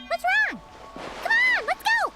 What's wrong? Come on, let's go!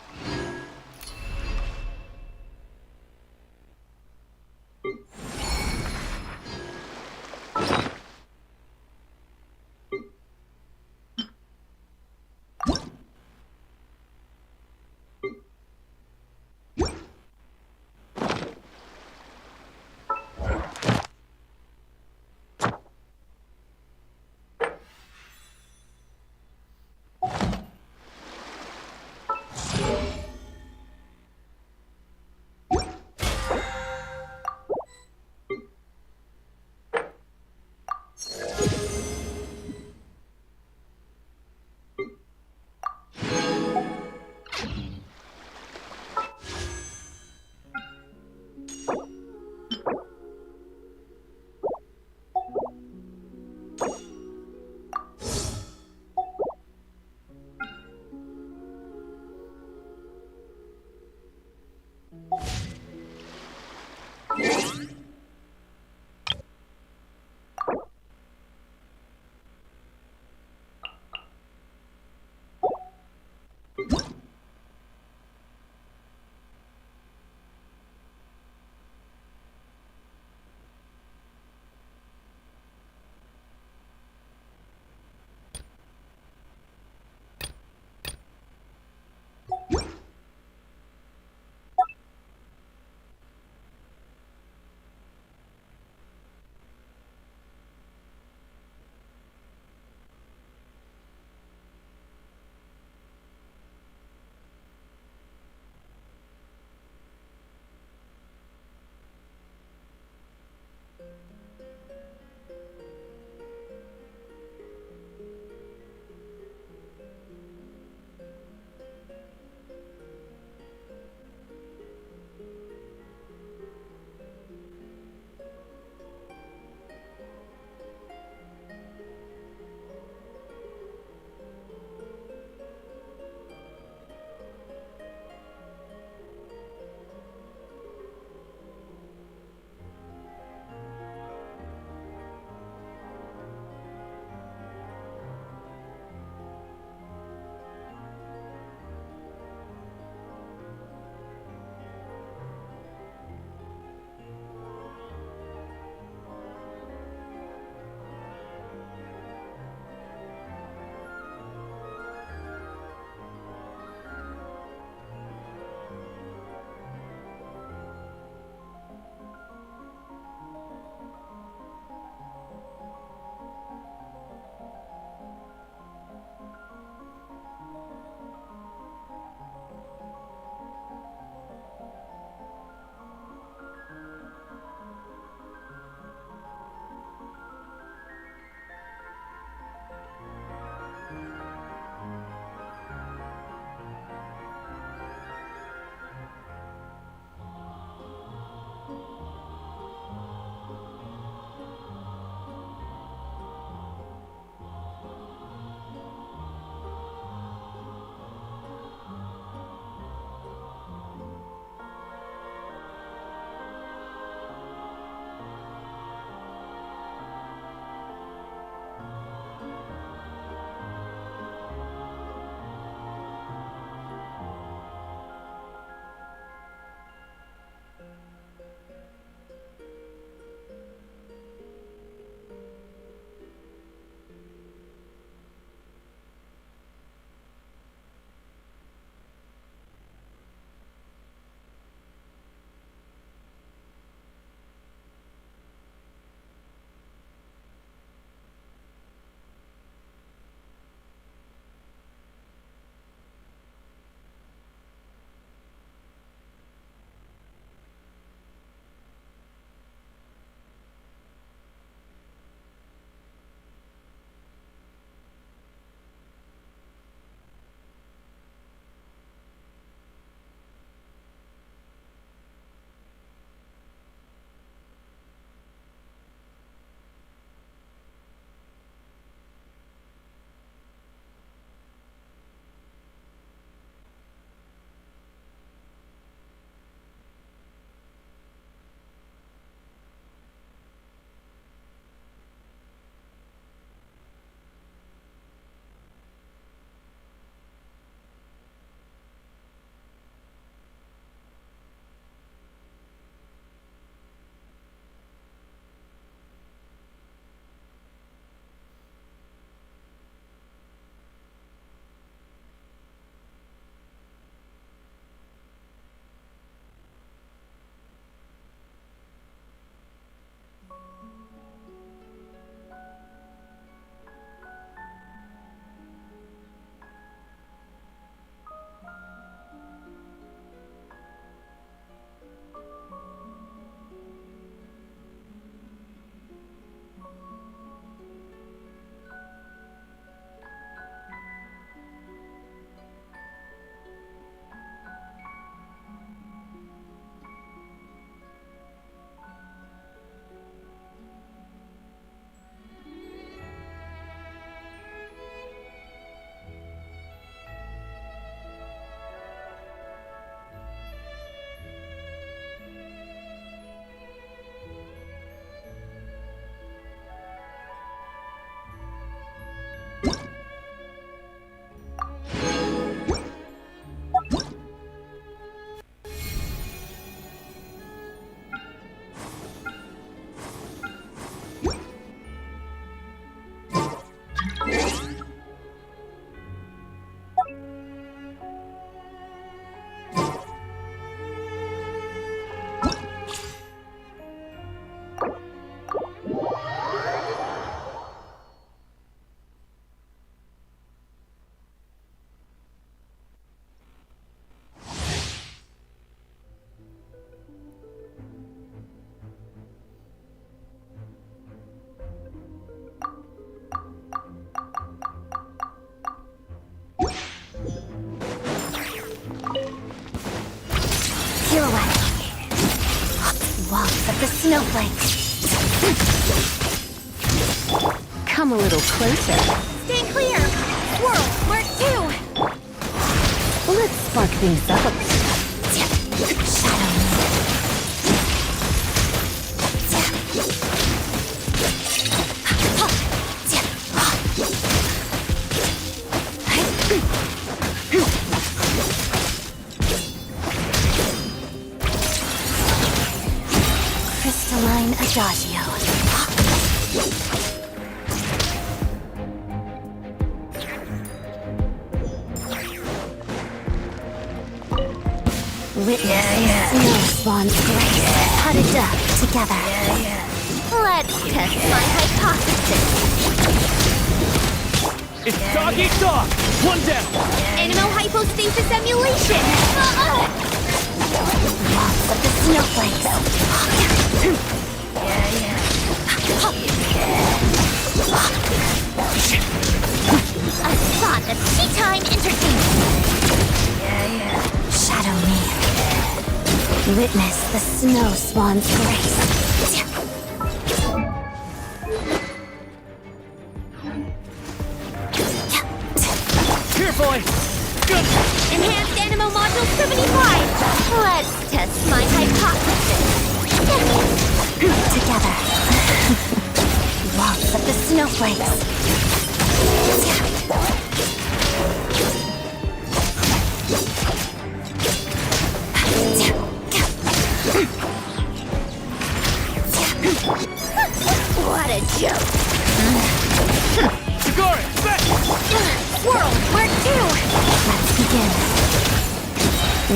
Walks of the snowflakes. Come a little closer. Stay clear! Swirl, mark 2! Let's spark things up a bit. Shadow me. Crystalline adagio. Witness snow swan's grace. Huddled up together. Let's test my hypothesis. It's dog eat dog! One down! Animal hypostasis emulation! Lots of the snowflakes. A spot of tea time entertainment. Shadow me. Witness the snow swan's grace. Here, boy! Good! Enhanced Animal Module 75! Let's test my hypothesis. Together. Lots of the snowflakes. What a joke. Sigari, back! Swirl, mark 2! Let's begin.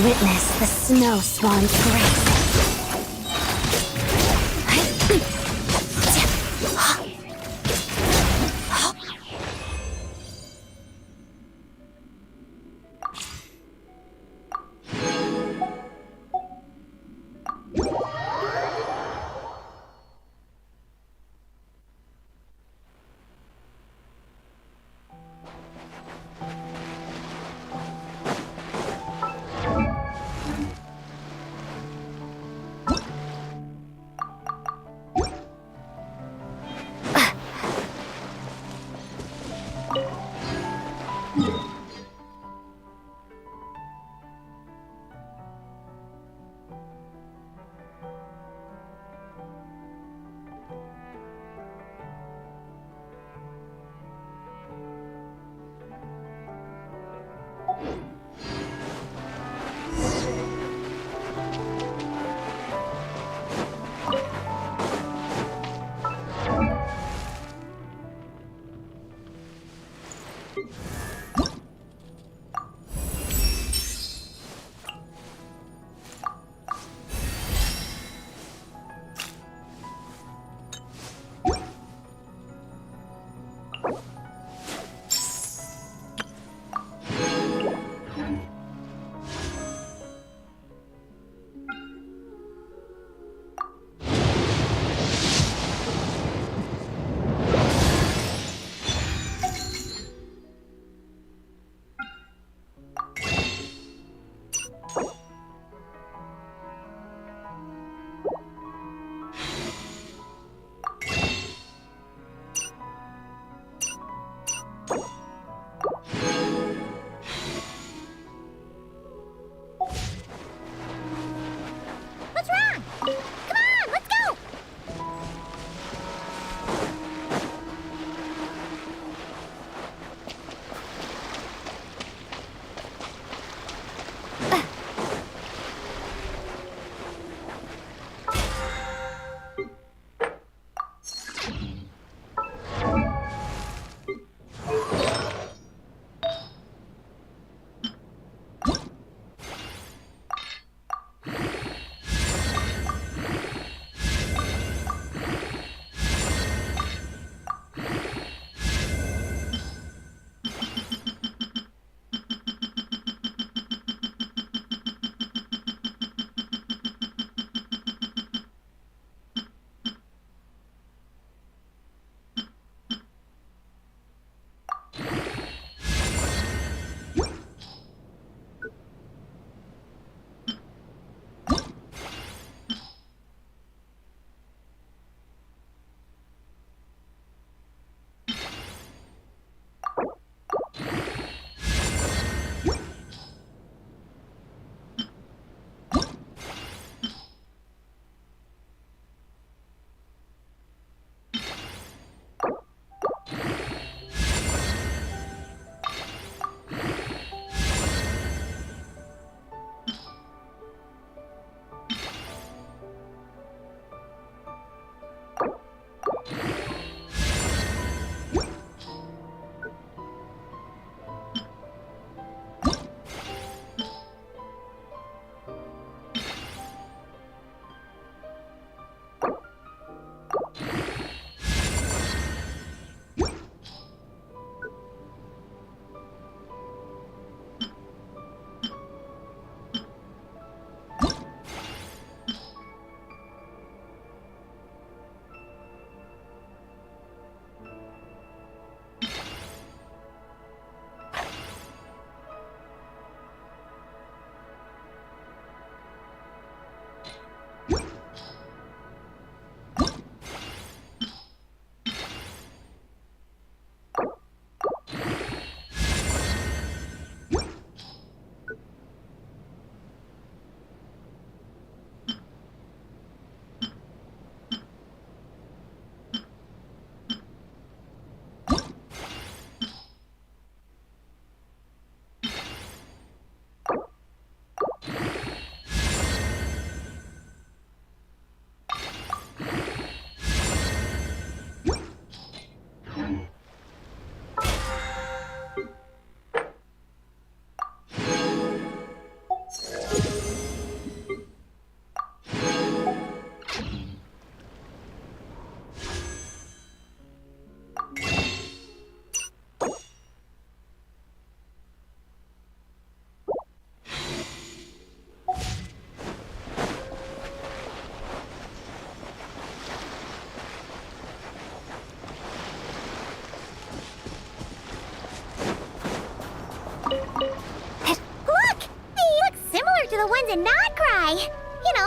Witness the snow swan's grace.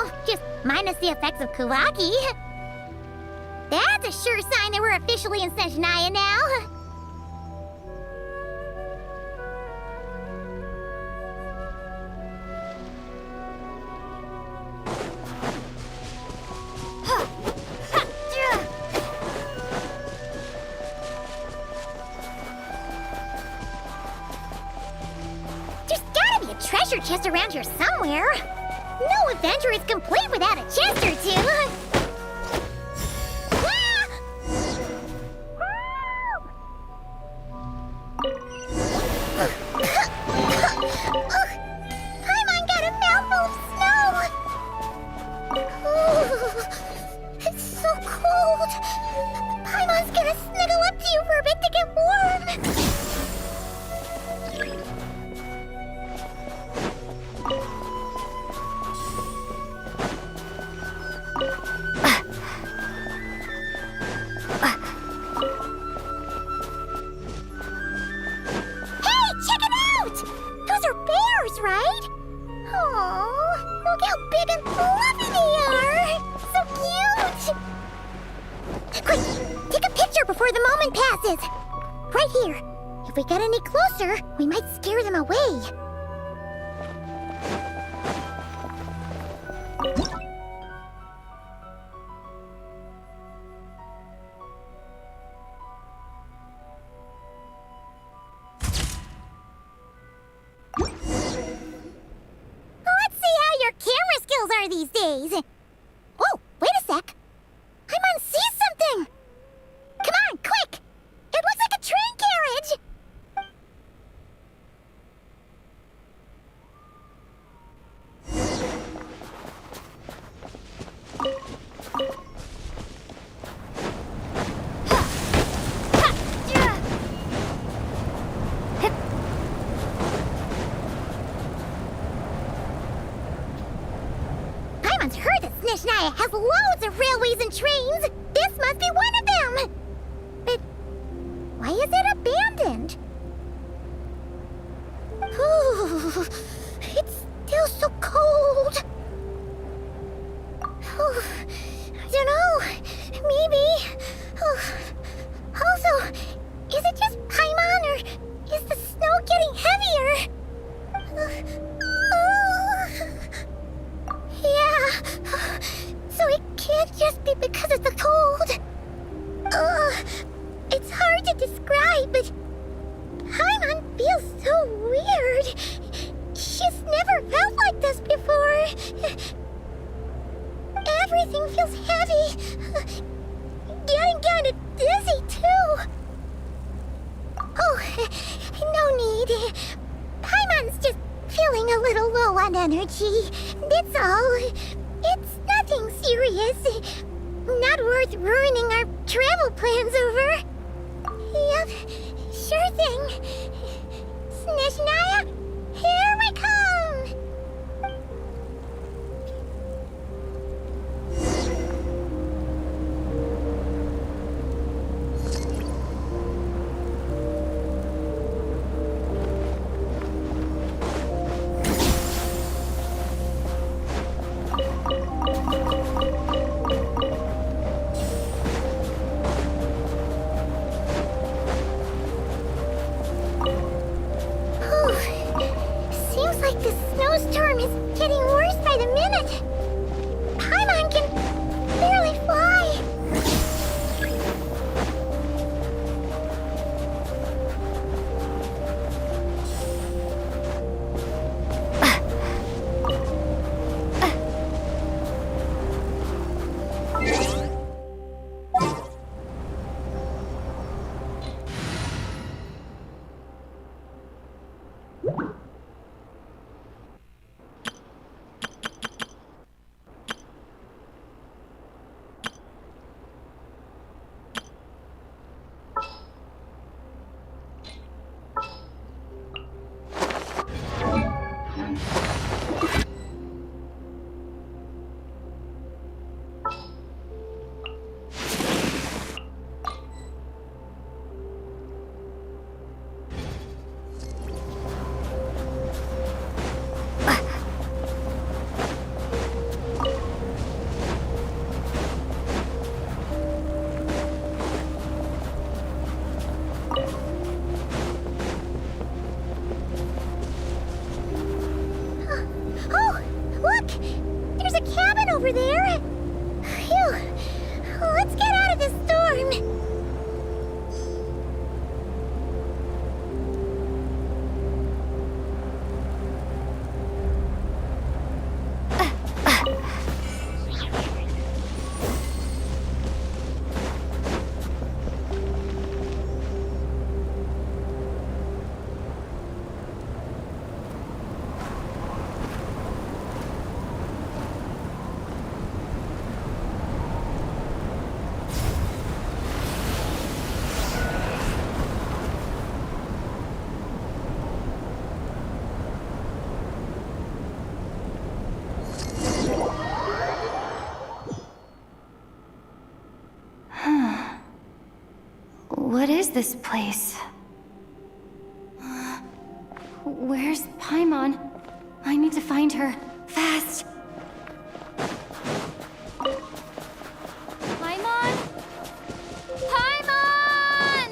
normal, just minus the effects of Kawaki. That's a sure sign that we're officially in Snezhnaya now. There's gotta be a treasure chest around here somewhere. No adventure is complete without a chest or two. Paimon got a mouthful of snow. It's so cold. Paimon's gonna snuggle up to you for a bit to get warm. Right? Oh, look how big and fluffy they are! So cute! Quick, take a picture before the moment passes. Right here. If we get any closer, we might scare them away. Are these days? Oh, wait a sec. Paimon sees something. Come on, quick! It looks like a train carriage. Paimon's heard that Snezhnaya has loads of railways and trains. This must be one of them. But why is it abandoned? Ooh, it's still so cold. Ooh, I don't know. Maybe. Also, is it just Paimon or is the snow getting heavier? Yeah, so it can't just be because of the cold. It's hard to describe, but Paimon feels so weird. She's never felt like this before. Everything feels heavy. Getting kind of dizzy, too. Oh, no need. Paimon's just feeling a little low on energy. That's all. It's nothing serious. Not worth ruining our travel plans over. Yep, sure thing. Snezhnaya, here we come! over there. Phew. Let's get out of this storm. What is this place? Where's Paimon? I need to find her. Fast! Paimon? Paimon!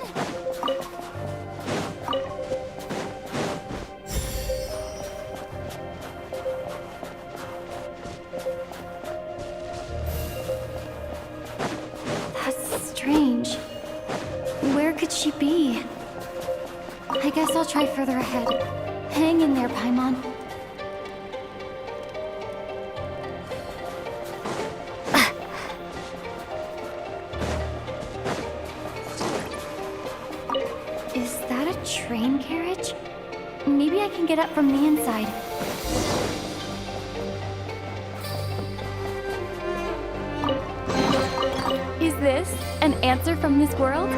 That's strange. Where could she be? I guess I'll try further ahead. Hang in there, Paimon. Is that a train carriage? Maybe I can get up from the inside. Is this an answer from this world?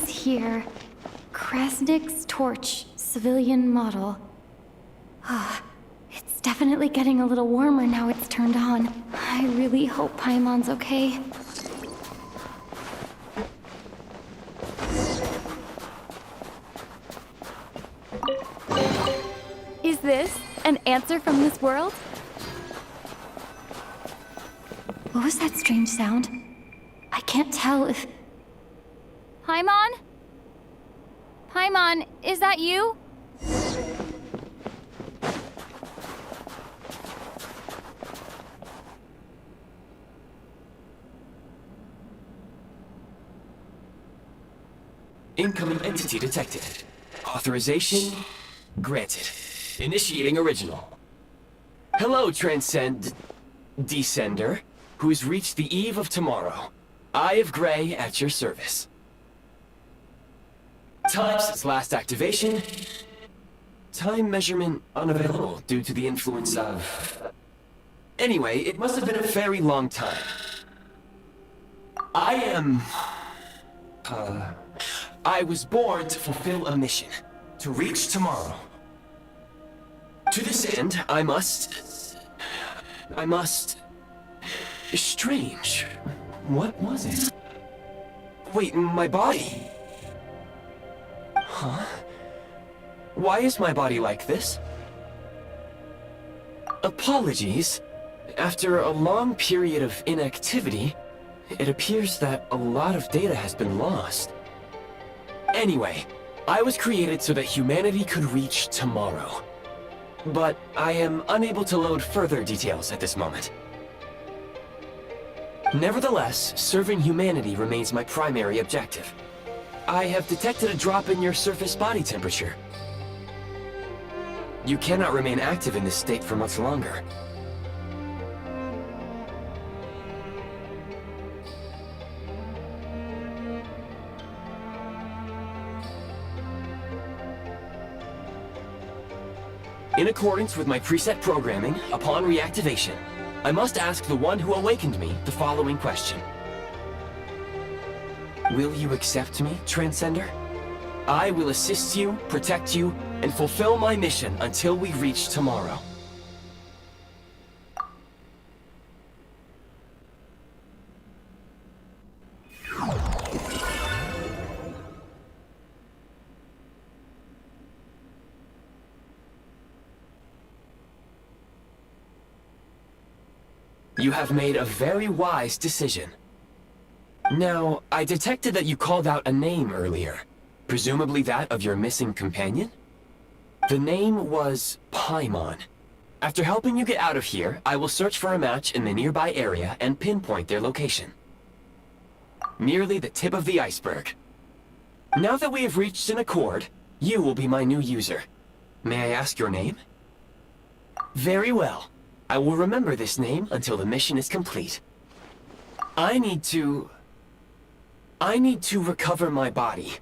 Here, Krasnik's torch, civilian model. It's definitely getting a little warmer now it's turned on. I really hope Paimon's okay. Is this an answer from this world? What was that strange sound? I can't tell if... Paimon? Paimon, is that you? Incoming entity detected. Authorization granted. Initiating original. Hello, Descender, who's reached the eve of tomorrow. Eye of Grey at your service. Time since last activation. Time measurement unavailable due to the influence of... Anyway, it must have been a very long time. I was born to fulfill a mission. To reach tomorrow. To this end, I must... Strange. What was it? Wait, my body... Huh? Why is my body like this? Apologies. After a long period of inactivity, it appears that a lot of data has been lost. Anyway, I was created so that humanity could reach tomorrow. But I am unable to load further details at this moment. Nevertheless, serving humanity remains my primary objective. I have detected a drop in your surface body temperature. You cannot remain active in this state for much longer. In accordance with my preset programming, upon reactivation, I must ask the one who awakened me the following question. Will you accept me, Transcender? I will assist you, protect you, and fulfill my mission until we reach tomorrow. You have made a very wise decision. Now, I detected that you called out a name earlier. Presumably that of your missing companion? The name was Paimon. After helping you get out of here, I will search for a match in the nearby area and pinpoint their location. Merely the tip of the iceberg. Now that we have reached an accord, you will be my new user. May I ask your name? Very well. I will remember this name until the mission is complete. I need to recover my body,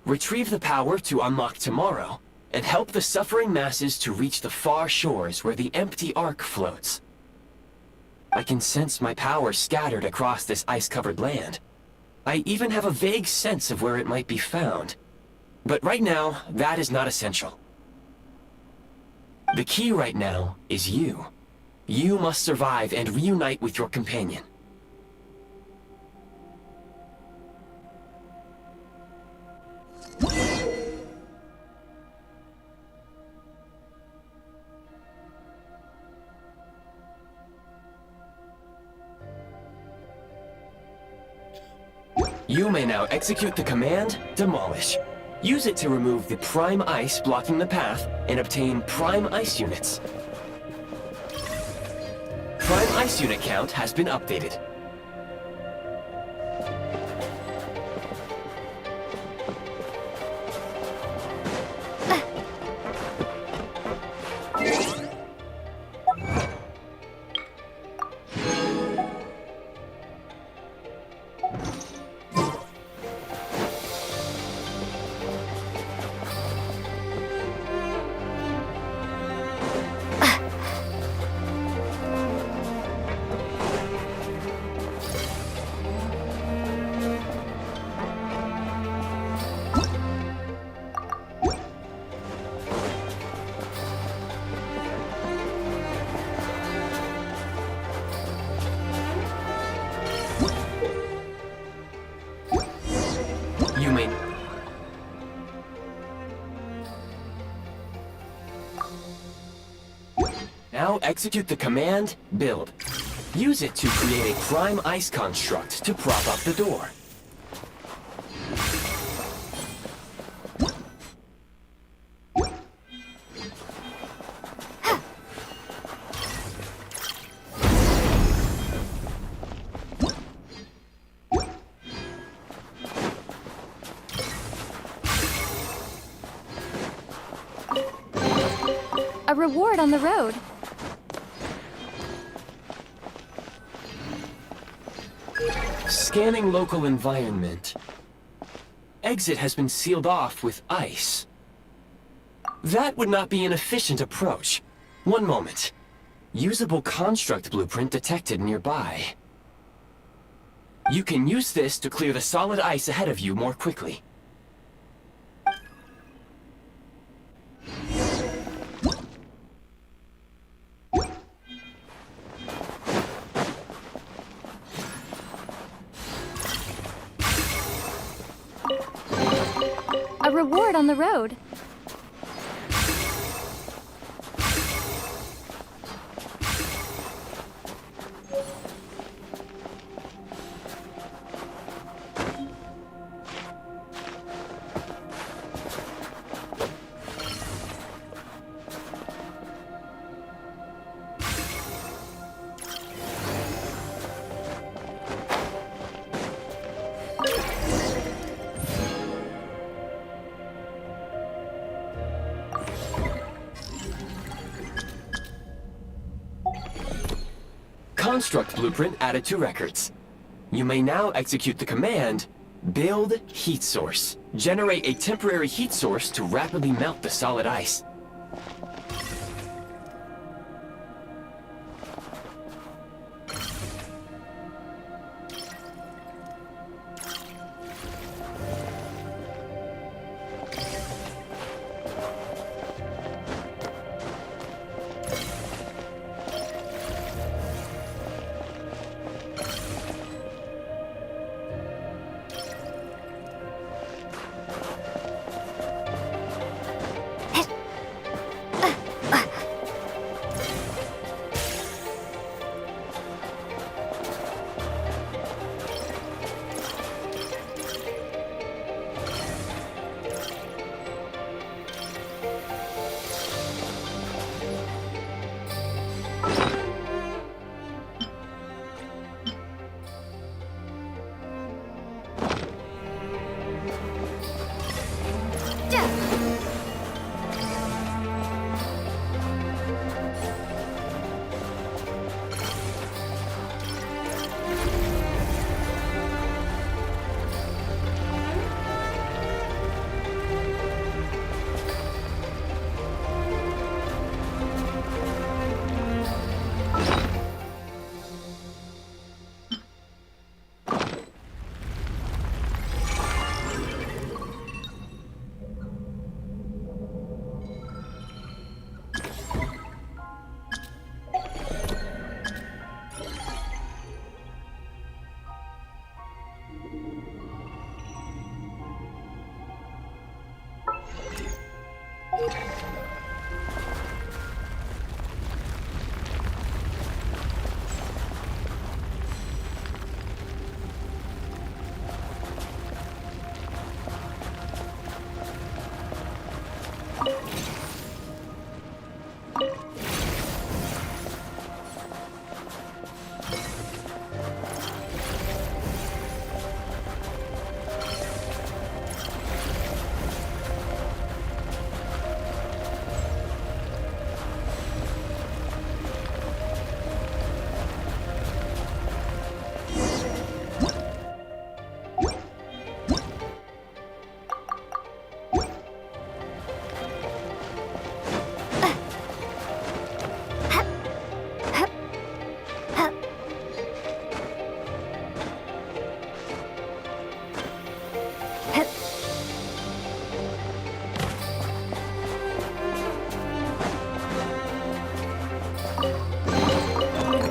retrieve the power to unlock tomorrow, and help the suffering masses to reach the far shores where the empty Ark floats. I can sense my power scattered across this ice-covered land. I even have a vague sense of where it might be found. But right now, that is not essential. The key right now is you. You must survive and reunite with your companion. You may now execute the command, Demolish. Use it to remove the prime ice blocking the path and obtain prime ice units. Prime ice unit count has been updated. You may... Now execute the command, Build. Use it to create a prime ice construct to prop up the door. A reward on the road. Scanning local environment. Exit has been sealed off with ice. That would not be an efficient approach. One moment. Usable construct blueprint detected nearby. You can use this to clear the solid ice ahead of you more quickly. A reward on the road. Construct blueprint added to records. You may now execute the command, Build Heat Source. Generate a temporary heat source to rapidly melt the solid ice.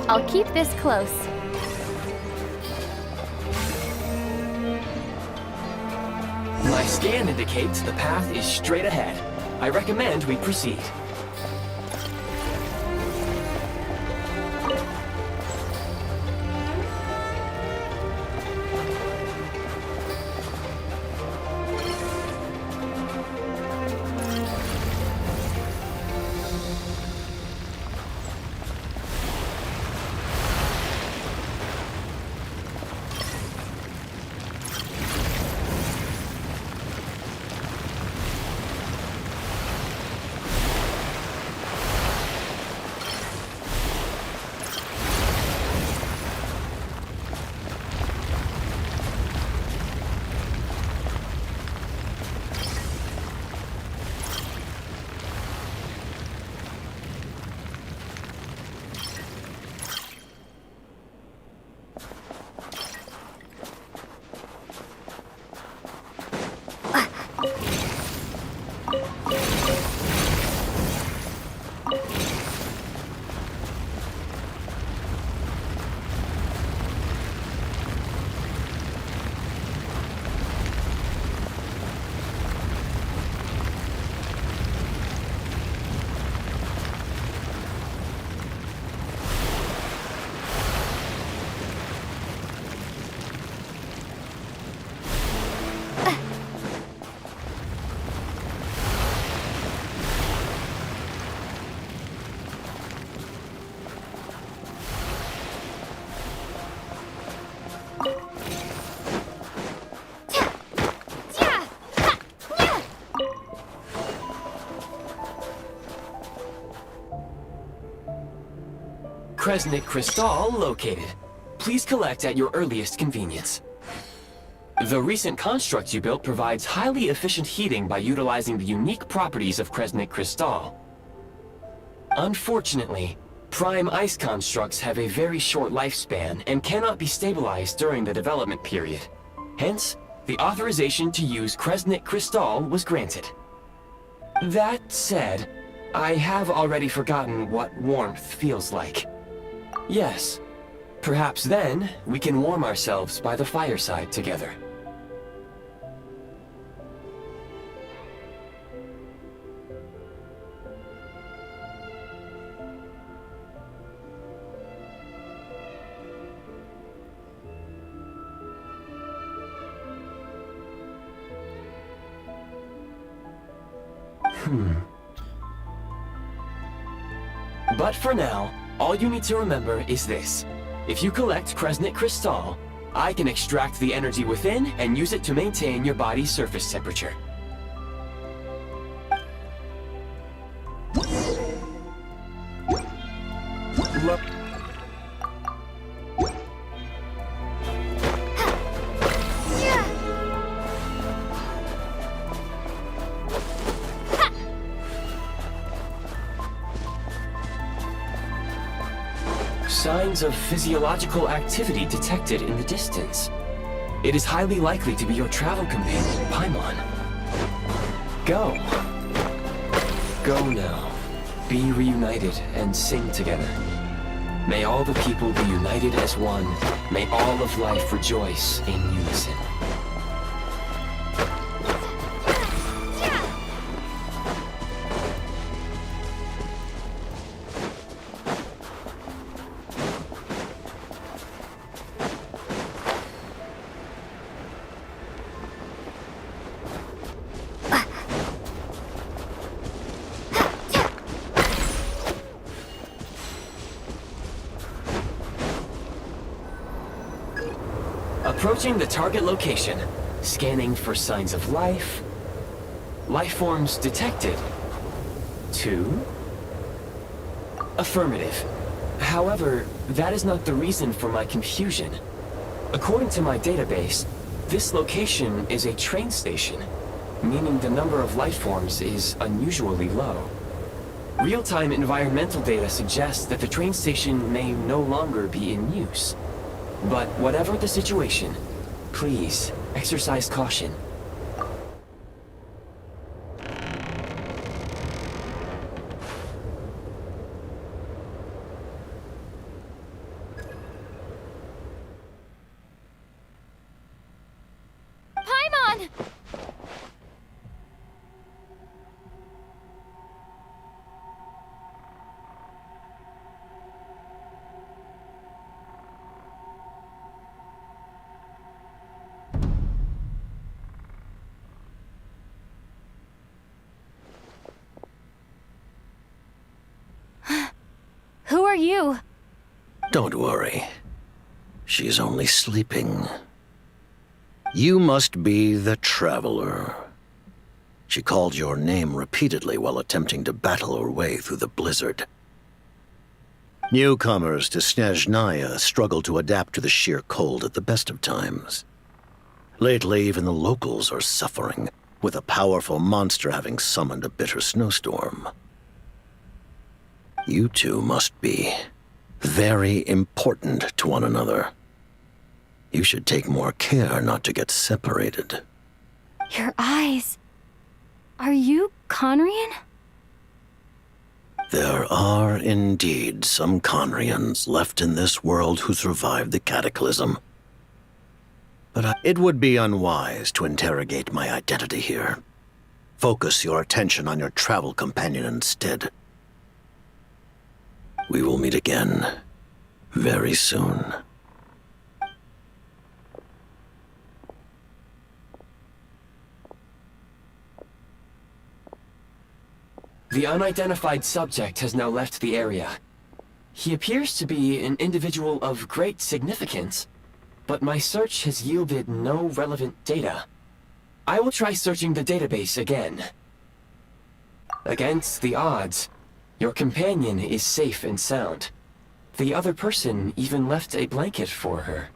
I'll keep this close. My scan indicates the path is straight ahead. I recommend we proceed. Kresnik Crystal located. Please collect at your earliest convenience. The recent construct you built provides highly efficient heating by utilizing the unique properties of Kresnik Crystal. Unfortunately, prime ice constructs have a very short lifespan and cannot be stabilized during the development period. Hence, the authorization to use Kresnik Crystal was granted. That said, I have already forgotten what warmth feels like. Yes, perhaps then we can warm ourselves by the fireside together. But for now, all you need to remember is this. If you collect Kresnik Crystal, I can extract the energy within and use it to maintain your body's surface temperature. Look. Signs of physiological activity detected in the distance. It is highly likely to be your travel companion, Paimon. Go. Go now. Be reunited and sing together. May all the people be united as one. May all of life rejoice in unison. Approaching the target location. Scanning for signs of life. Life forms detected. 2. Affirmative. However, that is not the reason for my confusion. According to my database, this location is a train station, meaning the number of life forms is unusually low. Real-time environmental data suggests that the train station may no longer be in use. But whatever the situation, please exercise caution. Paimon! Who are you? Don't worry. She's only sleeping. You must be the Traveler. She called your name repeatedly while attempting to battle her way through the blizzard. Newcomers to Snezhnaya struggle to adapt to the sheer cold at the best of times. Lately, even the locals are suffering, with a powerful monster having summoned a bitter snowstorm. You two must be very important to one another. You should take more care not to get separated. Your eyes. Are you Conrian? There are indeed some Conrians left in this world who survived the cataclysm. But it would be unwise to interrogate my identity here. Focus your attention on your travel companion instead. We will meet again very soon. The unidentified subject has now left the area. He appears to be an individual of great significance, but my search has yielded no relevant data. I will try searching the database again. Against the odds, your companion is safe and sound. The other person even left a blanket for her.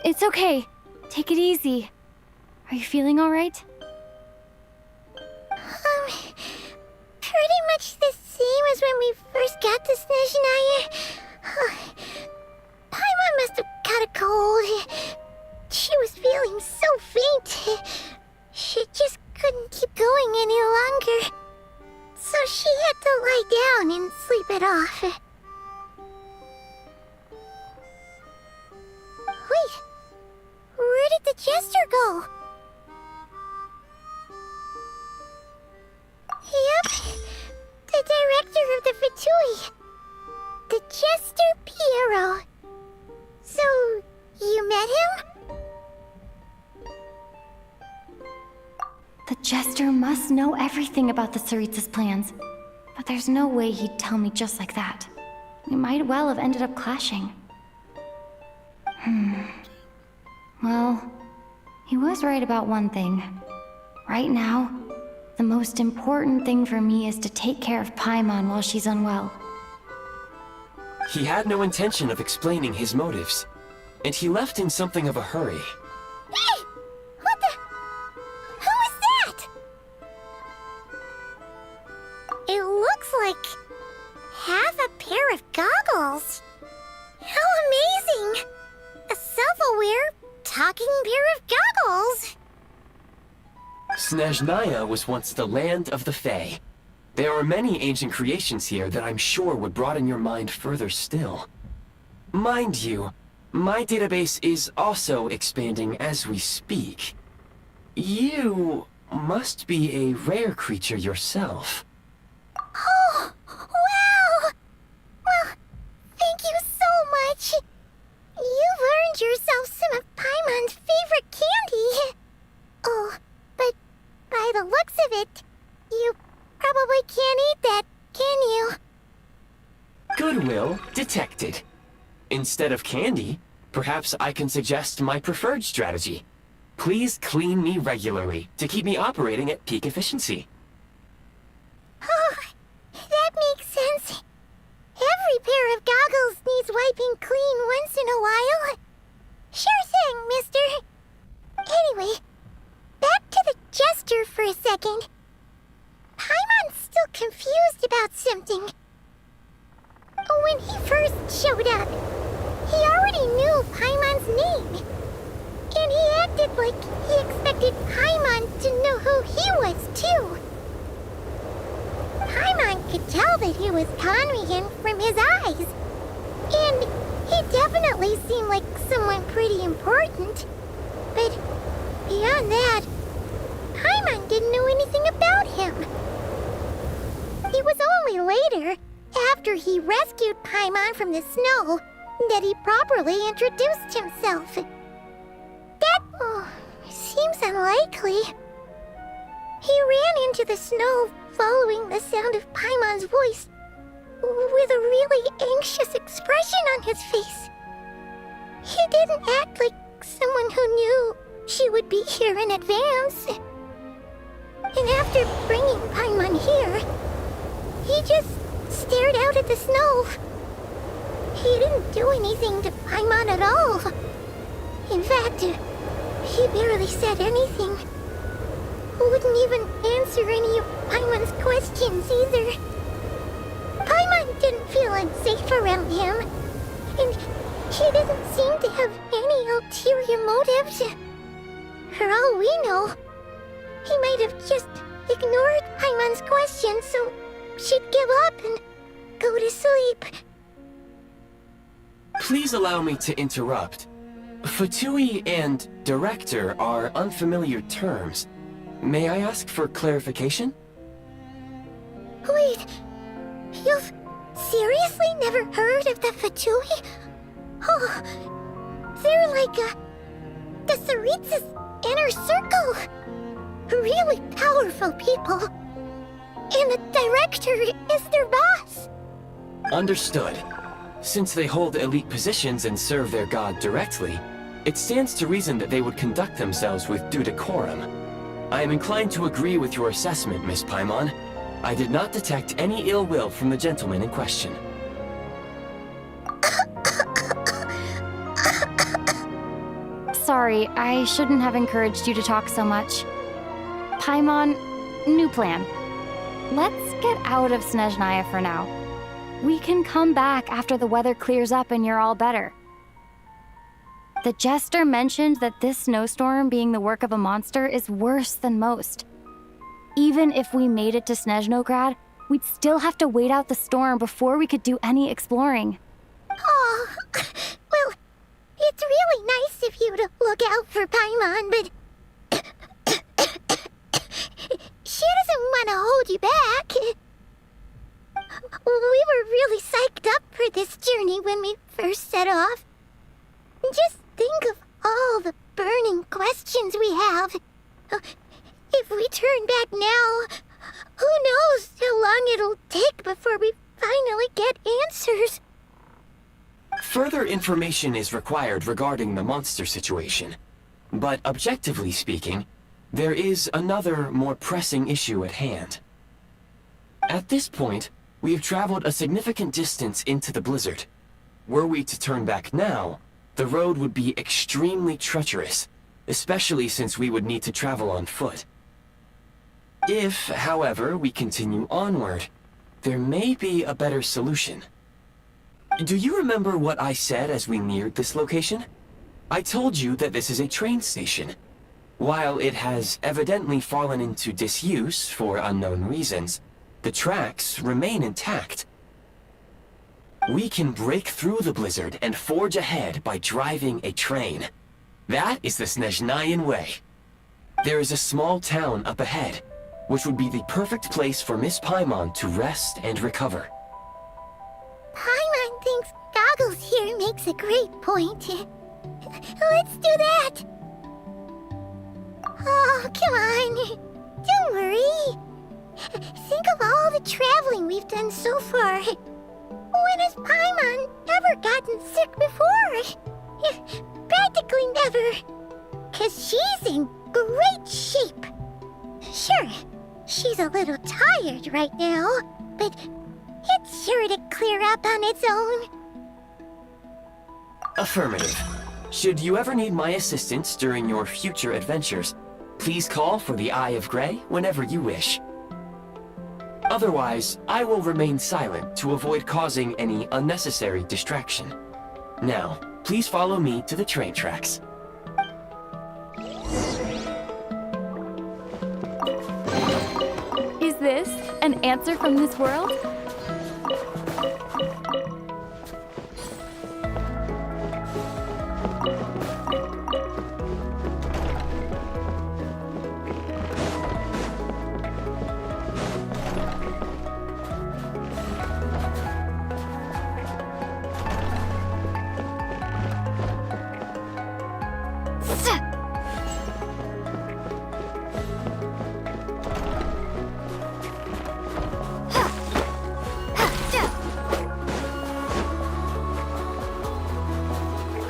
It's okay. Take it easy. Are you feeling all right? Pretty much the same as when we first got to Snezhnaya. Paimon must have caught a cold. She was feeling so faint. She just couldn't keep going any longer. So she had to lie down and sleep it off. Wait, where did the jester go? Yep, the director of the Fatui. The Jester Piero. So, you met him? The Jester must know everything about the Tsaritsa's plans. But there's no way he'd tell me just like that. We might well have ended up clashing. Well, he was right about one thing. Right now, the most important thing for me is to take care of Paimon while she's unwell. He had no intention of explaining his motives, and he left in something of a hurry. Hey! What the? Who is that? It looks like half a pair of goggles. How amazing! A self-aware, talking pair of goggles. Snezhnaya was once the land of the Fae. There are many ancient creations here that I'm sure would broaden your mind further still. Mind you, my database is also expanding as we speak. You must be a rare creature yourself. Oh, wow! Well, thank you so much. You've earned yourself some of Paimon's favorite candy. Oh, but by the looks of it, you probably can't eat that, can you? Goodwill detected. Instead of candy, perhaps I can suggest my preferred strategy. Please clean me regularly to keep me operating at peak efficiency. Oh, that makes sense. Every pair of goggles needs wiping clean once in a while. Sure thing, mister. Anyway, back to the jester for a second. Paimon's still confused about something. When he first showed up, he already knew Paimon's name. And he acted like he expected Paimon to know who he was, too. Paimon could tell that he was Conrian from his eyes. And he definitely seemed like someone pretty important. But beyond that, Paimon didn't know anything about him. It was only later, after he rescued Paimon from the snow, that he properly introduced himself. That seems unlikely. He ran into the snow following the sound of Paimon's voice with a really anxious expression on his face. He didn't act like someone who knew she would be here in advance. And after bringing Paimon here, he just stared out at the snow. He didn't do anything to Paimon at all. In fact, he barely said anything. Wouldn't even answer any of Paimon's questions either. Paimon didn't feel unsafe around him, and he didn't seem to have any ulterior motives. For all we know, he might have just ignored Paimon's questions so she'd give up and go to sleep. Please allow me to interrupt. Fatui and director are unfamiliar terms. May I ask for clarification? Wait, you've seriously never heard of the Fatui? Oh, they're like the Tsaritsa's inner circle. Really powerful people. And the director is their boss. Understood. Since they hold elite positions and serve their god directly, it stands to reason that they would conduct themselves with due decorum. I am inclined to agree with your assessment, Miss Paimon. I did not detect any ill will from the gentleman in question. Sorry, I shouldn't have encouraged you to talk so much. Paimon, new plan. Let's get out of Snezhnaya for now. We can come back after the weather clears up and you're all better. The jester mentioned that this snowstorm being the work of a monster is worse than most. Even if we made it to Snezhnograd, we'd still have to wait out the storm before we could do any exploring. Oh, well, it's really nice of you to look out for Paimon, but she doesn't want to hold you back. We were really psyched up for this journey when we first set off. Just think of all the burning questions we have. If we turn back now, who knows how long it'll take before we finally get answers. Further information is required regarding the monster situation. But objectively speaking, there is another, more pressing issue at hand. At this point, we have traveled a significant distance into the blizzard. Were we to turn back now, the road would be extremely treacherous, especially since we would need to travel on foot. If, however, we continue onward, there may be a better solution. Do you remember what I said as we neared this location? I told you that this is a train station. While it has evidently fallen into disuse for unknown reasons, the tracks remain intact. We can break through the blizzard and forge ahead by driving a train. That is the Snezhnayan way. There is a small town up ahead, which would be the perfect place for Miss Paimon to rest and recover. Paimon thinks Goggles here makes a great point. Let's do that! Oh, come on. Don't worry. Think of all the traveling we've done so far. When has Paimon ever gotten sick before? Practically never. 'Cause she's in great shape. Sure, she's a little tired right now, but it's sure to clear up on its own. Affirmative. Should you ever need my assistance during your future adventures, please call for the Eye of Grey whenever you wish. Otherwise, I will remain silent to avoid causing any unnecessary distraction. Now, please follow me to the train tracks. Is this an answer from this world?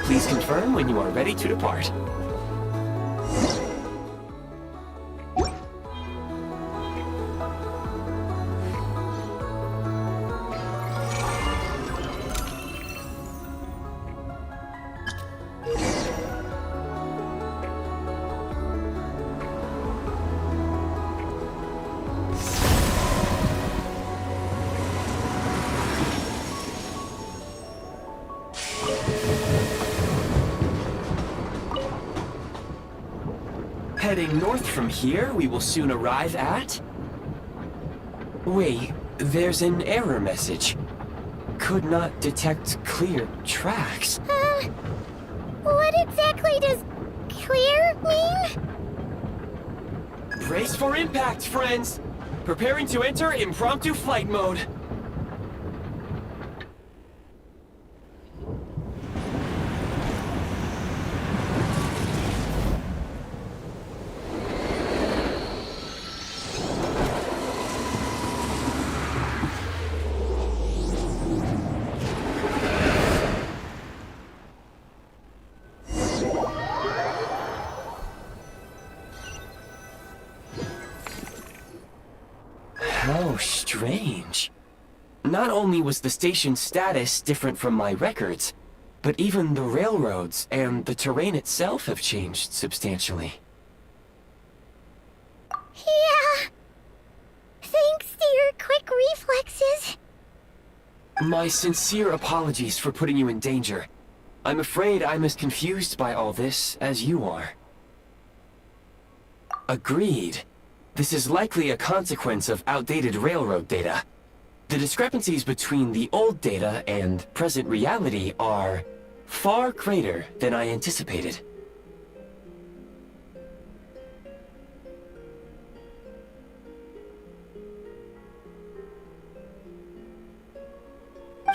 Please confirm when you are ready to depart. Heading north from here, we will soon arrive at... Wait, there's an error message. Could not detect clear tracks. What exactly does clear mean? Brace for impact, friends! Preparing to enter impromptu flight mode. How strange. Not only was the station's status different from my records, but even the railroads and the terrain itself have changed substantially. Yeah. Thanks to your quick reflexes. My sincere apologies for putting you in danger. I'm afraid I'm as confused by all this as you are. Agreed. This is likely a consequence of outdated railroad data. The discrepancies between the old data and present reality are far greater than I anticipated.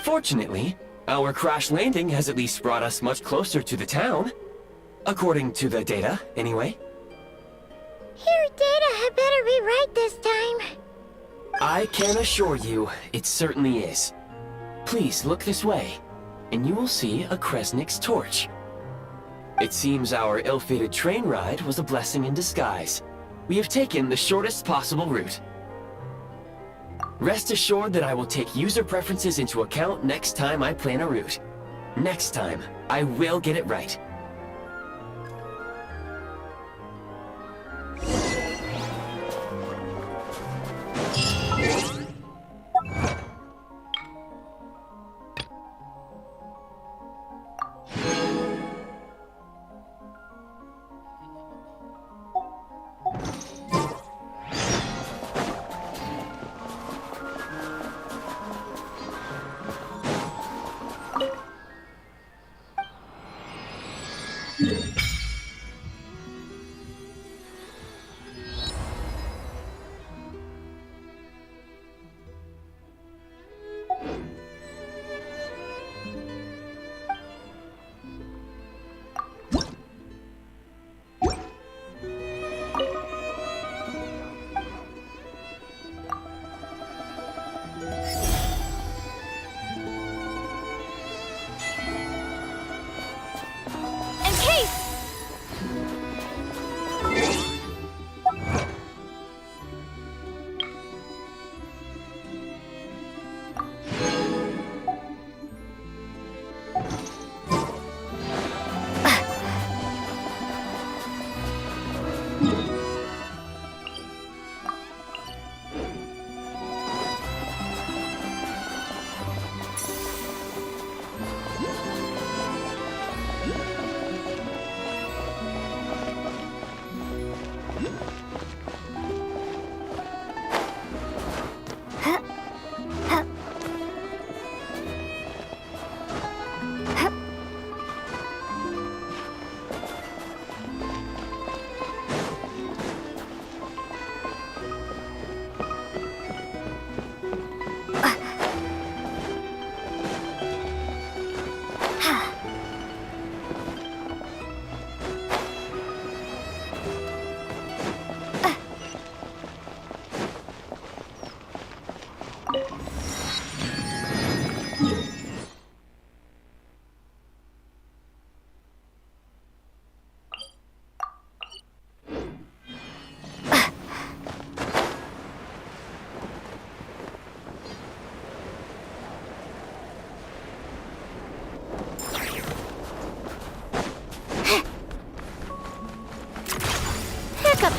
Fortunately, our crash landing has at least brought us much closer to the town. According to the data, anyway. Your data had better be right this time. I can assure you, it certainly is. Please look this way, and you will see a Kresnik's torch. It seems our ill-fated train ride was a blessing in disguise. We have taken the shortest possible route. Rest assured that I will take user preferences into account next time I plan a route. Next time, I will get it right.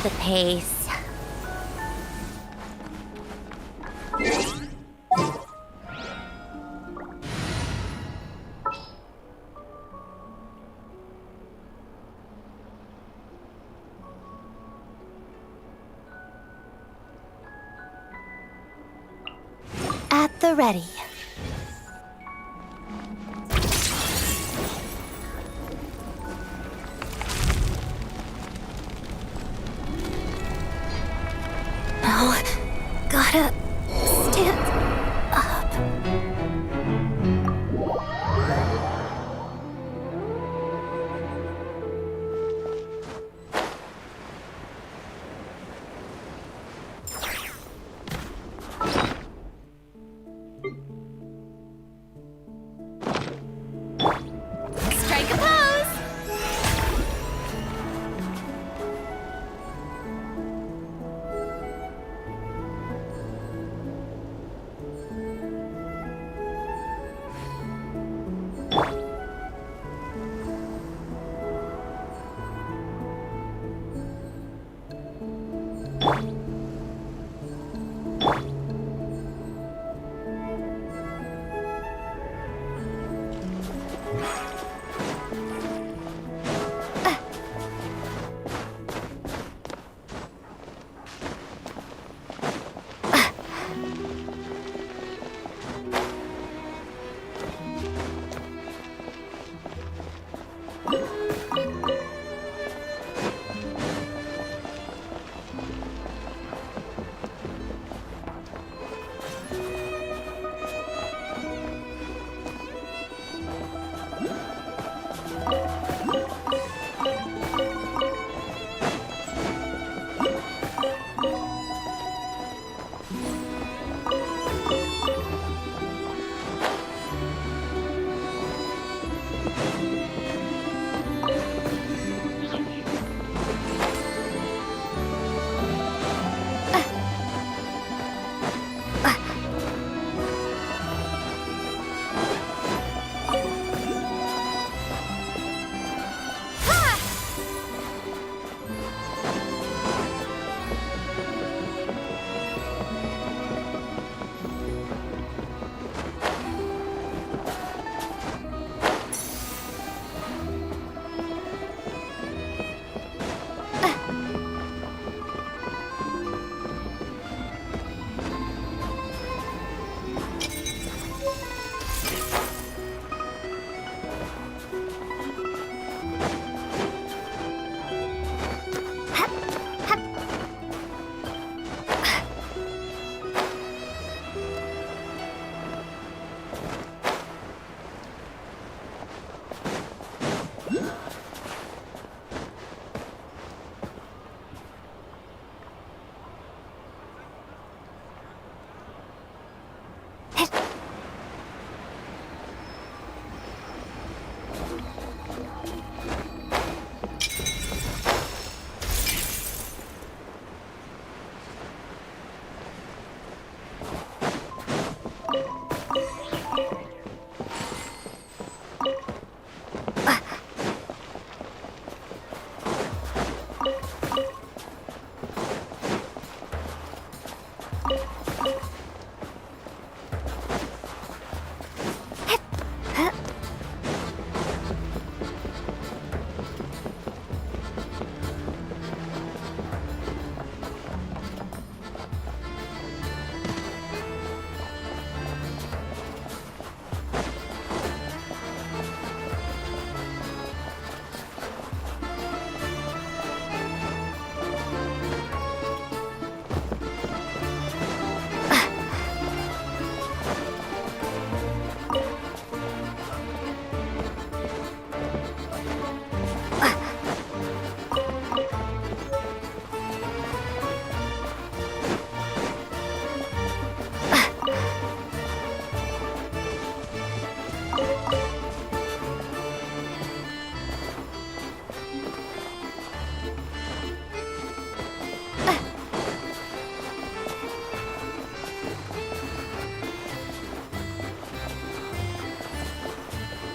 the pace. At the ready. Now, gotta stand up. Strike a pose!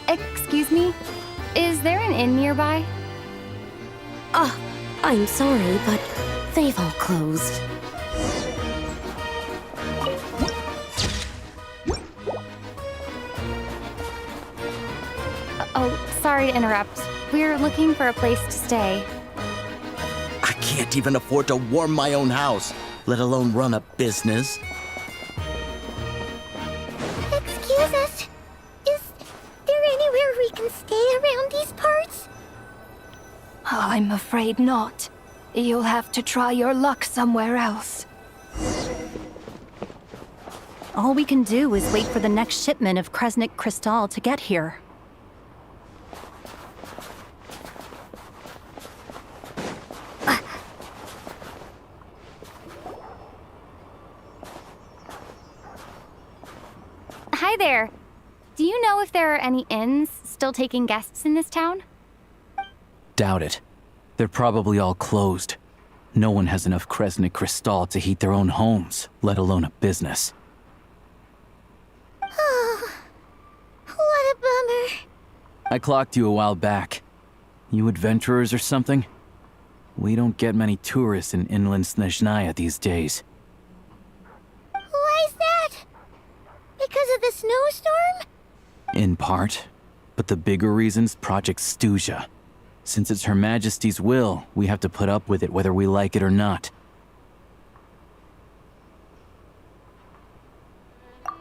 Excuse me? Is there an inn nearby? I'm sorry, but They've all closed. Oh, sorry to interrupt. We're looking for a place to stay. I can't even afford to warm my own house, let alone run a business. Excuse us. Is there anywhere we can stay around these parts? I'm afraid not. You'll have to try your luck somewhere else. All we can do is wait for the next shipment of Kresnik Crystal to get here. Hi there. Do you know if there are any inns still taking guests in this town? Doubt it. They're probably all closed. No one has enough Kresnik Crystal to heat their own homes, let alone a business. Oh, what a bummer. I clocked you a while back. You adventurers or something? We don't get many tourists in inland Snezhnaya these days. Why is that? Because of the snowstorm? In part. But the bigger reason's Project Stuja. Since it's Her Majesty's will, we have to put up with it whether we like it or not.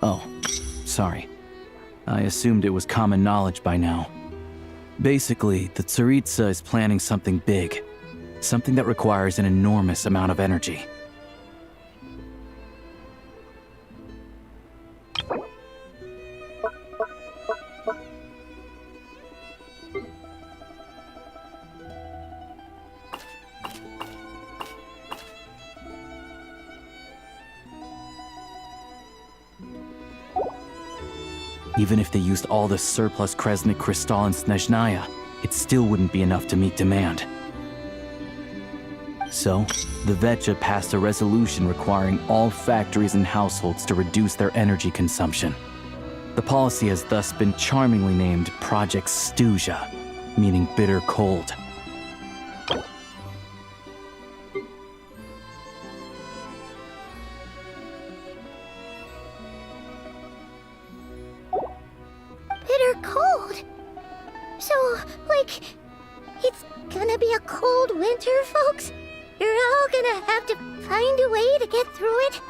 Oh, sorry. I assumed it was common knowledge by now. Basically, the Tsaritsa is planning something big. Something that requires an enormous amount of energy. Even if they used all the surplus Kresnik Crystal in Snezhnaya, it still wouldn't be enough to meet demand. So, the Vetja passed a resolution requiring all factories and households to reduce their energy consumption. The policy has thus been charmingly named Project Stuja, meaning bitter cold. Bitter cold. So, like, it's gonna be a cold winter, folks? You're all gonna have to find a way to get through it?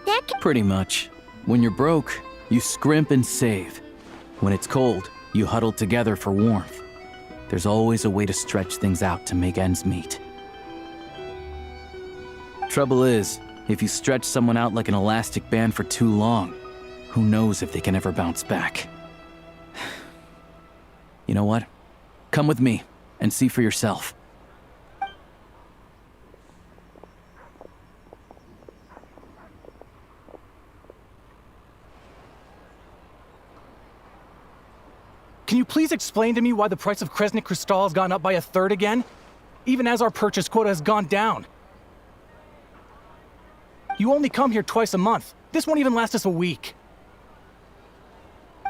That can... Pretty much. When you're broke, you scrimp and save. When it's cold, you huddle together for warmth. There's always a way to stretch things out to make ends meet. Trouble is, if you stretch someone out like an elastic band for too long, who knows if they can ever bounce back. You know what? Come with me and see for yourself. Can you please explain to me why the price of Kresnik Crystal has gone up by 1/3 again? Even as our purchase quota has gone down. You only come here twice a month. This won't even last us a week.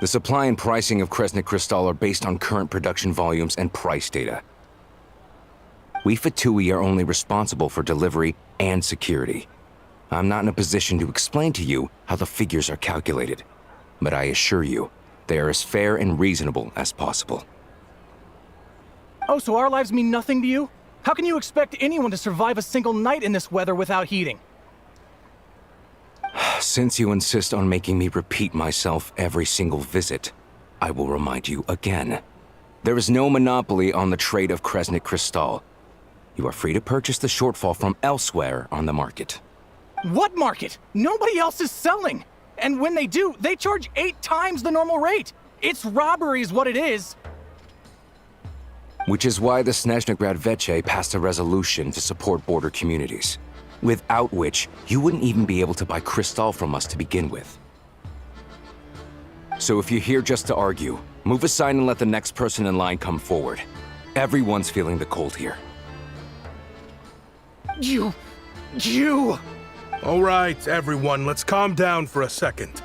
The supply and pricing of Kresnik Crystal are based on current production volumes and price data. We Fatui are only responsible for delivery and security. I'm not in a position to explain to you how the figures are calculated, but I assure you, they are as fair and reasonable as possible. Oh, so our lives mean nothing to you? How can you expect anyone to survive a single night in this weather without heating? Since you insist on making me repeat myself every single visit, I will remind you again. There is no monopoly on the trade of Kresnik Crystal. You are free to purchase the shortfall from elsewhere on the market. What market? Nobody else is selling! And when they do, they charge 8 times the normal rate! It's robbery is what it is! Which is why the Snezhnegrad Veche passed a resolution to support border communities, without which you wouldn't even be able to buy crystal from us to begin with. So if you're here just to argue, move aside and let the next person in line come forward. Everyone's feeling the cold here. You... All right, everyone, let's calm down for a second.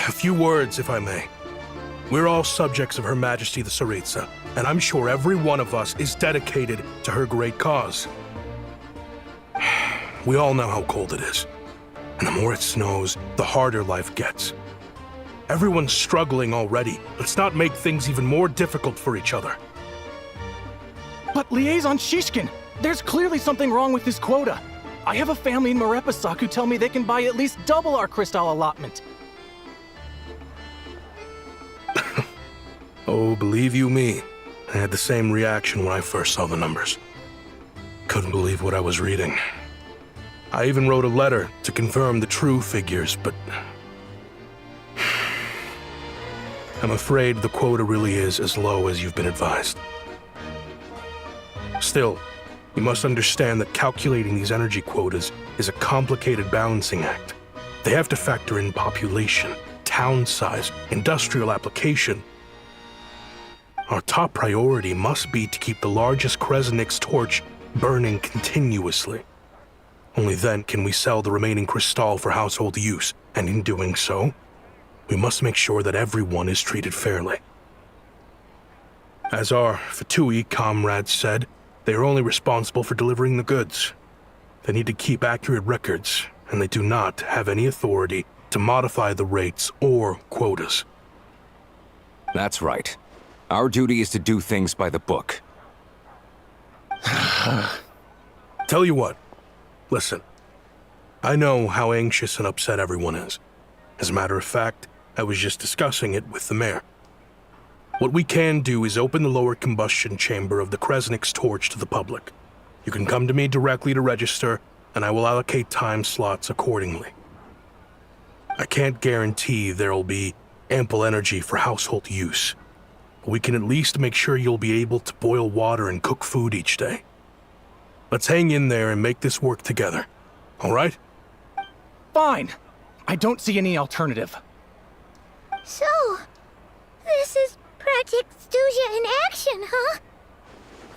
A few words, if I may. We're all subjects of Her Majesty the Tsaritsa, and I'm sure every one of us is dedicated to her great cause. We all know how cold it is. And the more it snows, the harder life gets. Everyone's struggling already. Let's not make things even more difficult for each other. But Liaison Shishkin, there's clearly something wrong with this quota. I have a family in Marepasak who tell me they can buy at least double our crystal allotment. Oh, believe you me, I had the same reaction when I first saw the numbers. Couldn't believe what I was reading. I even wrote a letter to confirm the true figures, but I'm afraid the quota really is as low as you've been advised. Still, you must understand that calculating these energy quotas is a complicated balancing act. They have to factor in population, town size, industrial application. Our top priority must be to keep the largest Kresnik's torch burning continuously. Only then can we sell the remaining crystal for household use, and in doing so, we must make sure that everyone is treated fairly. As our Fatui comrades said, they are only responsible for delivering the goods. They need to keep accurate records, and they do not have any authority to modify the rates or quotas. That's right. Our duty is to do things by the book. Tell you what, listen. I know how anxious and upset everyone is. As a matter of fact, I was just discussing it with the mayor. What we can do is open the lower combustion chamber of the Kresnik's torch to the public. You can come to me directly to register, and I will allocate time slots accordingly. I can't guarantee there'll be ample energy for household use, but we can at least make sure you'll be able to boil water and cook food each day. Let's hang in there and make this work together, all right? Fine. I don't see any alternative. So, this is Project Stuja in action, huh?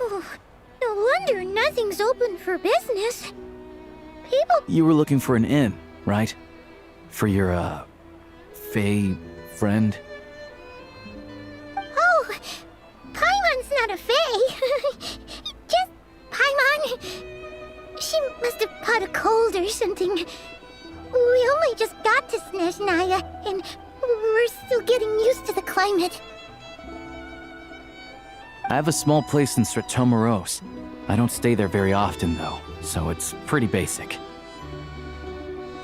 Oh, no wonder nothing's open for business. People... You were looking for an inn, right? For your, Fae friend? Oh, Paimon's not a fae. Just Paimon. She must have caught a cold or something. We only just got to Snezhnaya, and we're still getting used to the climate. I have a small place in Stratomaros. I don't stay there very often, though, so it's pretty basic.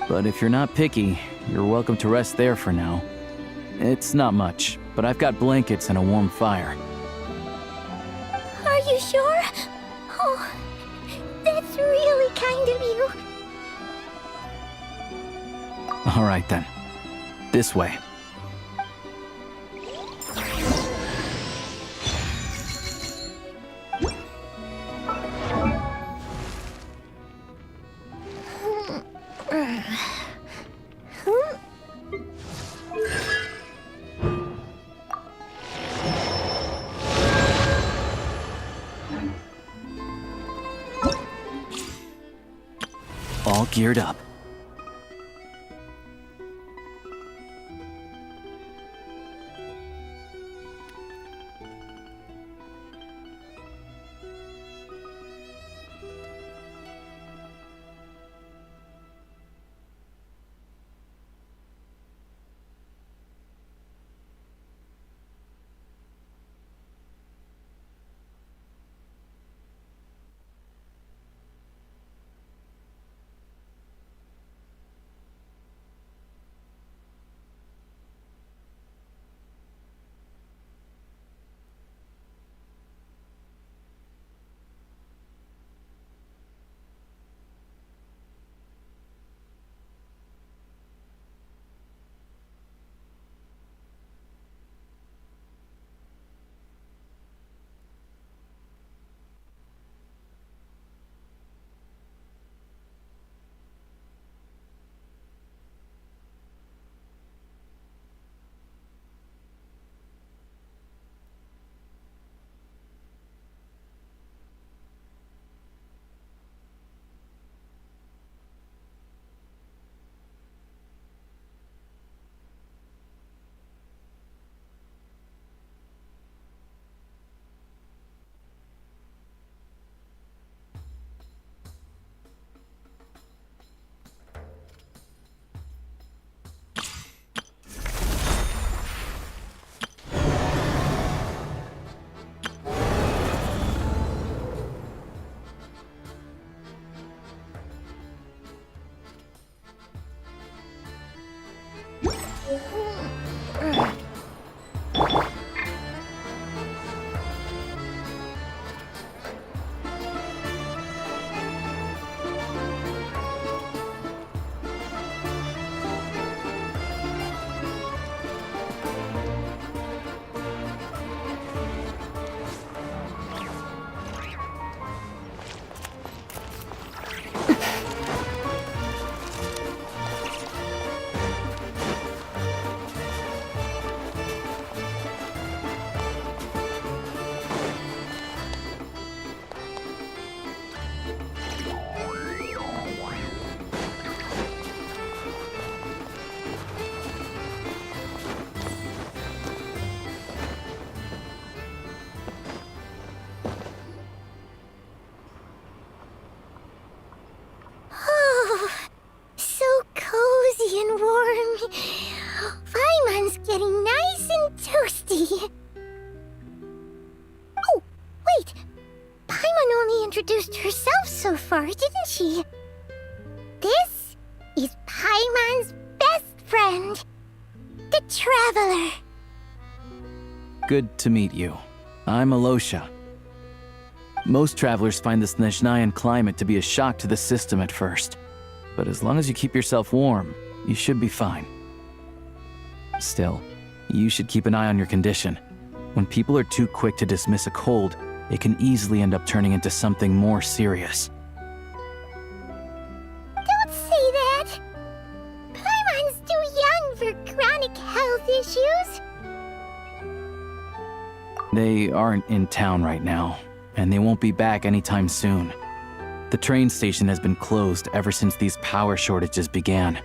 But if you're not picky, you're welcome to rest there for now. It's not much, but I've got blankets and a warm fire. Are you sure? Oh, that's really kind of you. All right, then. This way. All geared up. introduced herself so far, didn't she? This is Paimon's best friend, the Traveler. Good to meet you. I'm Alosha. Most travelers find the Snezhnayan climate to be a shock to the system at first. But as long as you keep yourself warm, you should be fine. Still, you should keep an eye on your condition. When people are too quick to dismiss a cold, it can easily end up turning into something more serious. Don't say that! Paimon's too young for chronic health issues. They aren't in town right now, and they won't be back anytime soon. The train station has been closed ever since these power shortages began.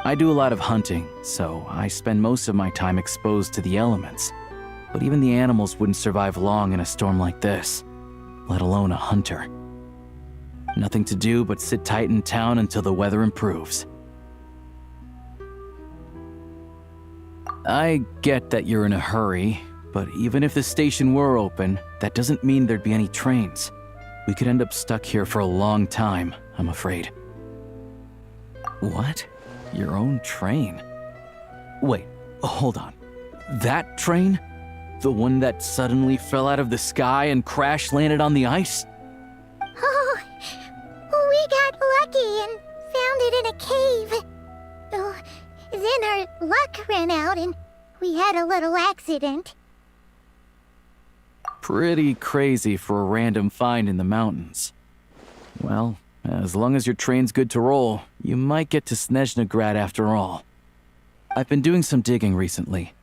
I do a lot of hunting, so I spend most of my time exposed to the elements. But even the animals wouldn't survive long in a storm like this, let alone a hunter. Nothing to do but sit tight in town until the weather improves. I get that you're in a hurry, but even if the station were open, that doesn't mean there'd be any trains. We could end up stuck here for a long time, I'm afraid. What? Your own train? Wait, hold on. That train? The one that suddenly fell out of the sky and crash-landed on the ice? Oh, we got lucky and found it in a cave. Oh, then our luck ran out and we had a little accident. Pretty crazy for a random find in the mountains. Well, as long as your train's good to roll, you might get to Snezhnagrad after all. I've been doing some digging recently.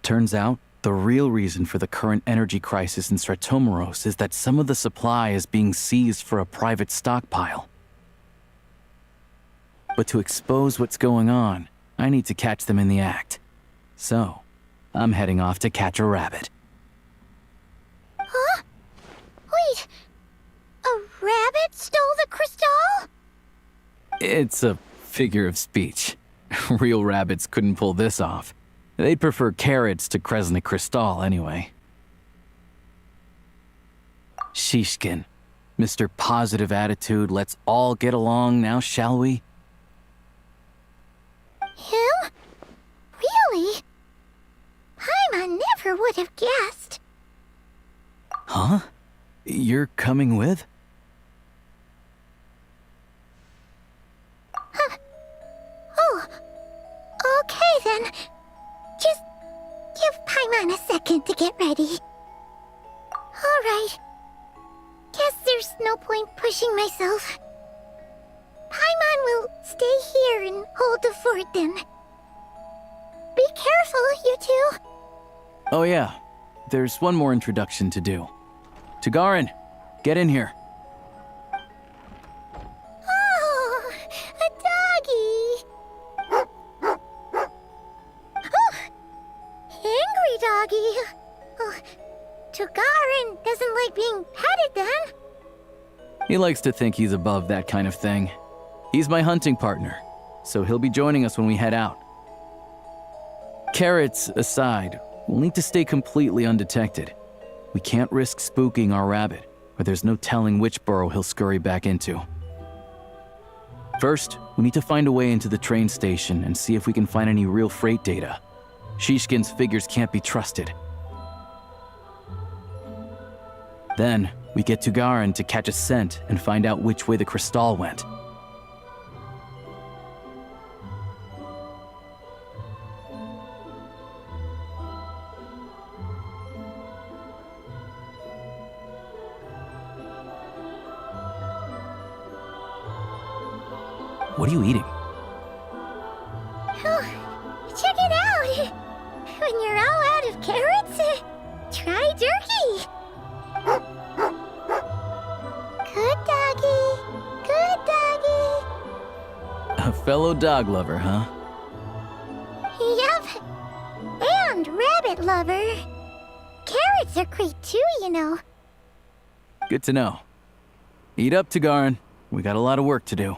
Turns out, the real reason for the current energy crisis in Stratomeros is that some of the supply is being seized for a private stockpile. But to expose what's going on, I need to catch them in the act. So, I'm heading off to catch a rabbit. Huh? Wait, a rabbit stole the crystal? It's a figure of speech. Real rabbits couldn't pull this off. They'd prefer carrots to Kresnik Crystal anyway. Shishkin, Mr. Positive Attitude, let's all get along now, shall we? Him? Really? Paimon never would have guessed. Huh? You're coming with? Oh, okay then. Just give Paimon a second to get ready. Alright. Guess there's no point pushing myself. Paimon will stay here and hold the fort then. Be careful, you two. Oh yeah, there's one more introduction to do. Tagarin, get in here. Oh, a doggy. Oh, angry doggy. Oh, Tagarin doesn't like being petted then. He likes to think he's above that kind of thing. He's my hunting partner, so he'll be joining us when we head out. Carrots aside, we'll need to stay completely undetected. We can't risk spooking our rabbit, or there's no telling which burrow he'll scurry back into. First, we need to find a way into the train station and see if we can find any real freight data. Shishkin's figures can't be trusted. Then, we get Tugarin to catch a scent and find out which way the crystal went. What are you eating? Oh, check it out. When you're all out of carrots, try jerky. Good doggy. Good doggy. A fellow dog lover, huh? Yup. And rabbit lover. Carrots are great too, you know. Good to know. Eat up, Tugarin. We got a lot of work to do.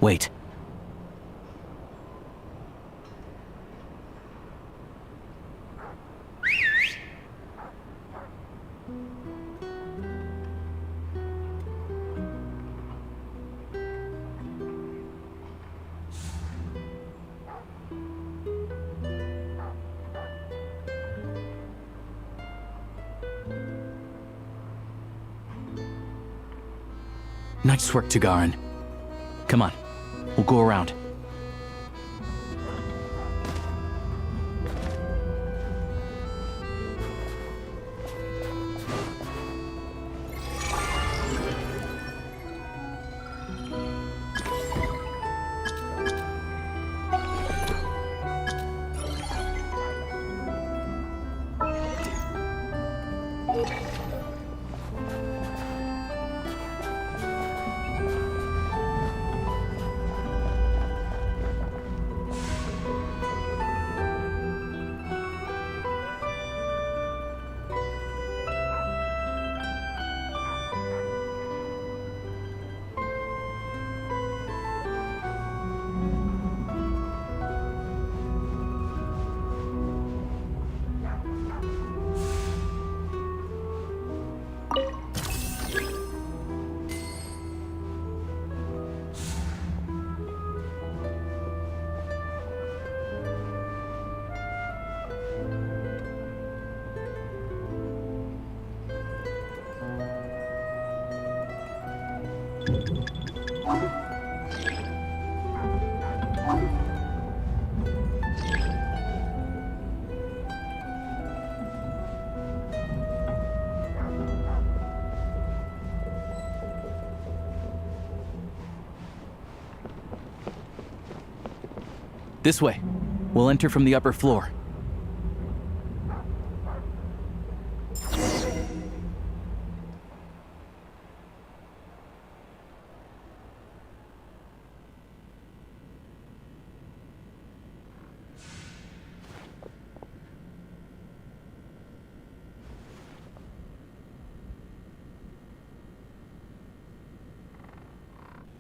Wait. Nice work, Tagarin. Come on, we'll go around. This way. We'll enter from the upper floor.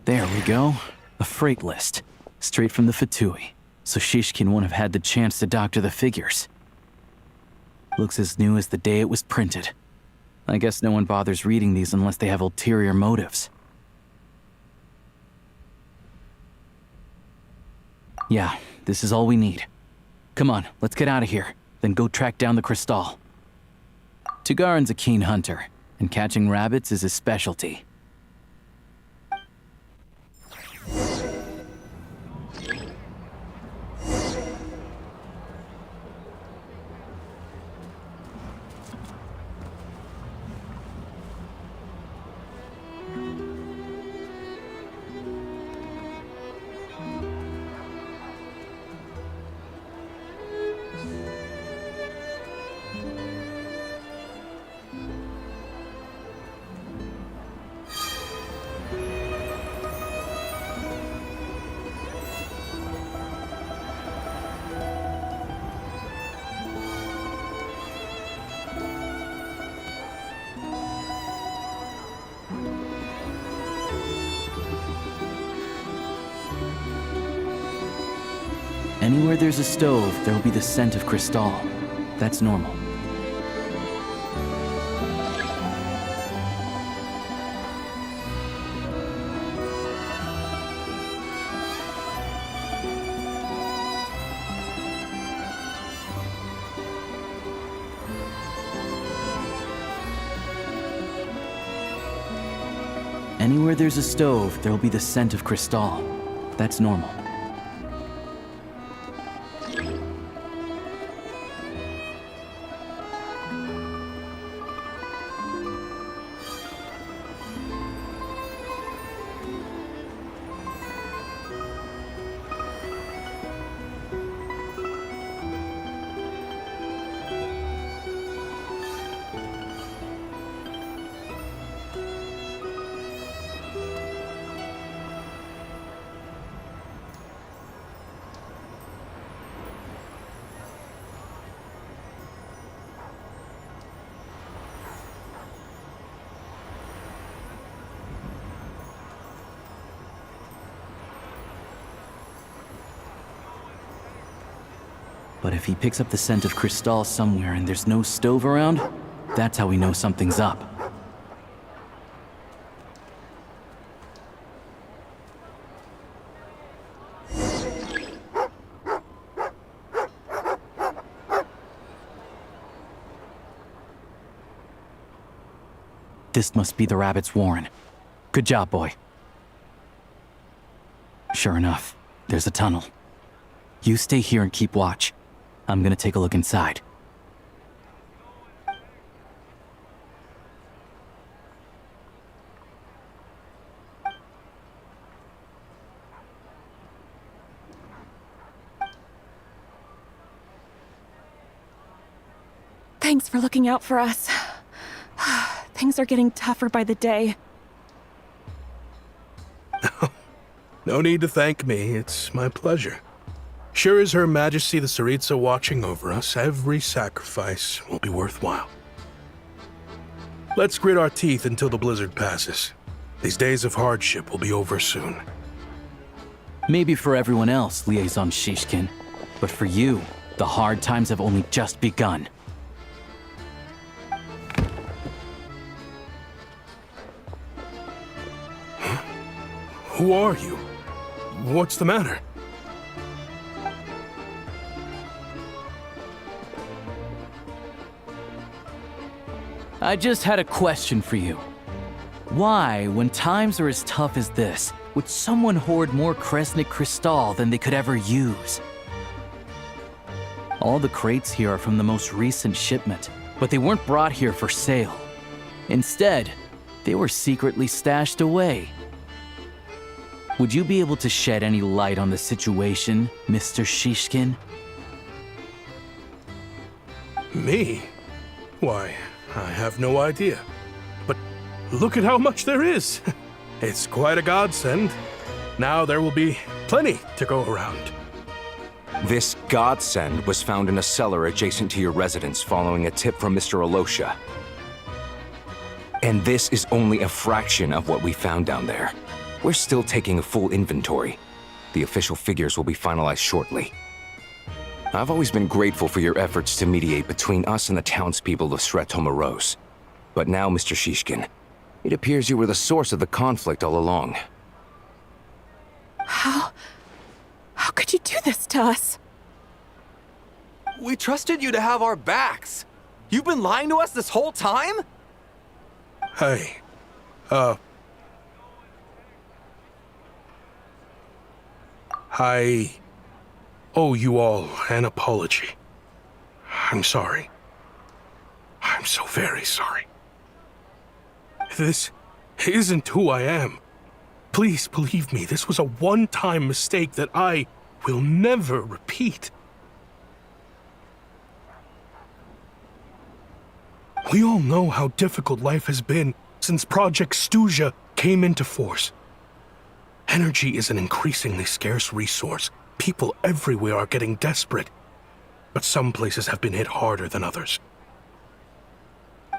There we go. A freight list. Straight from the Fatui. So Shishkin won't have had the chance to doctor the figures. Looks as new as the day it was printed. I guess no one bothers reading these unless they have ulterior motives. Yeah, this is all we need. Come on, let's get out of here, then go track down the crystal. Tagarin's a keen hunter, and catching rabbits is his specialty. Anywhere there's a stove, there'll be the scent of crystal. That's normal. Anywhere there's a stove, there'll be the scent of crystal. That's normal. But if he picks up the scent of Cristal somewhere and there's no stove around, that's how we know something's up. This must be the rabbit's warren. Good job, boy. Sure enough, there's a tunnel. You stay here and keep watch. I'm gonna take a look inside. Thanks for looking out for us. Things are getting tougher by the day. No need to thank me. It's my pleasure. Sure as Her Majesty the Tsaritsa watching over us, every sacrifice will be worthwhile. Let's grit our teeth until the blizzard passes. These days of hardship will be over soon. Maybe for everyone else, Liaison Shishkin, but for you, the hard times have only just begun. Huh? Who are you? What's the matter? I just had a question for you. Why, when times are as tough as this, would someone hoard more Kresnik Crystal than they could ever use? All the crates here are from the most recent shipment, but they weren't brought here for sale. Instead, they were secretly stashed away. Would you be able to shed any light on the situation, Mr. Shishkin? Me? Why, I have no idea. But look at how much there is. It's quite a godsend. Now there will be plenty to go around. This godsend was found in a cellar adjacent to your residence following a tip from Mr. Alosha. And this is only a fraction of what we found down there. We're still taking a full inventory. The official figures will be finalized shortly. I've always been grateful for your efforts to mediate between us and the townspeople of Sretomaros. But now, Mr. Shishkin, it appears you were the source of the conflict all along. How could you do this to us? We trusted you to have our backs. You've been lying to us this whole time? Hey, I owe you all an apology. I'm sorry. I'm so very sorry. This isn't who I am. Please believe me, this was a one-time mistake that I will never repeat. We all know how difficult life has been since Project Stuja came into force. Energy is an increasingly scarce resource. People everywhere are getting desperate, but some places have been hit harder than others.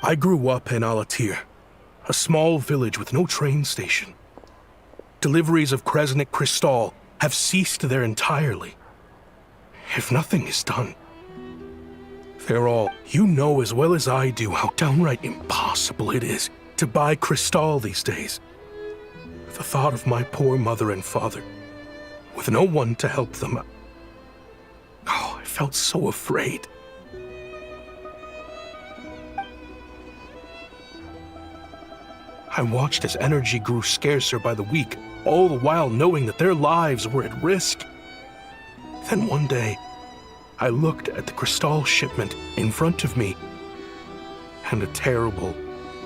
I grew up in Alatir, a small village with no train station. Deliveries of Kresnik Crystal have ceased there entirely. If nothing is done, they're all... You know as well as I do how downright impossible it is to buy Crystal these days. The thought of my poor mother and father, with no one to help them. Oh, I felt so afraid. I watched as energy grew scarcer by the week, all the while knowing that their lives were at risk. Then one day, I looked at the crystal shipment in front of me, and a terrible,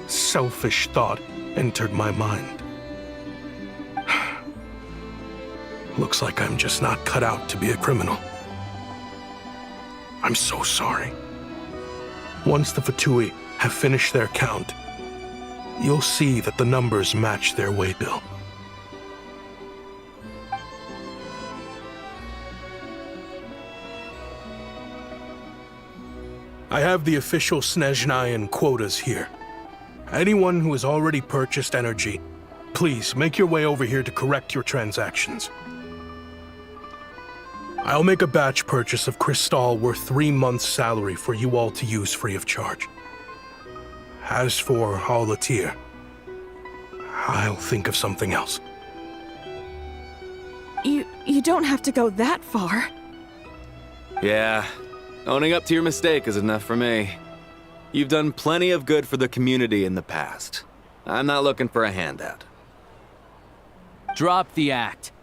selfish thought entered my mind. Looks like I'm just not cut out to be a criminal. I'm so sorry. Once the Fatui have finished their count, you'll see that the numbers match their waybill. I have the official Snezhnayan quotas here. Anyone who has already purchased energy, please make your way over here to correct your transactions. I'll make a batch purchase of crystal worth 3 months' salary for you all to use free of charge. As for Alatir, I'll think of something else. You don't have to go that far. Yeah, owning up to your mistake is enough for me. You've done plenty of good for the community in the past. I'm not looking for a handout. Drop the act.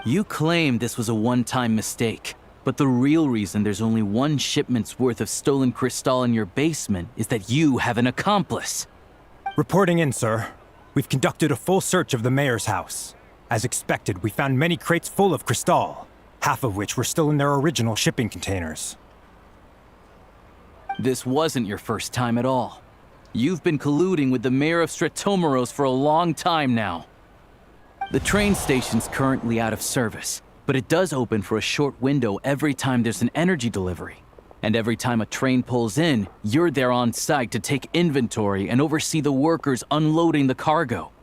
You claim this was a one-time mistake, but the real reason there's only 1 shipment's worth of stolen crystal in your basement is that you have an accomplice. Reporting in, sir. We've conducted a full search of the mayor's house. As expected, we found many crates full of crystal, half of which were still in their original shipping containers. This wasn't your first time at all. You've been colluding with the mayor of Stratomeros for a long time now. The train station's currently out of service, but it does open for a short window every time there's an energy delivery. And every time a train pulls in, you're there on site to take inventory and oversee the workers unloading the cargo.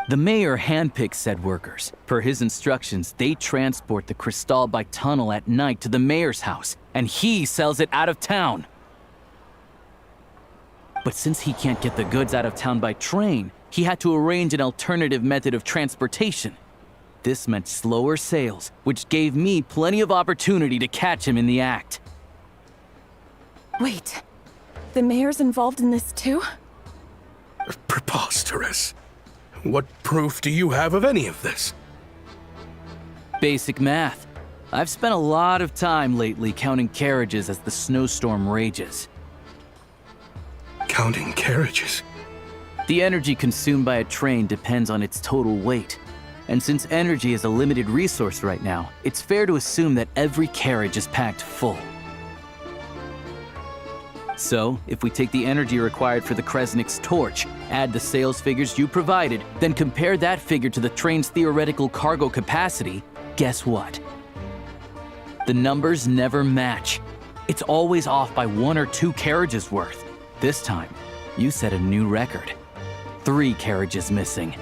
The mayor handpicks said workers. Per his instructions, they transport the crystal by tunnel at night to the mayor's house, and he sells it out of town. But since he can't get the goods out of town by train, he had to arrange an alternative method of transportation. This meant slower sales, which gave me plenty of opportunity to catch him in the act. Wait, the mayor's involved in this too? Preposterous. What proof do you have of any of this? Basic math. I've spent a lot of time lately counting carriages as the snowstorm rages. Counting carriages? The energy consumed by a train depends on its total weight. And since energy is a limited resource right now, it's fair to assume that every carriage is packed full. So, if we take the energy required for the Kresnik's torch, add the sales figures you provided, then compare that figure to the train's theoretical cargo capacity, guess what? The numbers never match. It's always off by 1 or 2 carriages worth. This time, you set a new record. 3 carriages missing.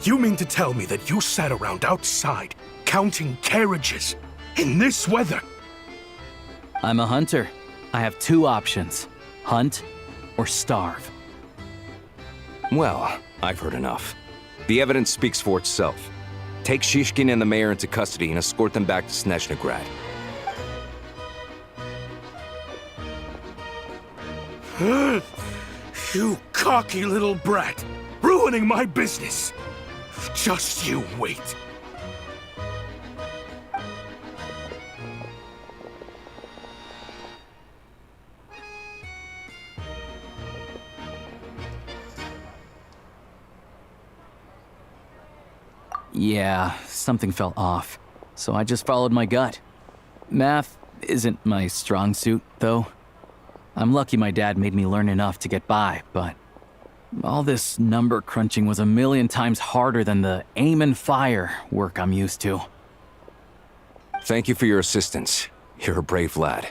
You mean to tell me that you sat around outside, counting carriages, in this weather? I'm a hunter. I have 2 options. Hunt or starve. Well, I've heard enough. The evidence speaks for itself. Take Shishkin and the mayor into custody and escort them back to Snezhnegrad. You cocky little brat! Ruining my business! Just you wait. Yeah, something felt off, so I just followed my gut. Math isn't my strong suit, though. I'm lucky my dad made me learn enough to get by, but all this number crunching was a million times harder than the aim and fire work I'm used to. Thank you for your assistance. You're a brave lad.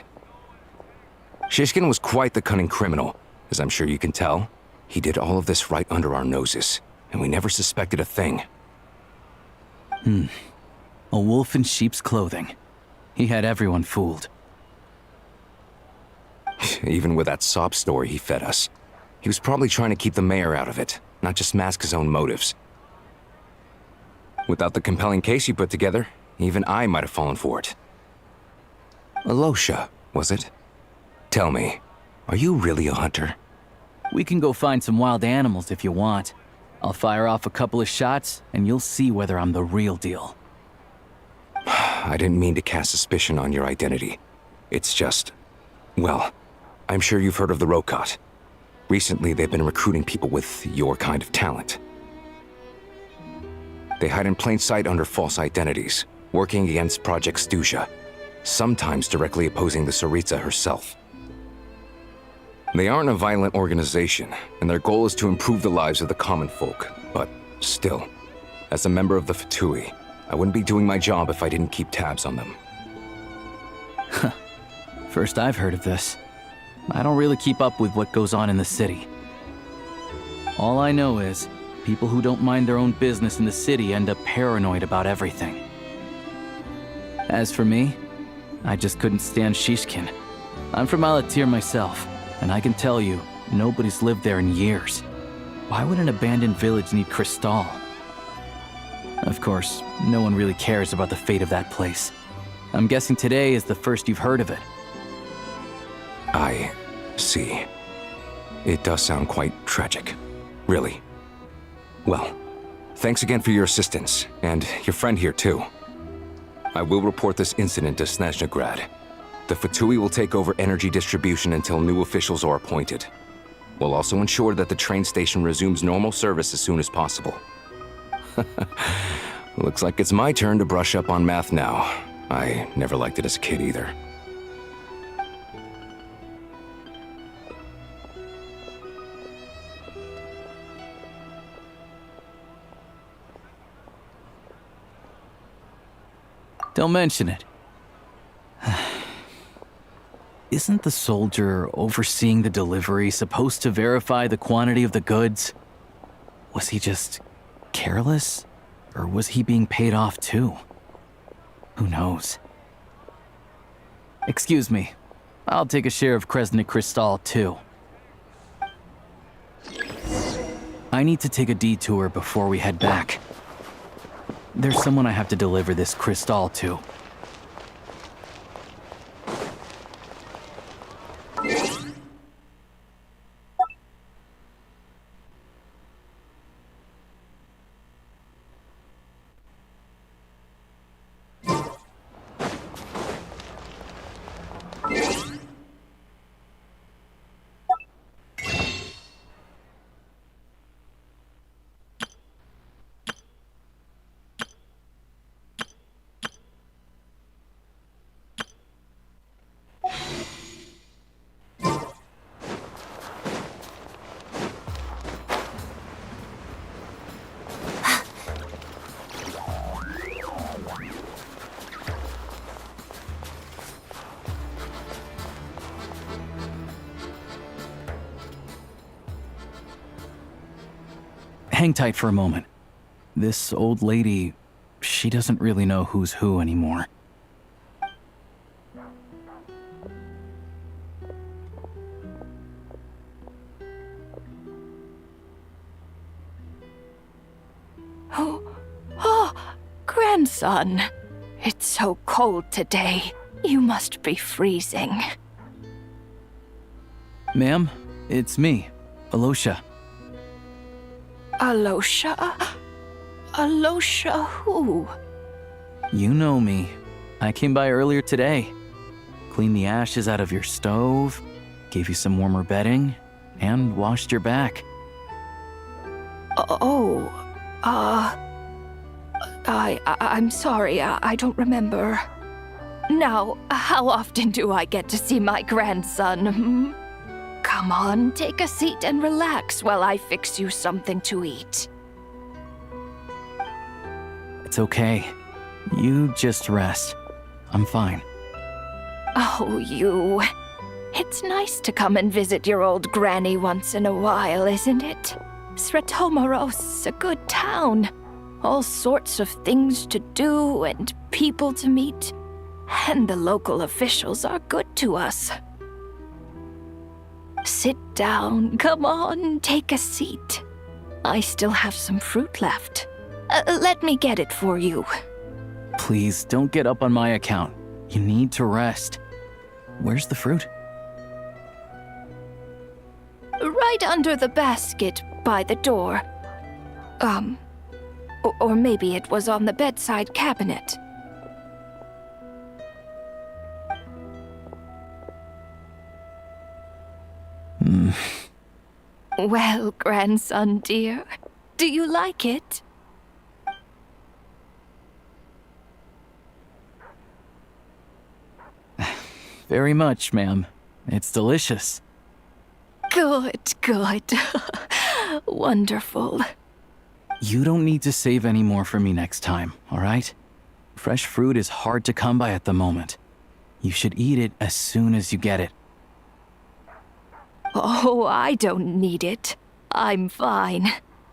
Shishkin was quite the cunning criminal, as I'm sure you can tell. He did all of this right under our noses, and we never suspected a thing. A wolf in sheep's clothing. He had everyone fooled. Even with that sob story he fed us. He was probably trying to keep the mayor out of it, not just mask his own motives. Without the compelling case you put together, even I might have fallen for it. Alosha, was it? Tell me, Are you really a hunter? We can go find some wild animals if you want. I'll fire off a couple of shots, and you'll see whether I'm the real deal. I didn't mean to cast suspicion on your identity. It's just... well, I'm sure you've heard of the Rokot. Recently, they've been recruiting people with your kind of talent. They hide in plain sight under false identities, working against Project Stuja, sometimes directly opposing the Tsaritsa herself. They aren't a violent organization, and their goal is to improve the lives of the common folk. But still, as a member of the Fatui, I wouldn't be doing my job if I didn't keep tabs on them. First I've heard of this. I don't really keep up with what goes on in the city. All I know is, people who don't mind their own business in the city end up paranoid about everything. As for me, I just couldn't stand Shishkin. I'm from Alatir myself, and I can tell you, nobody's lived there in years. Why would an abandoned village need Crystal? Of course, no one really cares about the fate of that place. I'm guessing today is the first you've heard of it. I see. It does sound quite tragic. Really. Well, thanks again for your assistance, and your friend here too. I will report this incident to Snezhnegrad. The Fatui will take over energy distribution until new officials are appointed. We'll also ensure that the train station resumes normal service as soon as possible. Looks like it's my turn to brush up on math now. I never liked it as a kid either. Don't mention it. Isn't the soldier overseeing the delivery supposed to verify the quantity of the goods? Was he just careless? Or was he being paid off too? Who knows? Excuse me. I'll take a share of Kresnik Crystal too. I need to take a detour before we head back. There's someone I have to deliver this crystal to. Hang tight for a moment. This old lady, she doesn't really know who's who anymore. Oh, grandson. It's so cold today. You must be freezing. Ma'am, it's me, Alosha. Alosha? Alosha who? You know me. I came by earlier today. Cleaned the ashes out of your stove, gave you some warmer bedding, and washed your back. I'm sorry, I don't remember. Now, how often do I get to see my grandson? Come on, take a seat and relax while I fix you something to eat. It's okay. You just rest. I'm fine. Oh, you. It's nice to come and visit your old granny once in a while, isn't it? Sretomaros, a good town. All sorts of things to do and people to meet. And the local officials are good to us. Sit down. Come on, take a seat. I still have some fruit left. Let me get it for you. Please, don't get up on my account. You need to rest. Where's the fruit? Right under the basket by the door. Or maybe it was on the bedside cabinet. Well, grandson dear, do you like it? Very much, ma'am. It's delicious. Good, good. Wonderful. You don't need to save any more for me next time, all right? Fresh fruit is hard to come by at the moment. You should eat it as soon as you get it. Oh, I don't need it. I'm fine.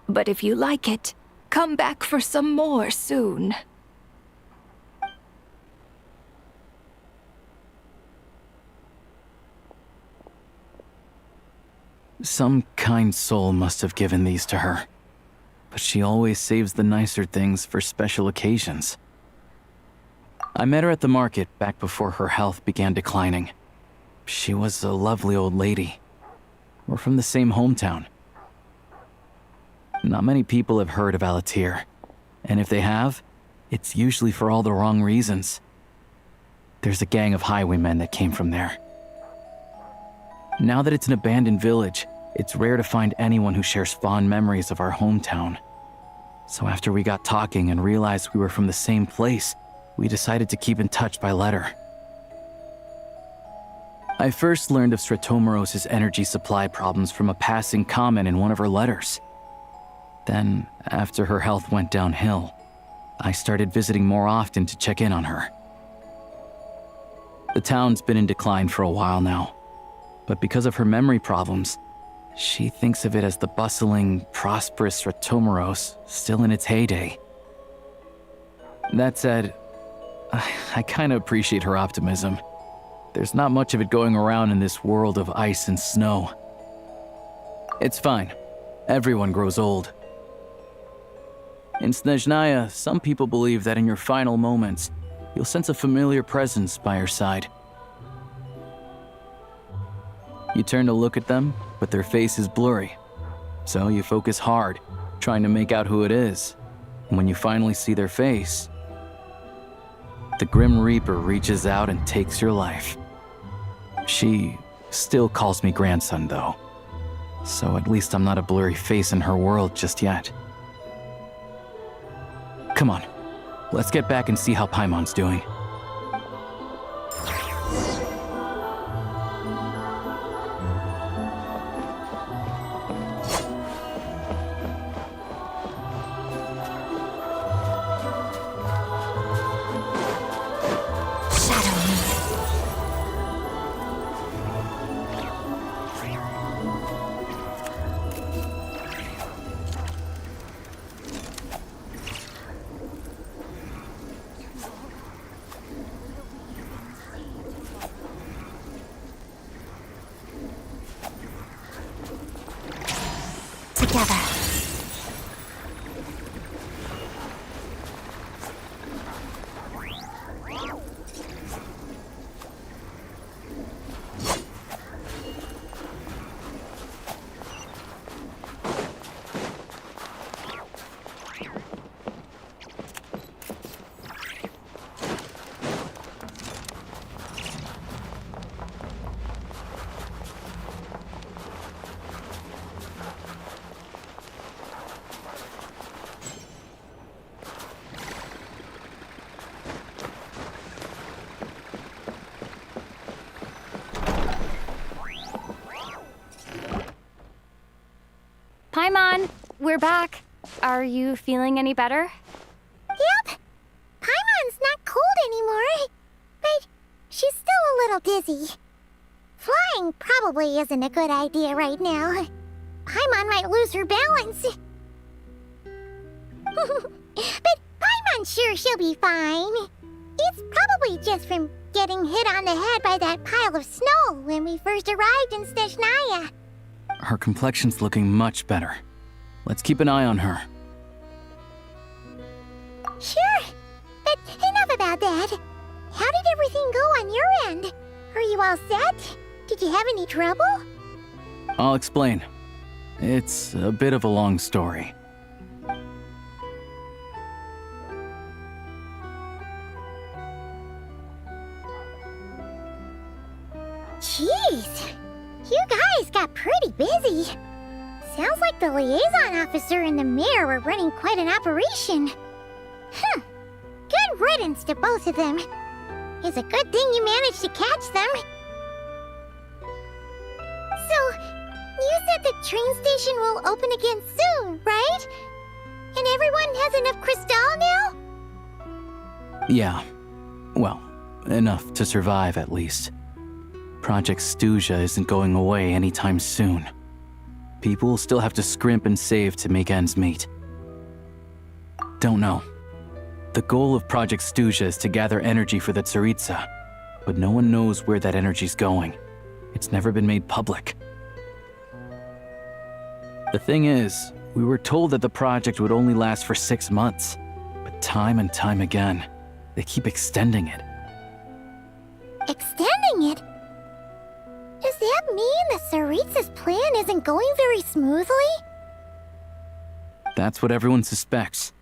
But if you like it, come back for some more soon. Some kind soul must have given these to her. But she always saves the nicer things for special occasions. I met her at the market back before her health began declining. She was a lovely old lady. We're from the same hometown. Not many people have heard of Alatir, and if they have, it's usually for all the wrong reasons. There's a gang of highwaymen that came from there. Now that it's an abandoned village, it's rare to find anyone who shares fond memories of our hometown. So after we got talking and realized we were from the same place, we decided to keep in touch by letter. I first learned of Stratomoros's energy supply problems from a passing comment in one of her letters. Then, after her health went downhill, I started visiting more often to check in on her. The town's been in decline for a while now, but because of her memory problems, she thinks of it as the bustling, prosperous Stratomoros still in its heyday. That said, I kinda appreciate her optimism. There's not much of it going around in this world of ice and snow. It's fine. Everyone grows old. In Snezhnaya, some people believe that in your final moments, you'll sense a familiar presence by your side. You turn to look at them, but their face is blurry. So you focus hard, trying to make out who it is. And when you finally see their face, the Grim Reaper reaches out and takes your life. She still calls me grandson, though. So at least I'm not a blurry face in her world just yet. Come on, let's get back and see how Paimon's doing. Together. Paimon, we're back. Are you feeling any better? Yep. Paimon's not cold anymore, but she's still a little dizzy. Flying probably isn't a good idea right now. Paimon might lose her balance. But Paimon's sure she'll be fine. It's probably just from getting hit on the head by that pile of snow when we first arrived in Snezhnaya. Her complexion's looking much better. Let's keep an eye on her. Sure, but enough about that. How did everything go on your end? Are you all set? Did you have any trouble? I'll explain. It's a bit of a long story. Jeez, you guys got pretty busy. Sounds like the liaison officer and the mayor were running quite an operation. Good riddance to both of them. It's a good thing you managed to catch them. So, you said the train station will open again soon, right? And everyone has enough crystal now? Yeah. Well, enough to survive at least. Project Stuja isn't going away anytime soon. People will still have to scrimp and save to make ends meet. Don't know. The goal of Project Stuja is to gather energy for the Tsaritsa, but no one knows where that energy's going. It's never been made public. The thing is, we were told that the project would only last for 6 months, but time and time again, they keep extending it. Extending it? Does that mean the Tsaritsa's plan isn't going very smoothly? That's what everyone suspects.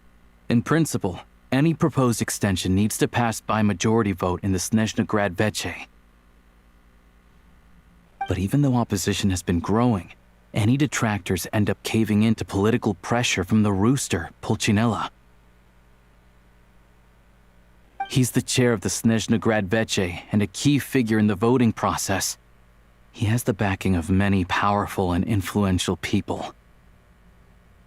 In principle, any proposed extension needs to pass by majority vote in the Snezhnograd Veche. But even though opposition has been growing, any detractors end up caving into political pressure from the rooster, Pulcinella. He's the chair of the Snezhnograd Veche and a key figure in the voting process. He has the backing of many powerful and influential people.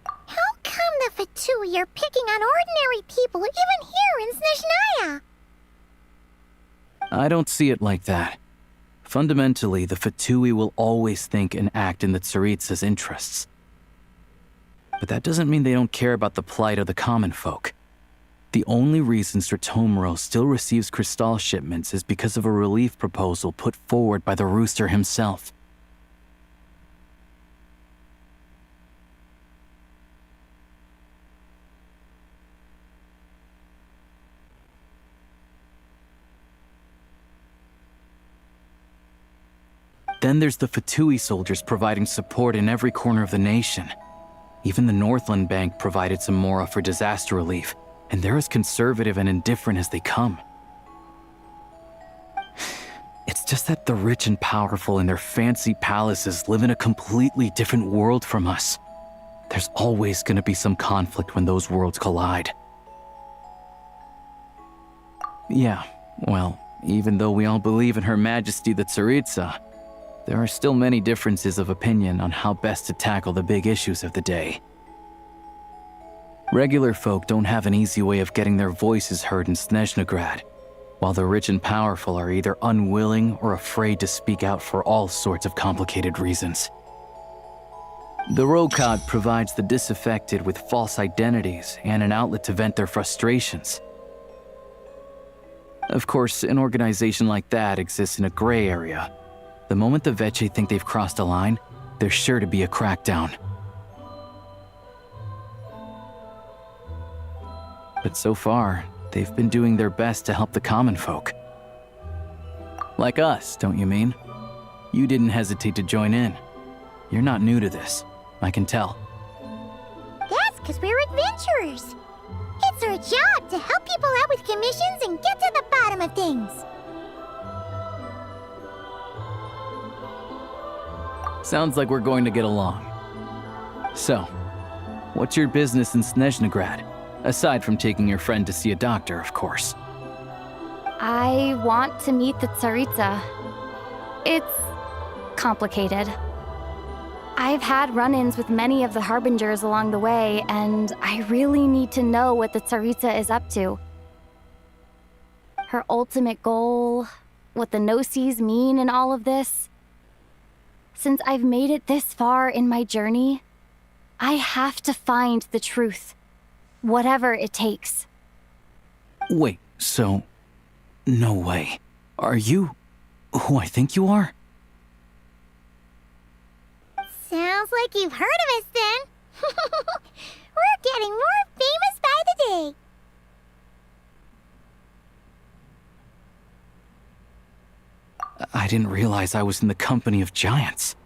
How come the Fatui are picking on ordinary people even here in Snezhnaya? I don't see it like that. Fundamentally, the Fatui will always think and act in the Tsaritsa's interests. But that doesn't mean they don't care about the plight of the common folk. The only reason Stratomiro still receives crystal shipments is because of a relief proposal put forward by the rooster himself. Then there's the Fatui soldiers providing support in every corner of the nation. Even the Northland Bank provided some mora for disaster relief, and they're as conservative and indifferent as they come. It's just that the rich and powerful in their fancy palaces live in a completely different world from us. There's always going to be some conflict when those worlds collide. Yeah, well, even though we all believe in Her Majesty the Tsaritsa, there are still many differences of opinion on how best to tackle the big issues of the day. Regular folk don't have an easy way of getting their voices heard in Snezhnograd, while the rich and powerful are either unwilling or afraid to speak out for all sorts of complicated reasons. The Rokad provides the disaffected with false identities and an outlet to vent their frustrations. Of course, an organization like that exists in a gray area. The moment the Veche think they've crossed a line, there's sure to be a crackdown. But so far, they've been doing their best to help the common folk. Like us, don't you mean? You didn't hesitate to join in. You're not new to this, I can tell. That's because we're adventurers. It's our job to help people out with commissions and get to the bottom of things. Sounds like we're going to get along. So, what's your business in Snezhnograd? Aside from taking your friend to see a doctor, of course. I want to meet the Tsaritsa. It's complicated. I've had run-ins with many of the Harbingers along the way, and I really need to know what the Tsaritsa is up to. Her ultimate goal, what the Gnosis mean in all of this. Since I've made it this far in my journey, I have to find the truth, whatever it takes. Wait, so... No way. Are you who I think you are? Sounds like you've heard of us then. We're getting more famous by the day. I didn't realize I was in the company of giants.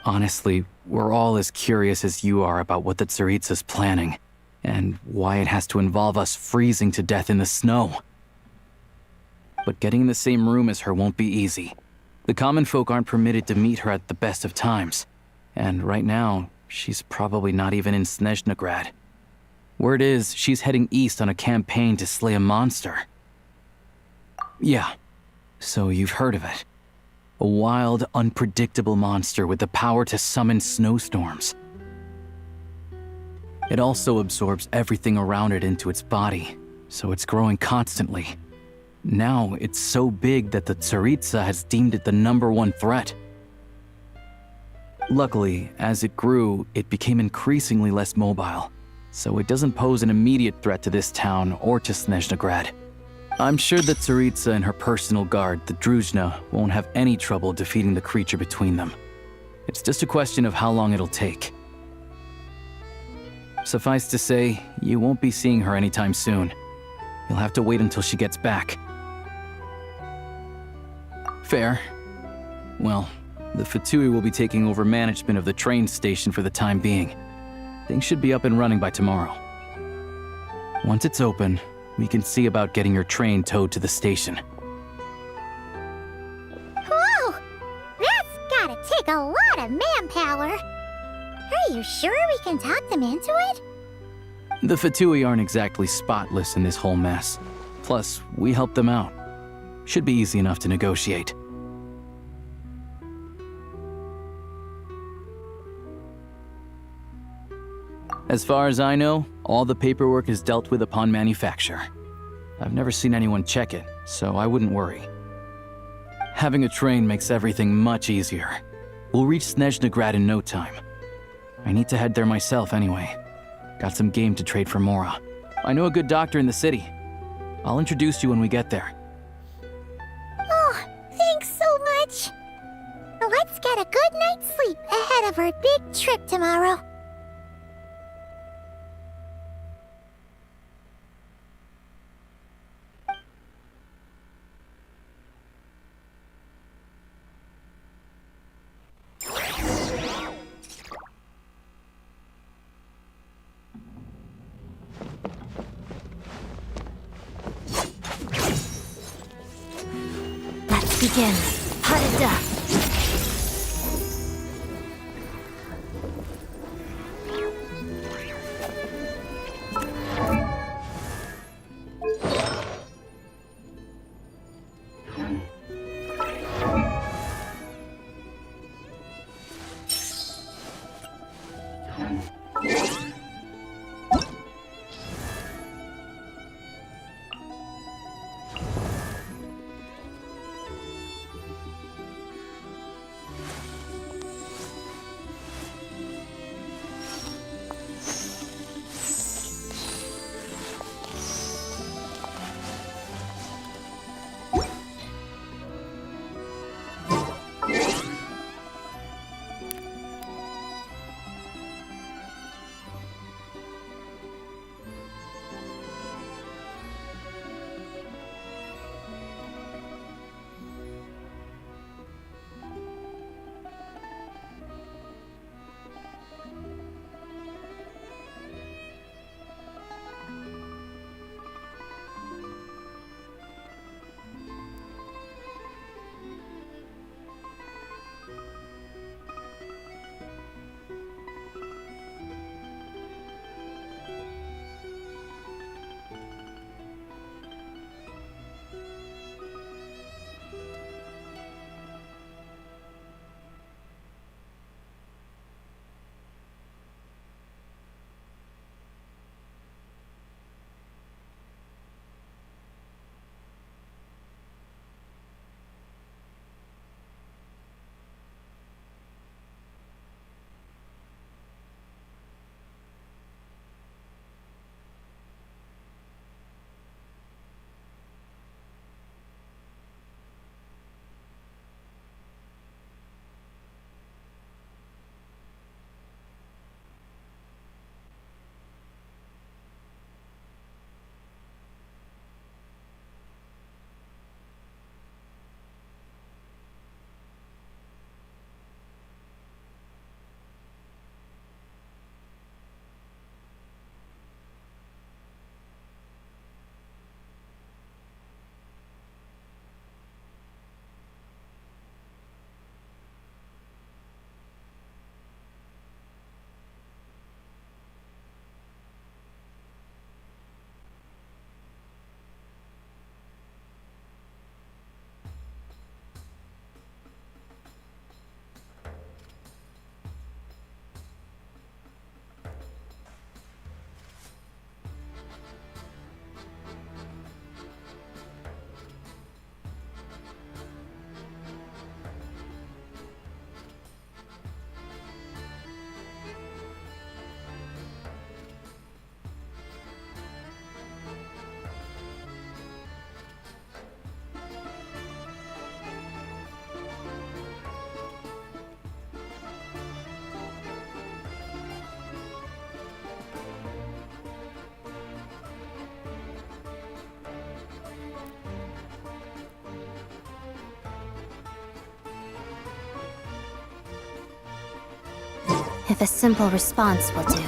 Honestly, we're all as curious as you are about what the Tsaritsa's planning, and why it has to involve us freezing to death in the snow. But getting in the same room as her won't be easy. The common folk aren't permitted to meet her at the best of times, and right now, she's probably not even in Snezhnegrad. Word is, she's heading east on a campaign to slay a monster. Yeah, so you've heard of it. A wild, unpredictable monster with the power to summon snowstorms. It also absorbs everything around it into its body, so it's growing constantly. Now, it's so big that the Tsaritsa has deemed it the #1 threat. Luckily, as it grew, it became increasingly less mobile, so it doesn't pose an immediate threat to this town or to Snezhnegrad. I'm sure that Tsaritsa and her personal guard, the Druzhna, won't have any trouble defeating the creature between them. It's just a question of how long it'll take. Suffice to say, you won't be seeing her anytime soon. You'll have to wait until she gets back. Fair. Well, the Fatui will be taking over management of the train station for the time being. Things should be up and running by tomorrow. Once it's open, we can see about getting your train towed to the station. Whoa! That's gotta take a lot of manpower. Are you sure we can talk them into it? The Fatui aren't exactly spotless in this whole mess. Plus, we helped them out. Should be easy enough to negotiate. As far as I know, all the paperwork is dealt with upon manufacture. I've never seen anyone check it, so I wouldn't worry. Having a train makes everything much easier. We'll reach Snezhnegrad in no time. I need to head there myself anyway. Got some game to trade for Mora. I know a good doctor in the city. I'll introduce you when we get there. Oh, thanks so much. Let's get a good night's sleep ahead of our big trip tomorrow. Let's begin. Harada! if a simple response will do.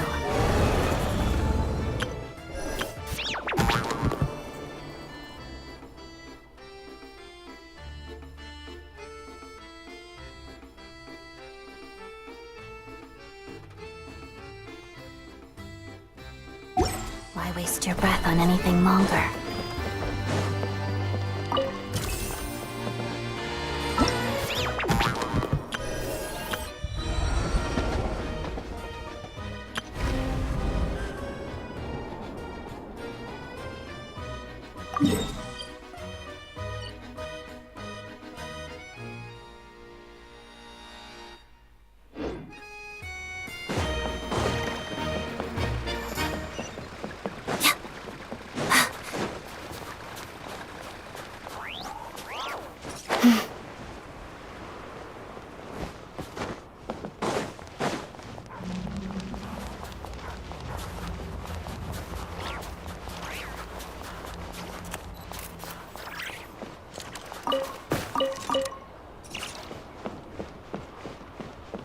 Why waste your breath on anything longer?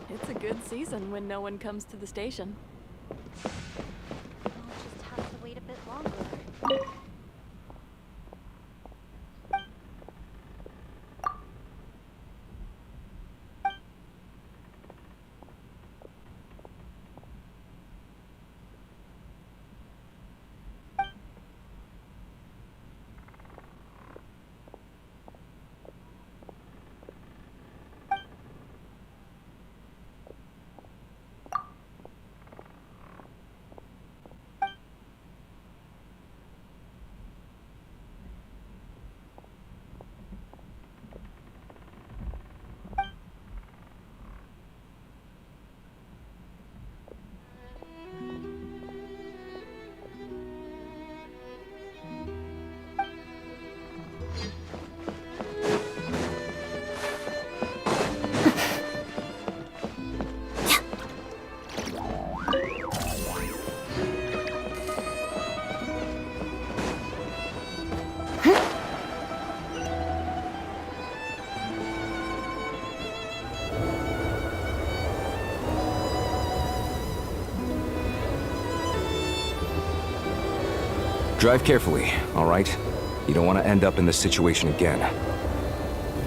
It's a good season when no one comes to the station. I'll just have to wait a bit longer. Drive carefully, all right? You don't want to end up in this situation again.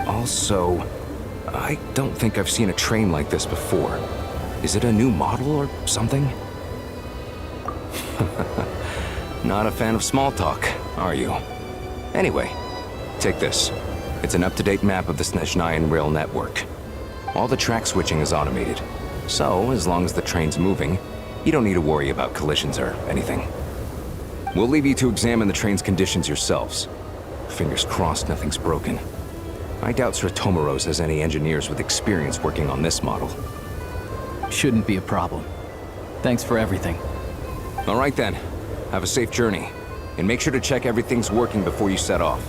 Also, I don't think I've seen a train like this before. Is it a new model or something? Not a fan of small talk, are you? Anyway, take this. It's an up-to-date map of the Snezhnayan rail network. All the track switching is automated. So, as long as the train's moving, you don't need to worry about collisions or anything. We'll leave you to examine the train's conditions yourselves. Fingers crossed nothing's broken. I doubt Sir Tomoros has any engineers with experience working on this model. Shouldn't be a problem. Thanks for everything. All right then. Have a safe journey. And make sure to check everything's working before you set off.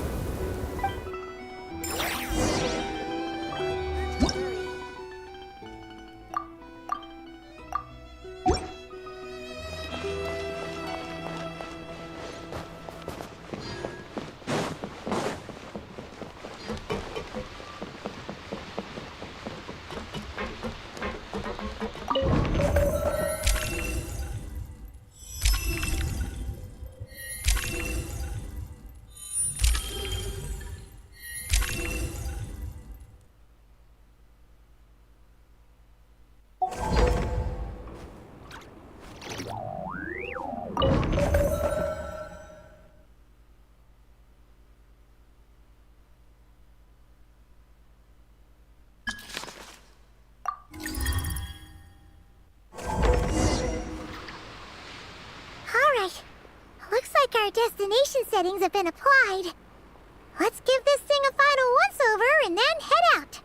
Destination settings have been applied. Let's give this thing a final once-over and then head out.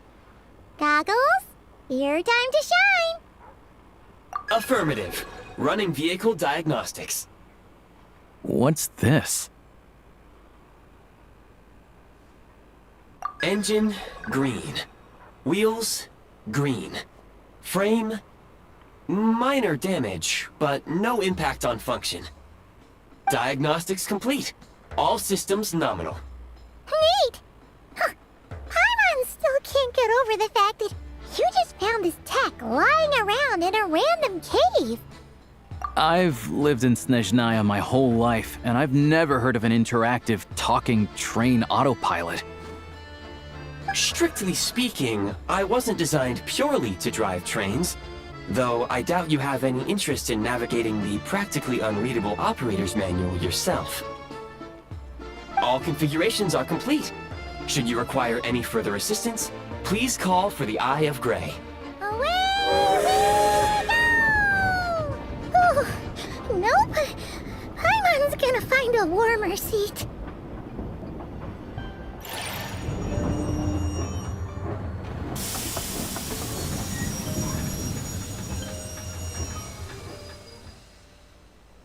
Goggles, your time to shine. Affirmative. Running vehicle diagnostics. What's this? Engine, green. Wheels, green. Frame, minor damage, but no impact on function. Diagnostics complete. All systems nominal. Neat! Huh. Paimon still can't get over the fact that you just found this tech lying around around in a random cave. I've lived in Snezhnaya my whole life, and I've never heard of an interactive talking train autopilot. Strictly speaking, I wasn't designed purely to drive trains, though I doubt you have any interest in navigating the practically unreadable operator's manual yourself. All configurations are complete. Should you require any further assistance, please call for the Eye of Grey. Away we go! Ooh, nope. Paimon's gonna find a warmer seat.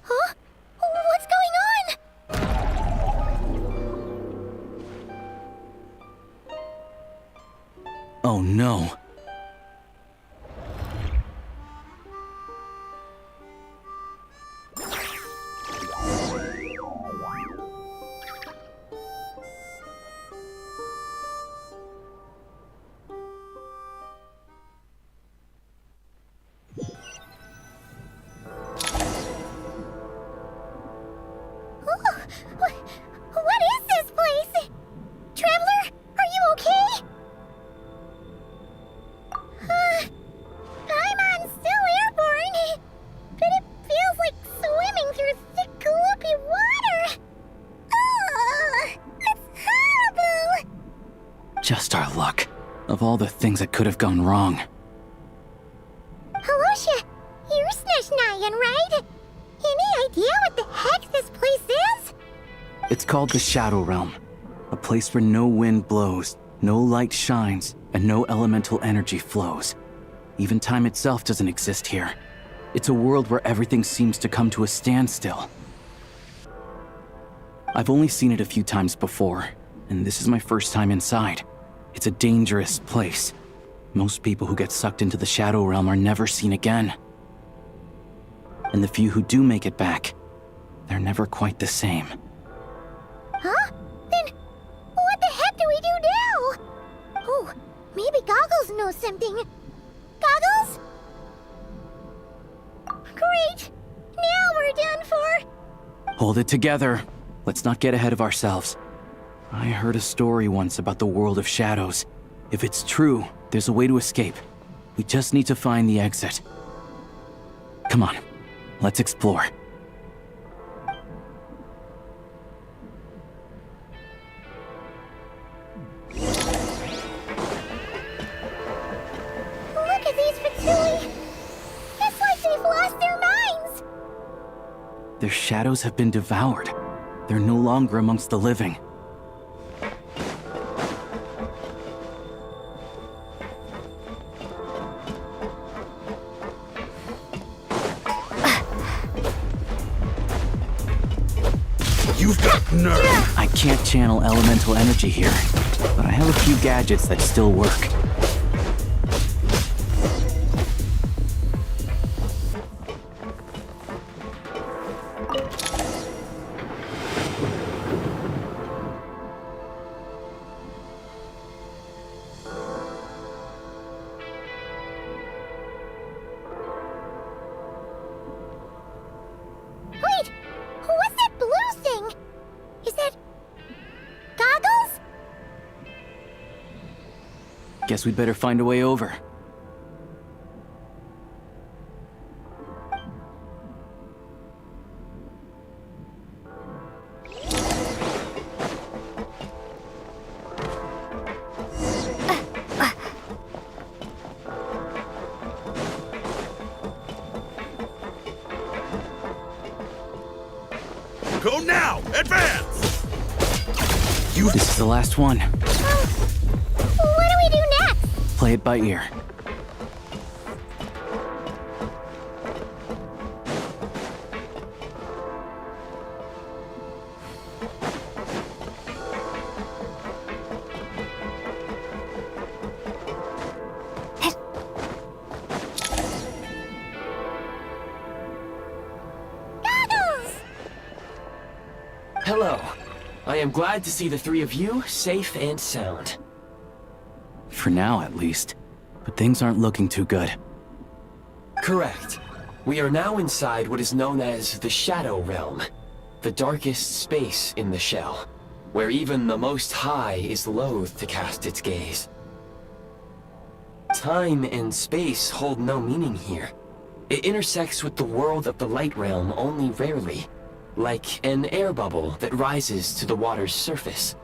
Huh? What's going on? Oh no. What is this place? Traveler, are you okay? Paimon's still airborne, but it feels like swimming through thick, gloopy water. Ugh, it's horrible. Just our luck. Of all the things that could have gone wrong. Halosha, you're Snezhnayan, right? Any idea what the heck this place is? It's called the Shadow Realm. A place where no wind blows, no light shines, and no elemental energy flows. Even time itself doesn't exist here. It's a world where everything seems to come to a standstill. I've only seen it a few times before, and this is my first time inside. It's a dangerous place. Most people who get sucked into the Shadow Realm are never seen again. And the few who do make it back, they're never quite the same. Huh? Then what the heck do we do now? Oh, maybe Goggles knows something. Goggles? Great! Now we're done for! Hold it together. Let's not get ahead of ourselves. I heard a story once about the world of shadows. If it's true, there's a way to escape. We just need to find the exit. Come on, let's explore. Look at these Fatui! It's like they've lost their minds! Their shadows have been devoured. They're no longer amongst the living. You've got nerve! I can't channel elemental energy here, but I have a few gadgets that still work. Wait! What's that blue thing? Is that... Goggles? Guess we'd better find a way over. Go now! Advance! This is the last one. What do we do next? Play it by ear. Goggles! Hello. I am glad to see the three of you safe and sound. For now, at least. But things aren't looking too good. Correct. We are now inside what is known as the Shadow Realm, the darkest space in the shell, where even the Most High is loath to cast its gaze. Time and space hold no meaning here. It intersects with the world of the Light Realm only rarely, like an air bubble that rises to the water's surface.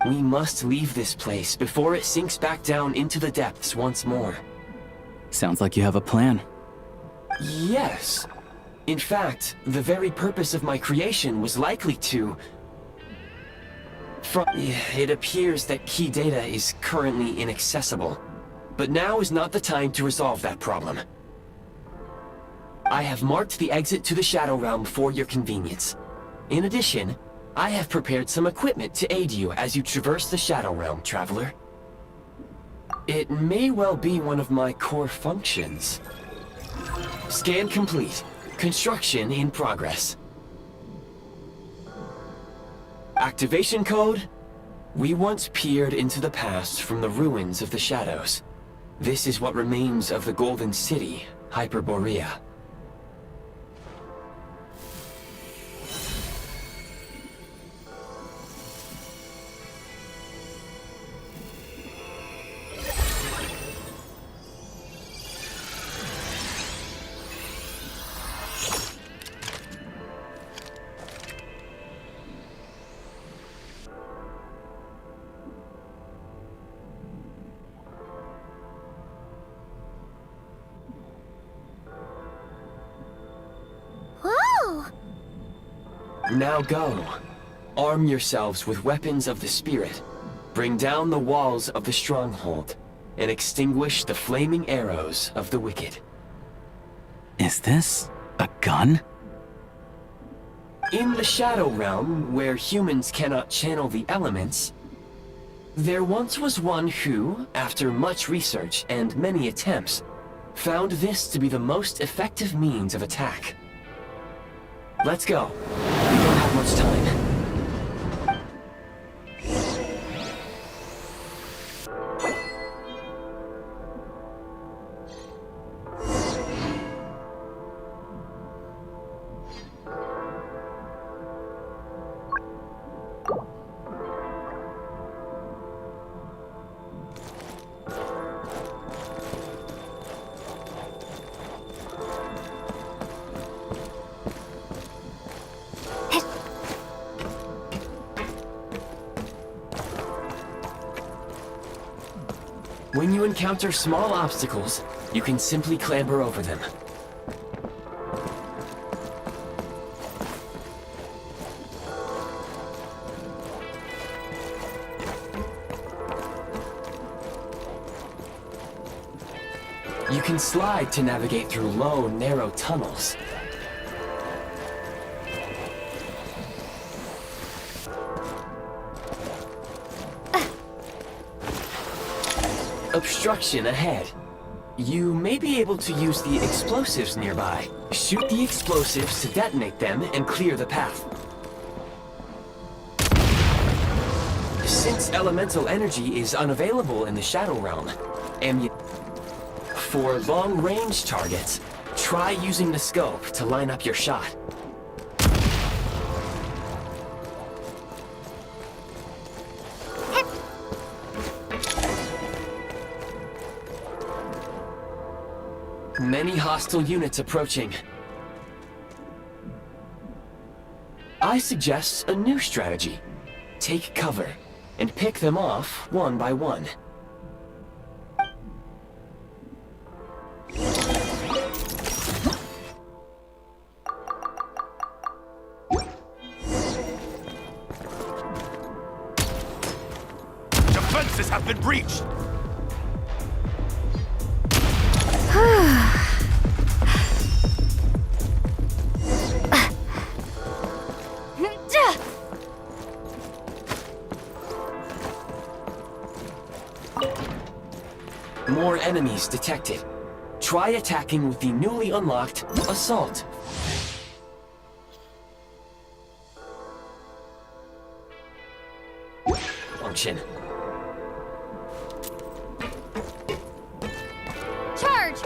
We must leave this place before it sinks back down into the depths once more. Sounds like you have a plan. Yes. In fact, the very purpose of my creation was likely to... It appears that key data is currently inaccessible, but now is not the time to resolve that problem. I have marked the exit to the Shadow Realm for your convenience. In addition, I have prepared some equipment to aid you as you traverse the Shadow Realm, Traveler. It may well be one of my core functions. Scan complete. Construction in progress. Activation code? We once peered into the past from the ruins of the shadows. This is what remains of the Golden City, Hyperborea. Whoa! Now go. Arm yourselves with weapons of the spirit. Bring down the walls of the stronghold, and extinguish the flaming arrows of the wicked. Is this a gun? In the Shadow Realm, where humans cannot channel the elements, there once was one who, after much research and many attempts, found this to be the most effective means of attack. Let's go. We don't have much time. When you encounter small obstacles, you can simply clamber over them. You can slide to navigate through low, narrow tunnels. Obstruction ahead. You may be able to use the explosives nearby. Shoot the explosives to detonate them and clear the path. Since elemental energy is unavailable in the Shadow Realm, for long-range targets, try using the scope to line up your shot. Many hostile units approaching. I suggest a new strategy. Take cover, and pick them off one by one. Defenses have been breached! More enemies detected. Try attacking with the newly unlocked Assault. Function. Charge!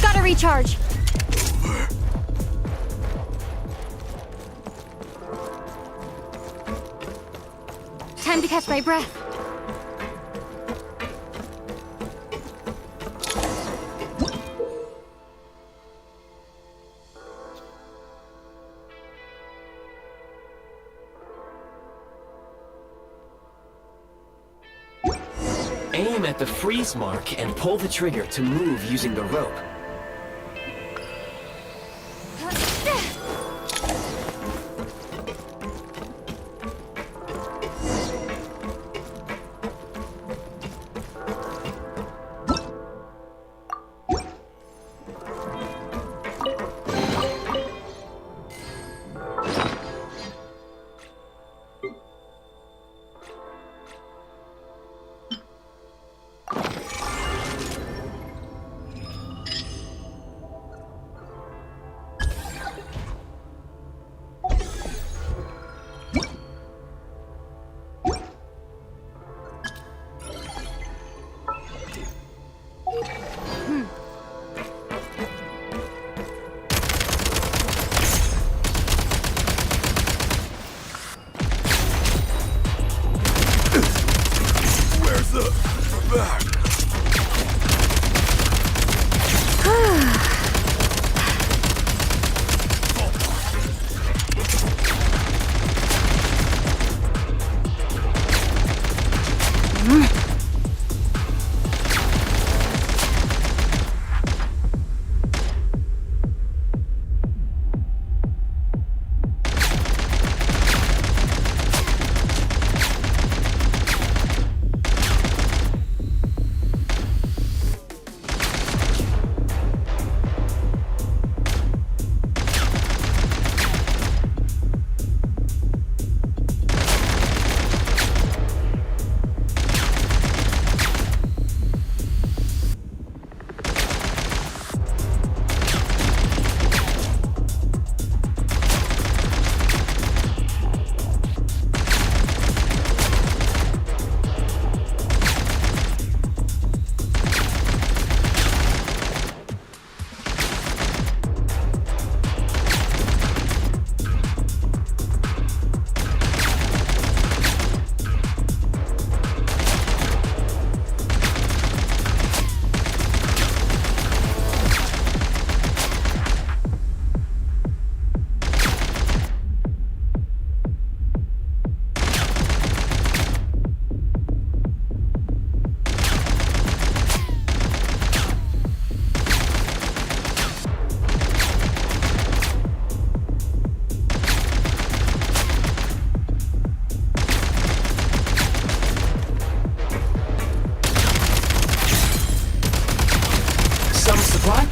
Gotta recharge. Time to catch my breath. Aim at the freeze mark and pull the trigger to move using the rope.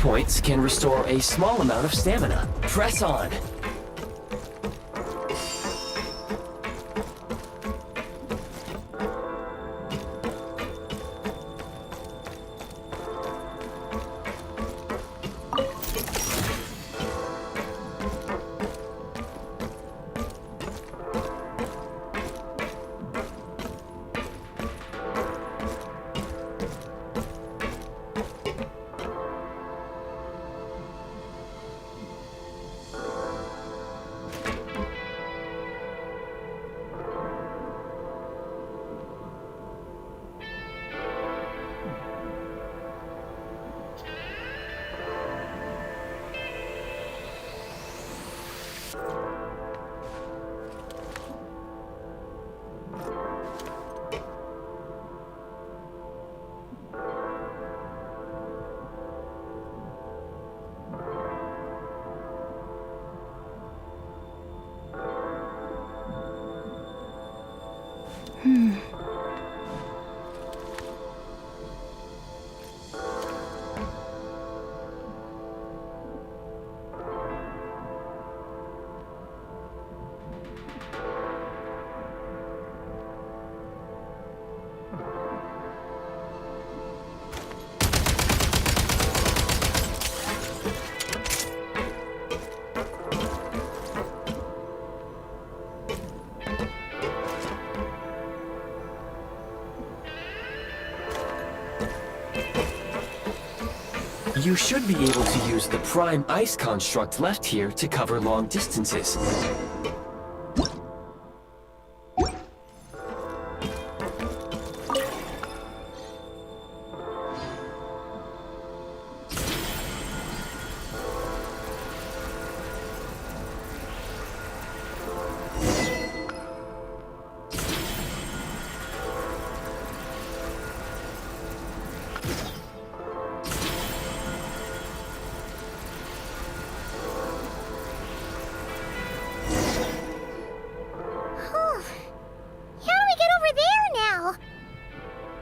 Points can restore a small amount of stamina. Press on. You should be able to use the prime ice construct left here to cover long distances.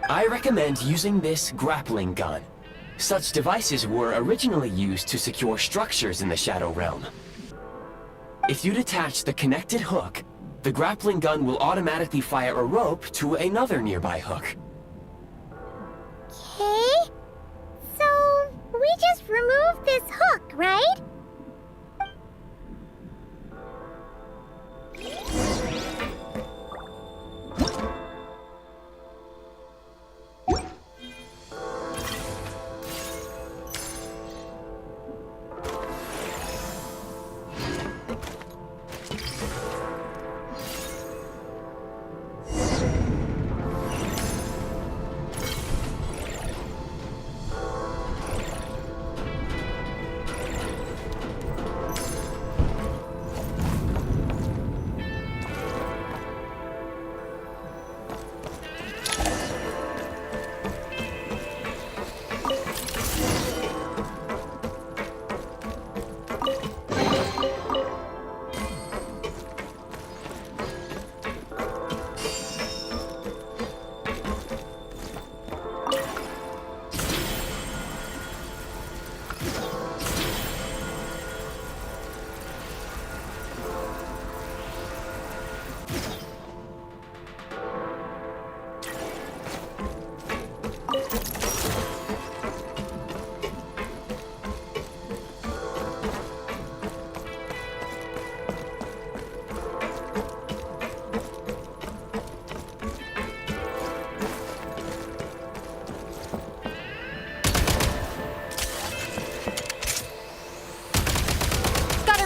I recommend using this grappling gun. Such devices were originally used to secure structures in the Shadow Realm. If you detach the connected hook, the grappling gun will automatically fire a rope to another nearby hook. Okay. So, we just removed this hook, right?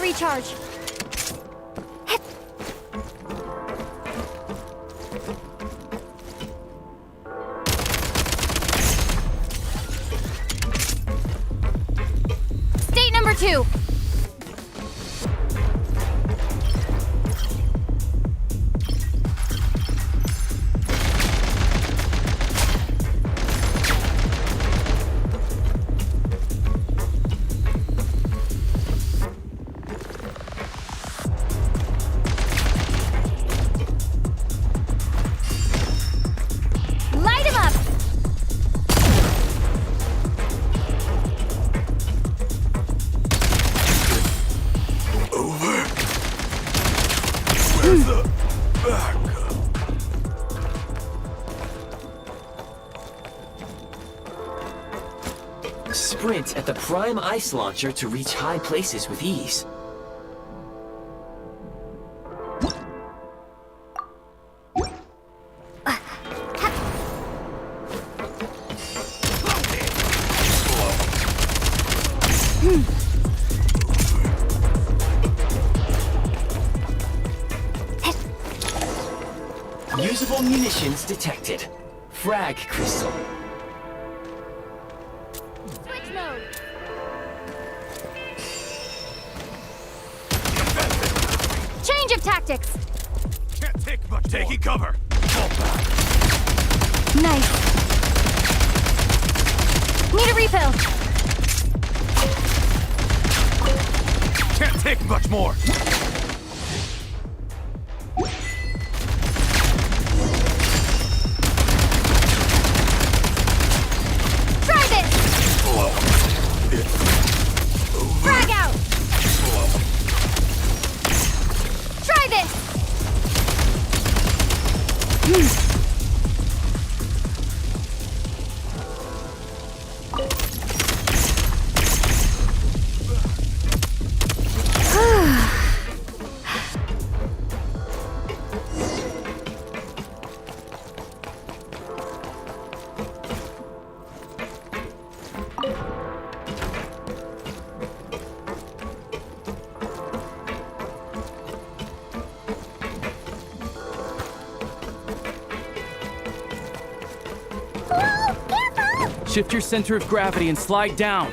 Recharge. State number 2. Sprint at the prime ice launcher to reach high places with ease. Usable munitions detected. Frag crystal. Switch mode. Change of tactics. Can't take much. Taking cover. Nice. Need a refill. Can't take much more. Try this. Frag out. Try this. Shift your center of gravity and slide down.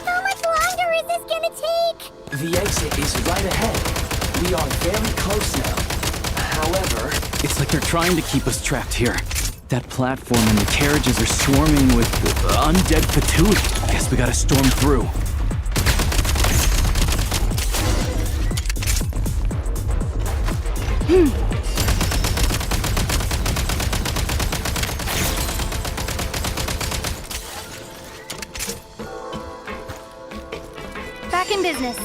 How much longer is this gonna take? The exit is right ahead. We are very close now. However, It's like they're trying to keep us trapped here. That platform and the carriages are swarming with undead fatuity. Guess we gotta storm through. Back in business.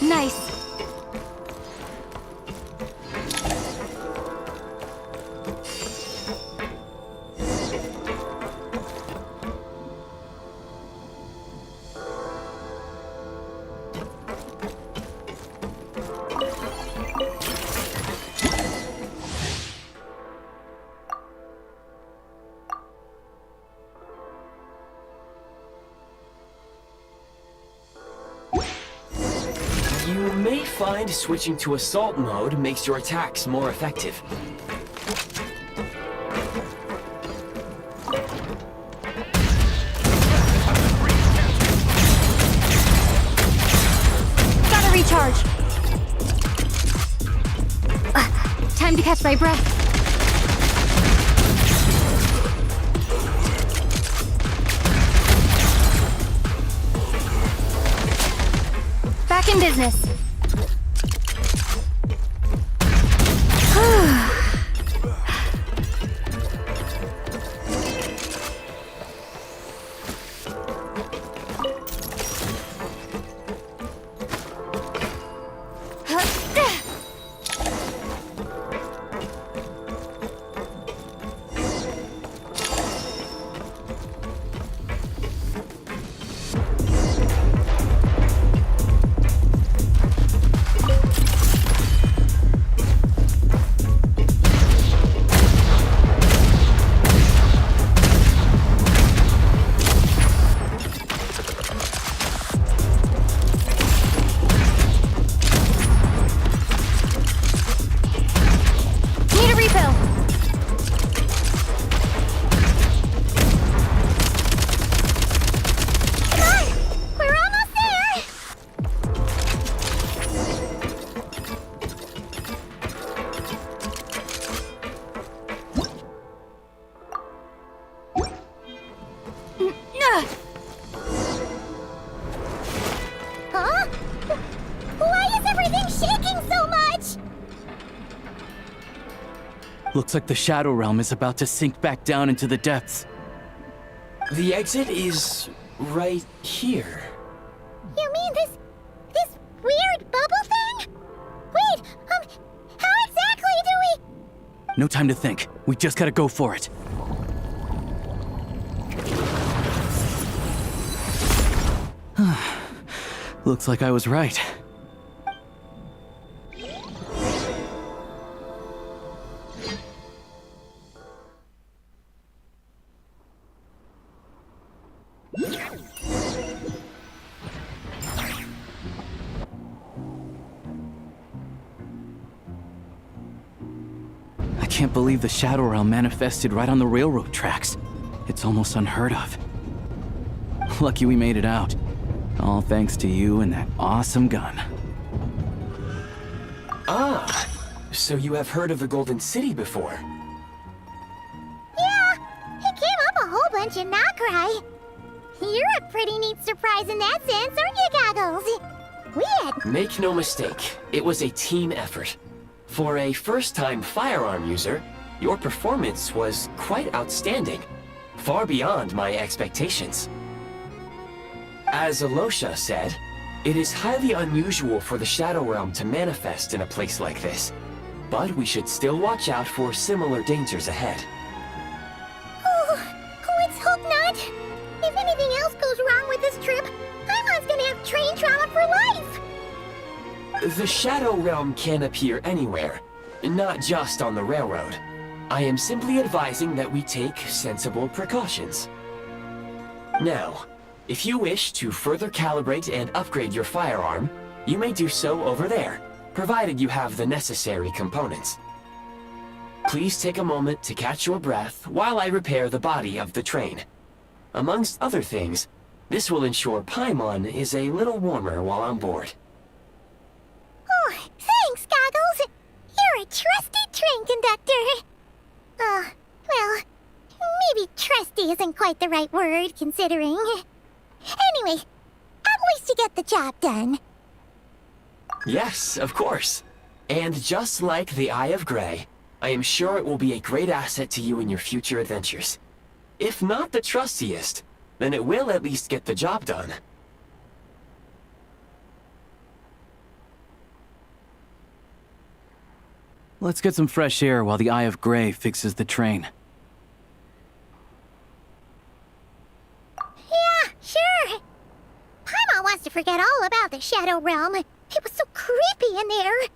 Nice. you may find switching to assault mode makes your attacks more effective. Gotta recharge. Time to catch my breath. Back in business. Need a refill. Come on! We're almost there! Huh? Why is everything shaking so much? Looks like the Shadow Realm is about to sink back down into the depths. The exit is right here. You mean this weird bubble thing? Wait, how exactly do we... No time to think. We just gotta go for it. Looks like I was right. I can't believe the Shadow Realm manifested right on the railroad tracks. It's almost unheard of. Lucky we made it out. All thanks to you and that awesome gun. Ah, so you have heard of the Golden City before? Yeah, it came up a whole bunch in Nokrai. You're a pretty neat surprise in that sense, aren't you, Goggles? We had... Make no mistake, it was a team effort. For a first-time firearm user, your performance was quite outstanding. far beyond my expectations. As Alosha said, it is highly unusual for the Shadow Realm to manifest in a place like this, but we should still watch out for similar dangers ahead. Let's hope not. If anything else goes wrong with this trip, Paimon's gonna have train trauma for life! The Shadow Realm can appear anywhere, not just on the railroad. I am simply advising that we take sensible precautions. Now, if you wish to further calibrate and upgrade your firearm, you may do so over there, provided you have the necessary components. Please take a moment to catch your breath while I repair the body of the train. Amongst other things, this will ensure Paimon is a little warmer while on board. Oh, thanks, Goggles! You're a trusty train conductor! Well, maybe trusty isn't quite the right word, considering. Anyway, at least you get the job done. Yes, of course. And just like the Eye of Grey, I am sure it will be a great asset to you in your future adventures. If not the trustiest, then it will at least get the job done. Let's get some fresh air while the Eye of Grey fixes the train. Yeah, sure. Paimon wants to forget all about the Shadow Realm. It was so creepy in there.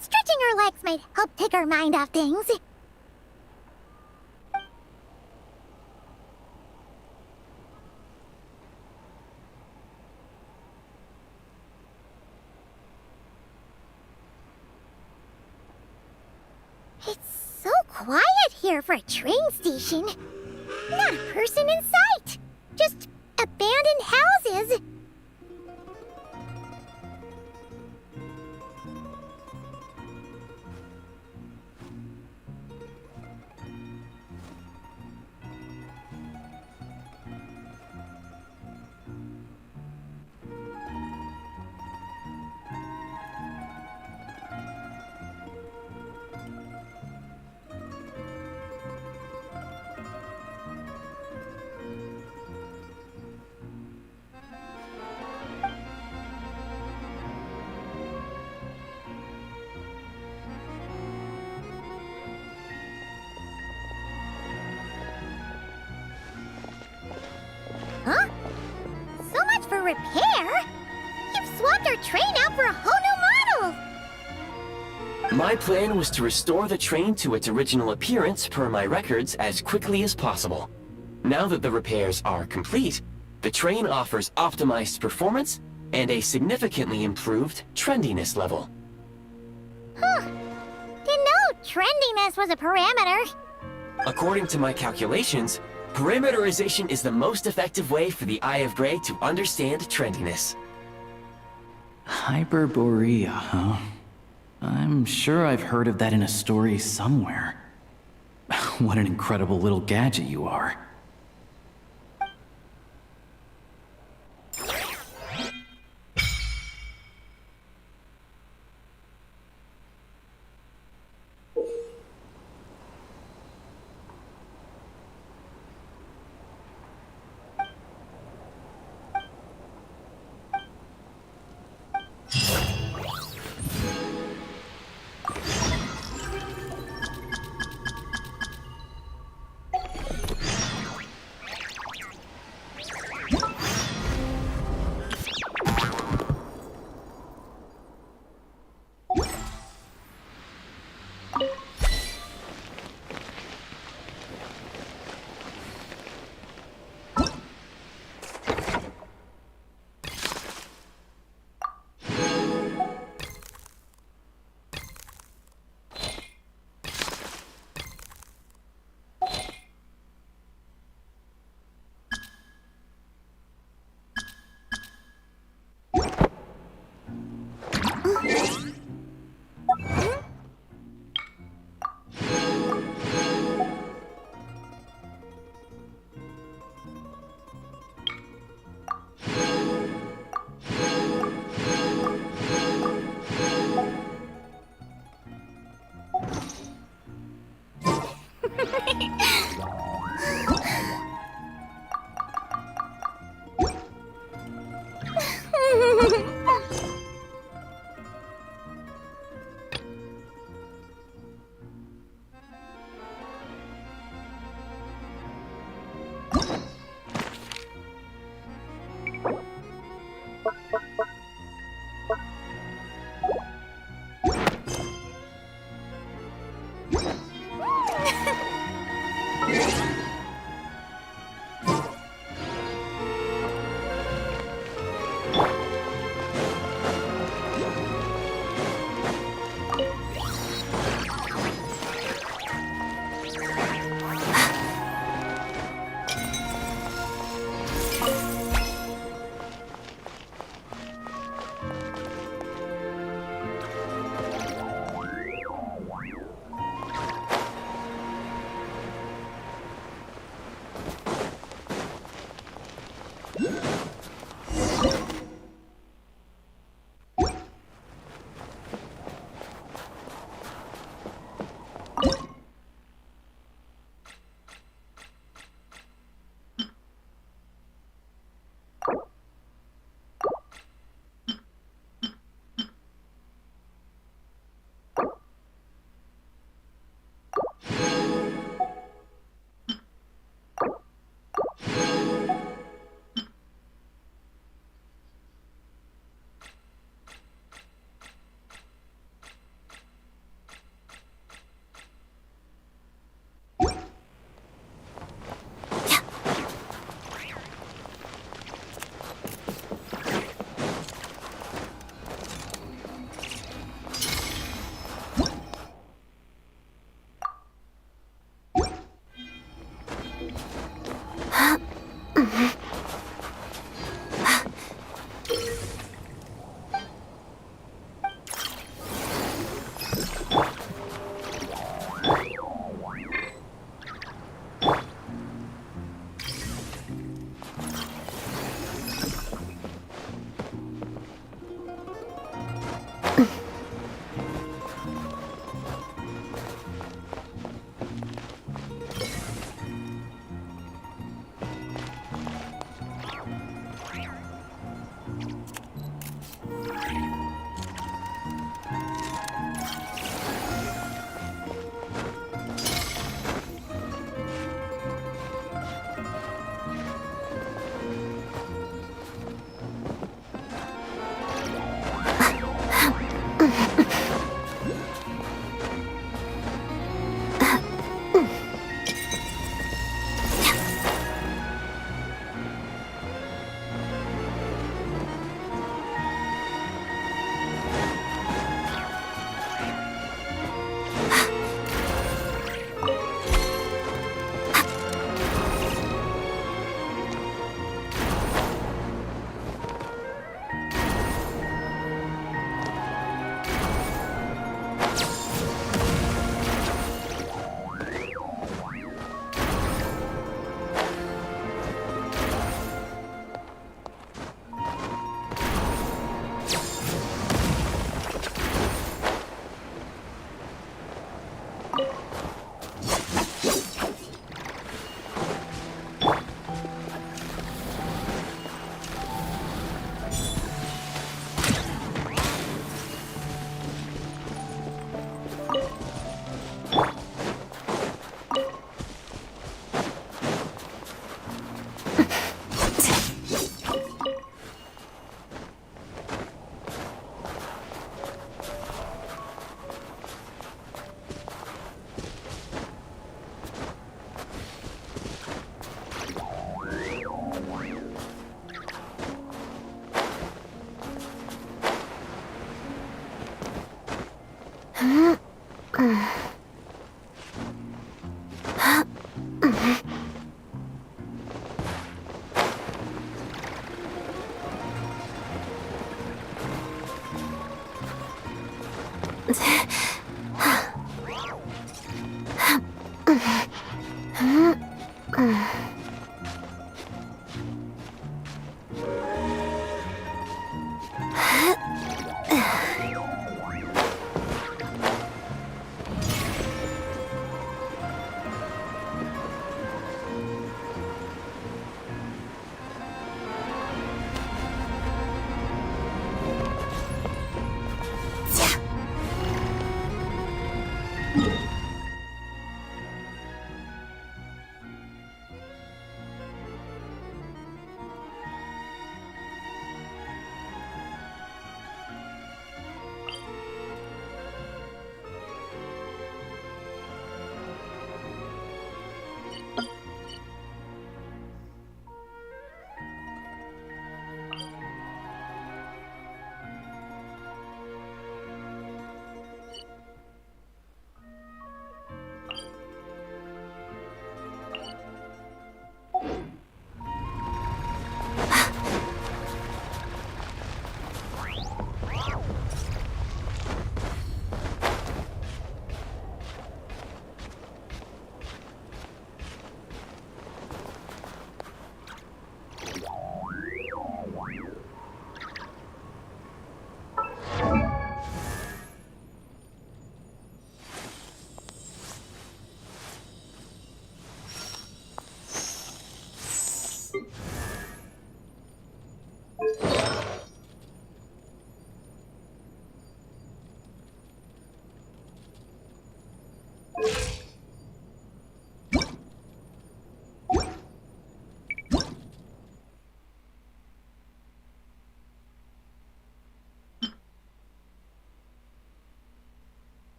Stretching her legs might help take her mind off things. It's so quiet here for a train station. Not a person in sight. Just abandoned houses. Huh? So much for repair? You've swapped our train out for a whole new model! My plan was to restore the train to its original appearance per my records as quickly as possible. Now that the repairs are complete, the train offers optimized performance and a significantly improved trendiness level. Huh. Didn't know trendiness was a parameter. According to my calculations, parameterization is the most effective way for the Eye of Grey to understand trendiness. Hyperborea, huh? I'm sure I've heard of that in a story somewhere. What an incredible little gadget you are.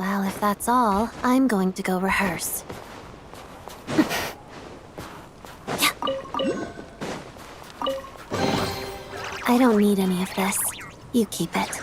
Well, if that's all, I'm going to go rehearse. I don't need any of this. You keep it.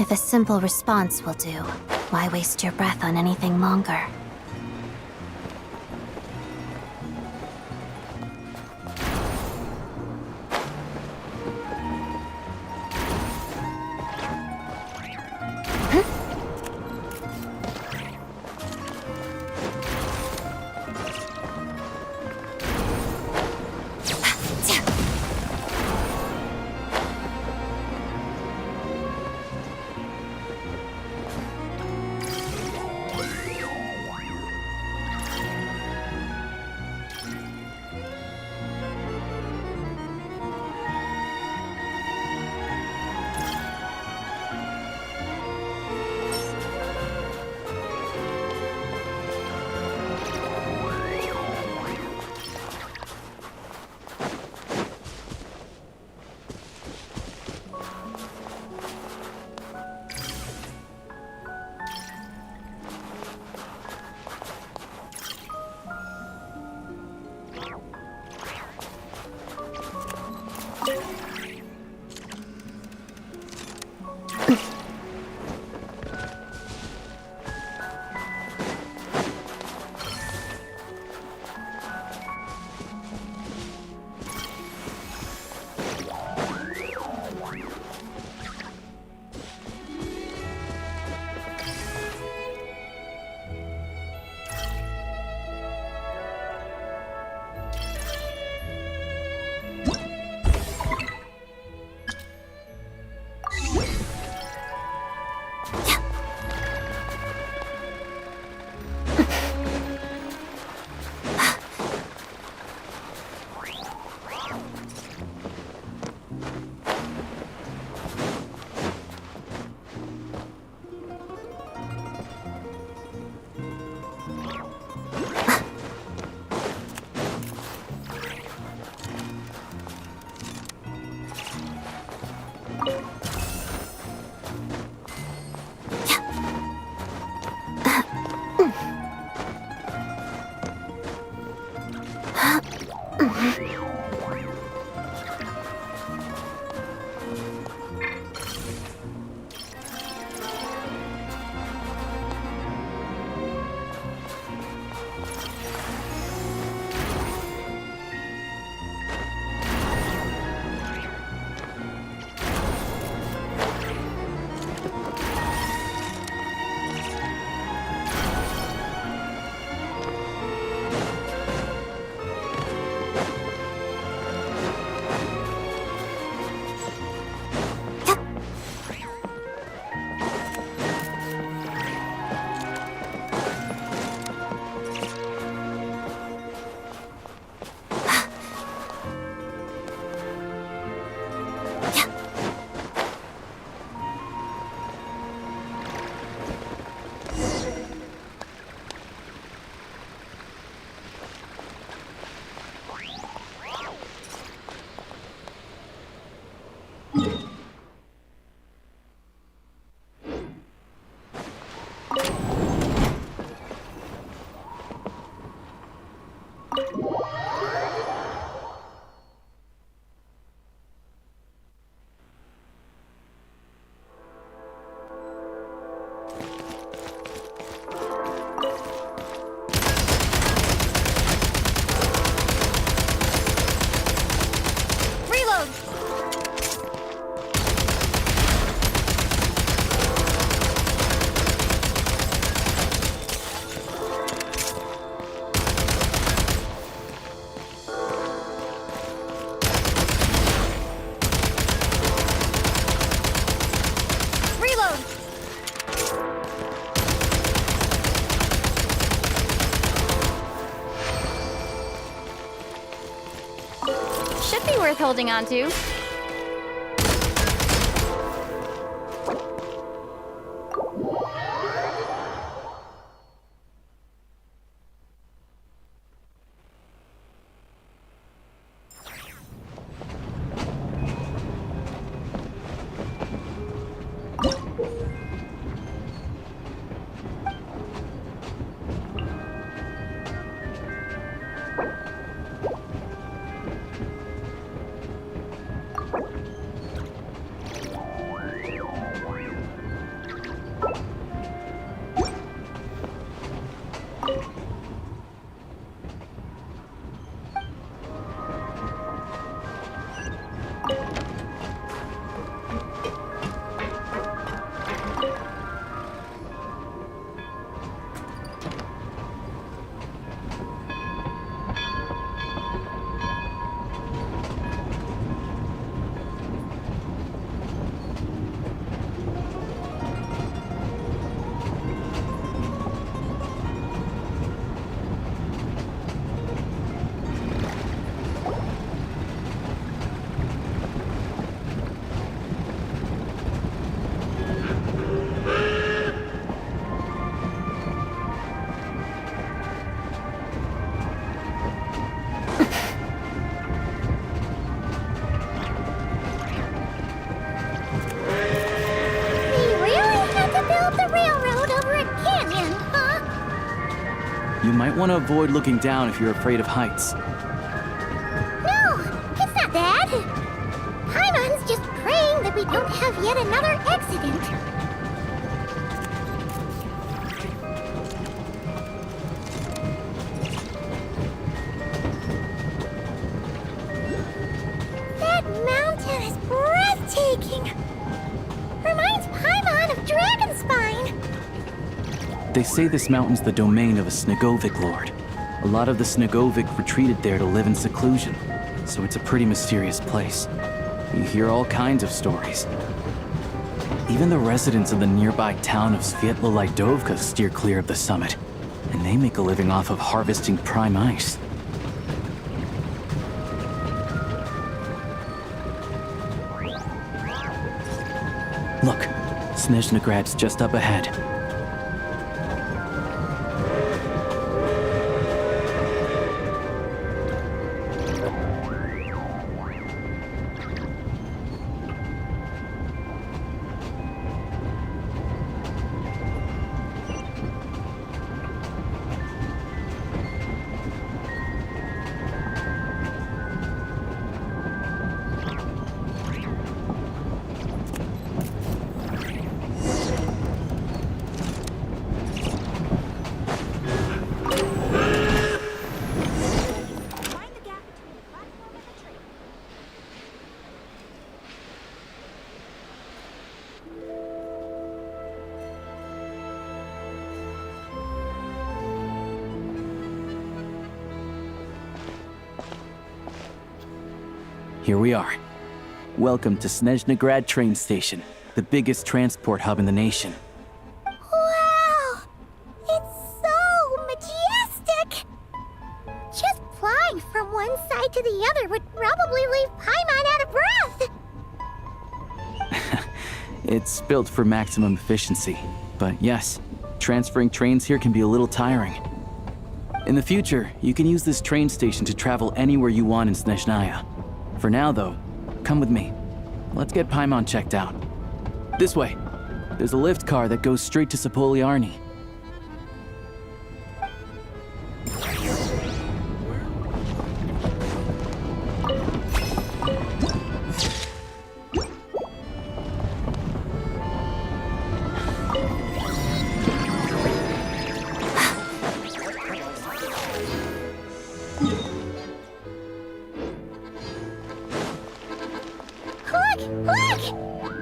If a simple response will do, why waste your breath on anything longer? Should be worth holding on to. You might want to avoid looking down if you're afraid of heights. No, it's not that. Paimon's just praying that we don't have yet another accident. That mountain is breathtaking. Reminds Paimon of Dragonspine. They say this mountain's the domain of a Snegovic lord. A lot of the Snegovic retreated there to live in seclusion, so it's a pretty mysterious place. You hear all kinds of stories. Even the residents of the nearby town of Svietlo-Lidovka steer clear of the summit, and they make a living off of harvesting prime ice. Look, Snezhnograd's just up ahead. Here we are. Welcome to Snezhnograd train station, the biggest transport hub in the nation. Wow! It's so majestic! Just flying from one side to the other would probably leave Paimon out of breath! It's built for maximum efficiency, but yes, transferring trains here can be a little tiring. In the future, you can use this train station to travel anywhere you want in Snezhnaya. For now, though, come with me. Let's get Paimon checked out. This way. There's a lift car that goes straight to Sapoliarni. Look!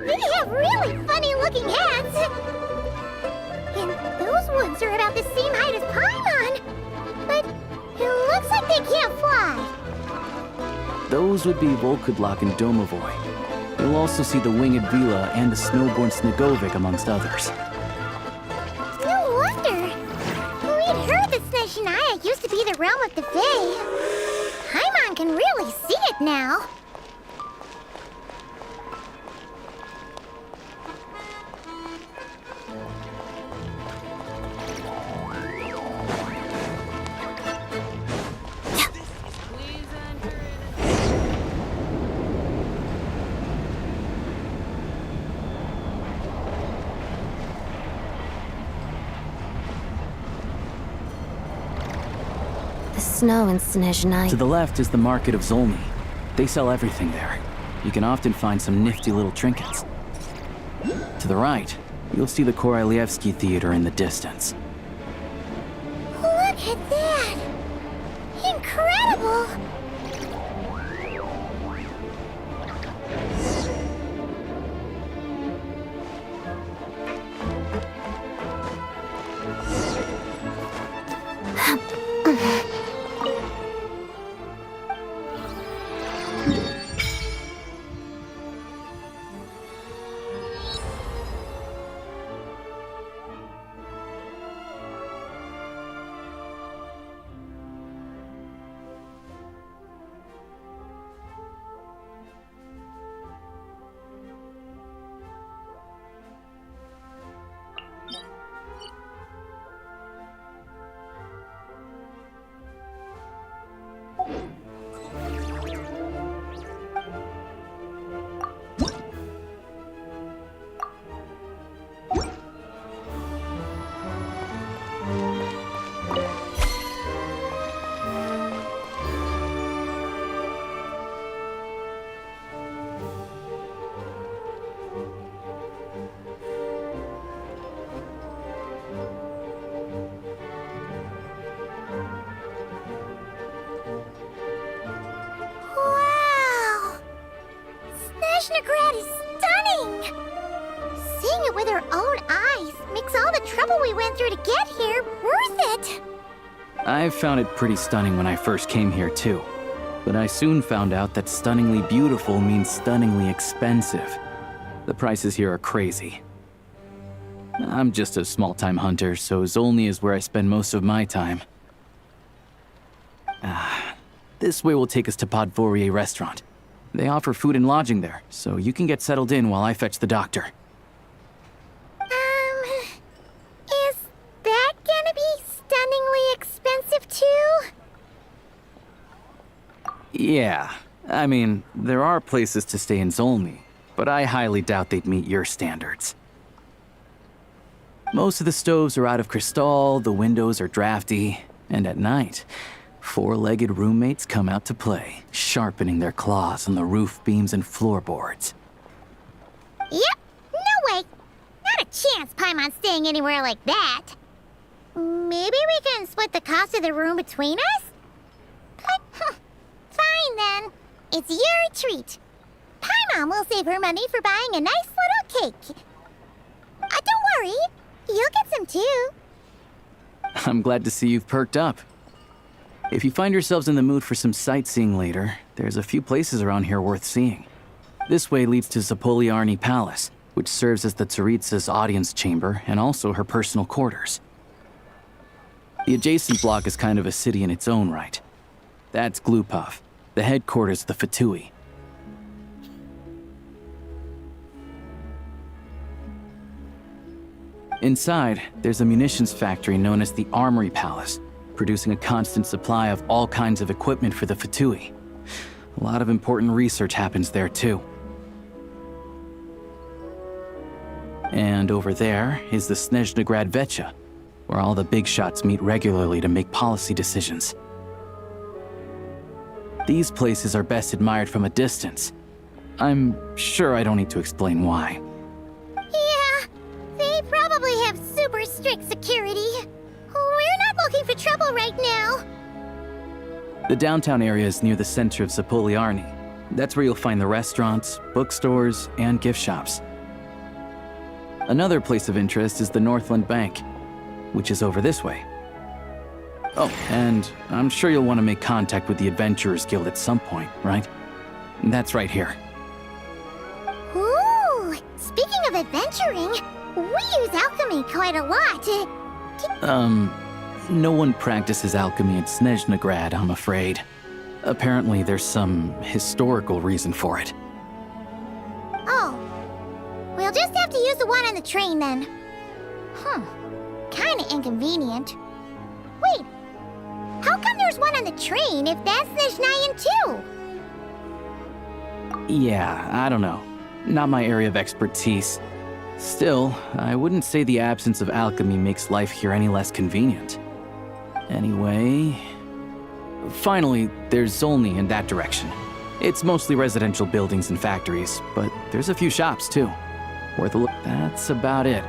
They have really funny-looking hats! And those ones are about the same height as Paimon! But it looks like they can't fly! Those would be Volkudlak and Domovoy. You'll also see the winged Vila and the snowborn Snegovic amongst others. No wonder! We'd heard that Snezhnaya used to be the realm of the Fae. Paimon can really see it now. Snow in Snezhnaya. To the left is the market of Zolny. They sell everything there. You can often find some nifty little trinkets. To the right, you'll see the Korolyevsky Theater in the distance. Look at that! Incredible! Snezhnegrad is stunning! Seeing it with our own eyes makes all the trouble we went through to get here worth it! I found it pretty stunning when I first came here too. But I soon found out that stunningly beautiful means stunningly expensive. The prices here are crazy. I'm just a small-time hunter, so Zolny is where I spend most of my time. This way will take us to Podvorier restaurant. They offer food and lodging there, so you can get settled in while I fetch the doctor. Is that gonna be stunningly expensive too? Yeah, I mean, there are places to stay in Zolny, but I highly doubt they'd meet your standards. Most of the stoves are out of crystal, the windows are drafty, and at night, four-legged roommates come out to play, sharpening their claws on the roof beams and floorboards. Yep, no way! Not a chance Paimon's staying anywhere like that. Maybe we can split the cost of the room between us? But, fine then. It's your treat. Paimon will save her money for buying a nice little cake. Don't worry, you'll get some too. I'm glad to see you've perked up. If you find yourselves in the mood for some sightseeing later, there's a few places around here worth seeing. This way leads to Zapoliarny Palace, which serves as the Tsaritsa's audience chamber and also her personal quarters. The adjacent block is kind of a city in its own right. That's Glupov, the headquarters of the Fatui. Inside, there's a munitions factory known as the Armory Palace, producing a constant supply of all kinds of equipment for the Fatui. A lot of important research happens there, too. And over there is the Snezhnegrad Vecha, where all the big shots meet regularly to make policy decisions. These places are best admired from a distance. I'm sure I don't need to explain why. Yeah, they probably have super strict security. We're not looking for trouble right now. The downtown area is near the center of Zapoliarny. That's where you'll find the restaurants, bookstores, and gift shops. Another place of interest is the Northland Bank, which is over this way. Oh, and I'm sure you'll want to make contact with the Adventurers Guild at some point, right? That's right here. Ooh, speaking of adventuring, we use alchemy quite a lot. No one practices alchemy at Snezhnegrad, I'm afraid. Apparently there's some historical reason for it. Oh, we'll just have to use the one on the train then. Kinda inconvenient. Wait, how come there's one on the train if that's Snezhnayan too? Yeah, I don't know. Not my area of expertise. Still, I wouldn't say the absence of alchemy makes life here any less convenient. Anyway... Finally, there's Zolny in that direction. It's mostly residential buildings and factories, but there's a few shops too. Worth a look. That's about it.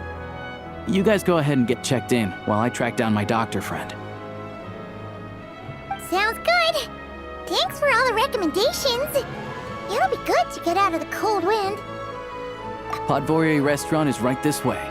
You guys go ahead and get checked in while I track down my doctor friend. Sounds good. Thanks for all the recommendations. It'll be good to get out of the cold wind. Podvorier restaurant is right this way.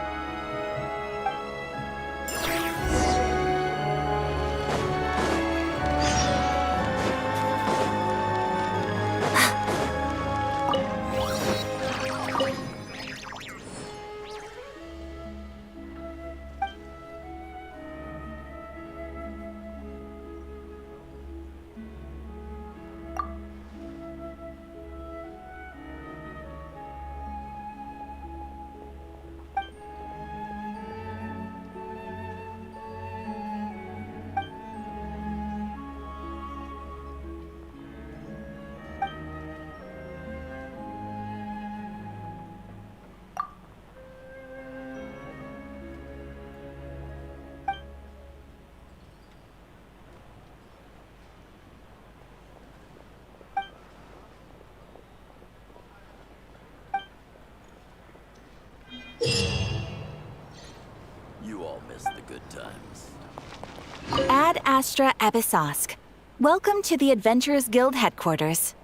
You all missed the good times. Ad Astra Abyssosque. Welcome to the Adventurers Guild headquarters.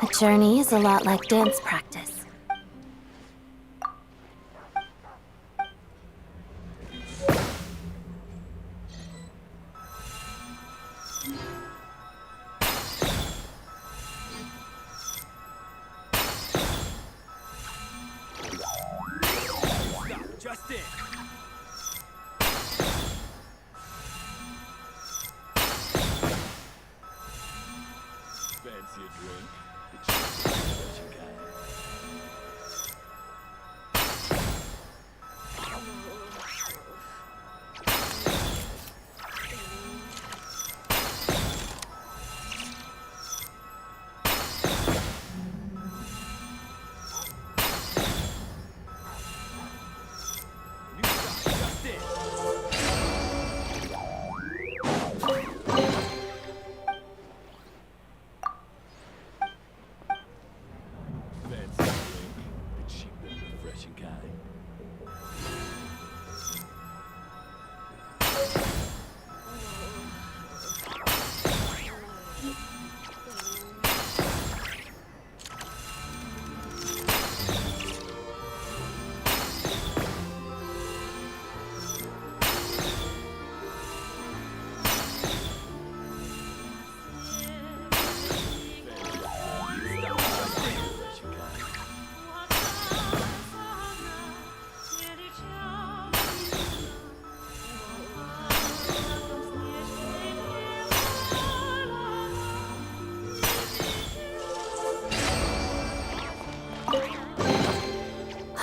A journey is a lot like dance practice.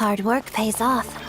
Hard work pays off.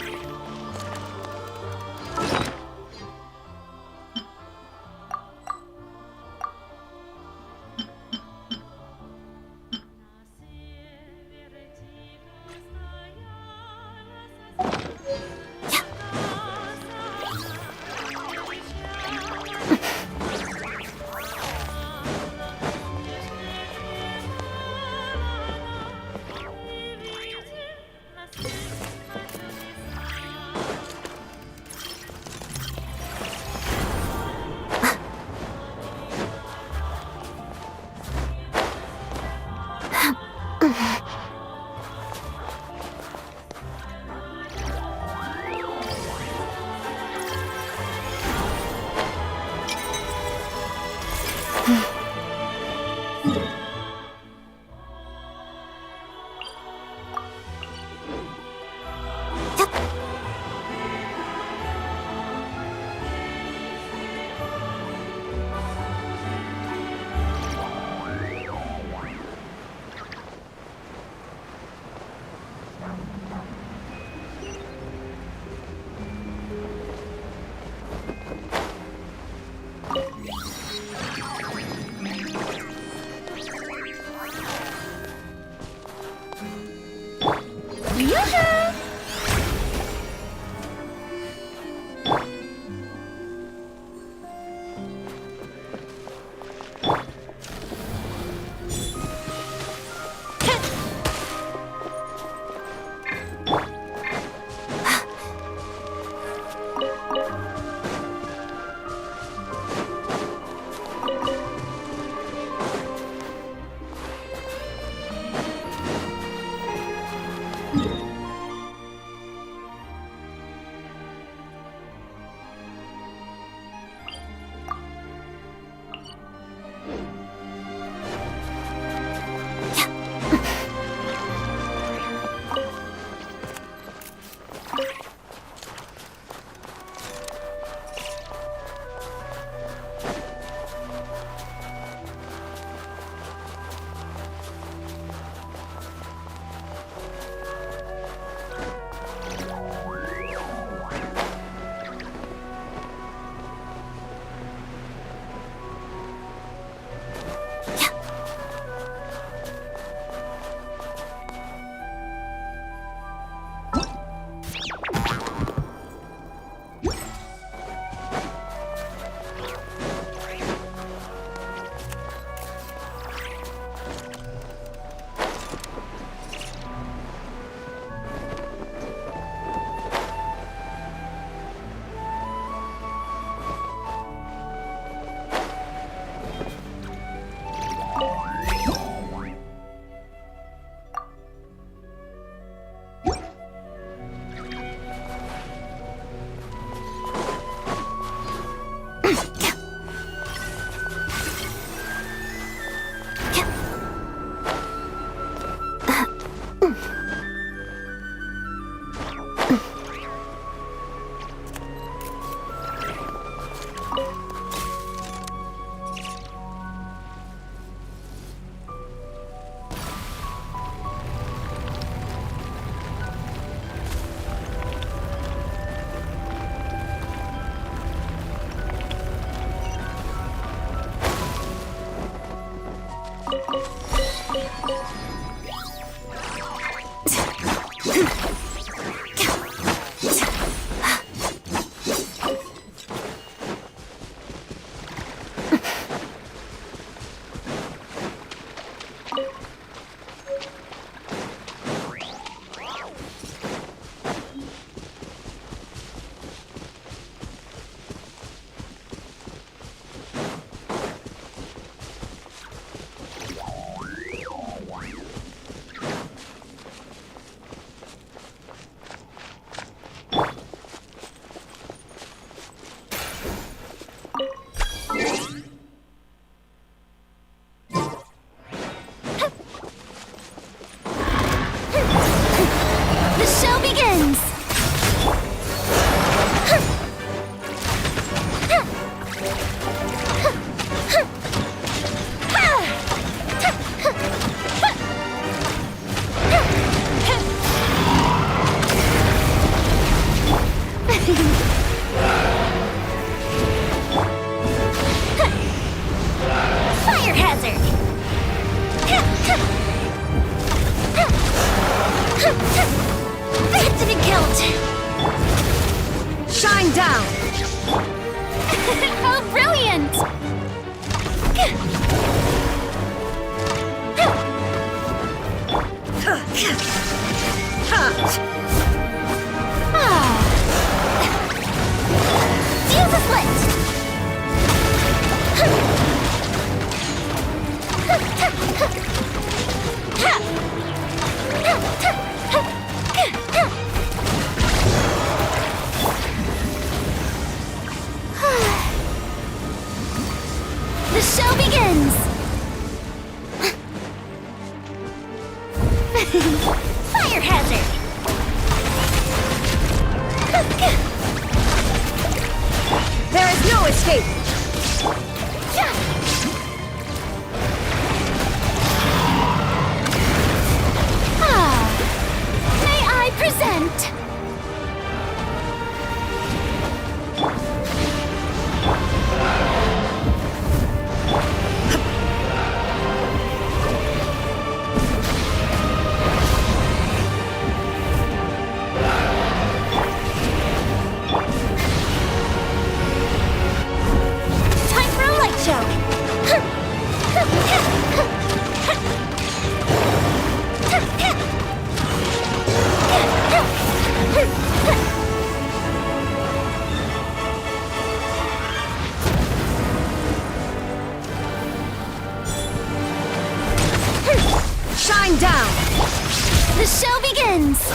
begins!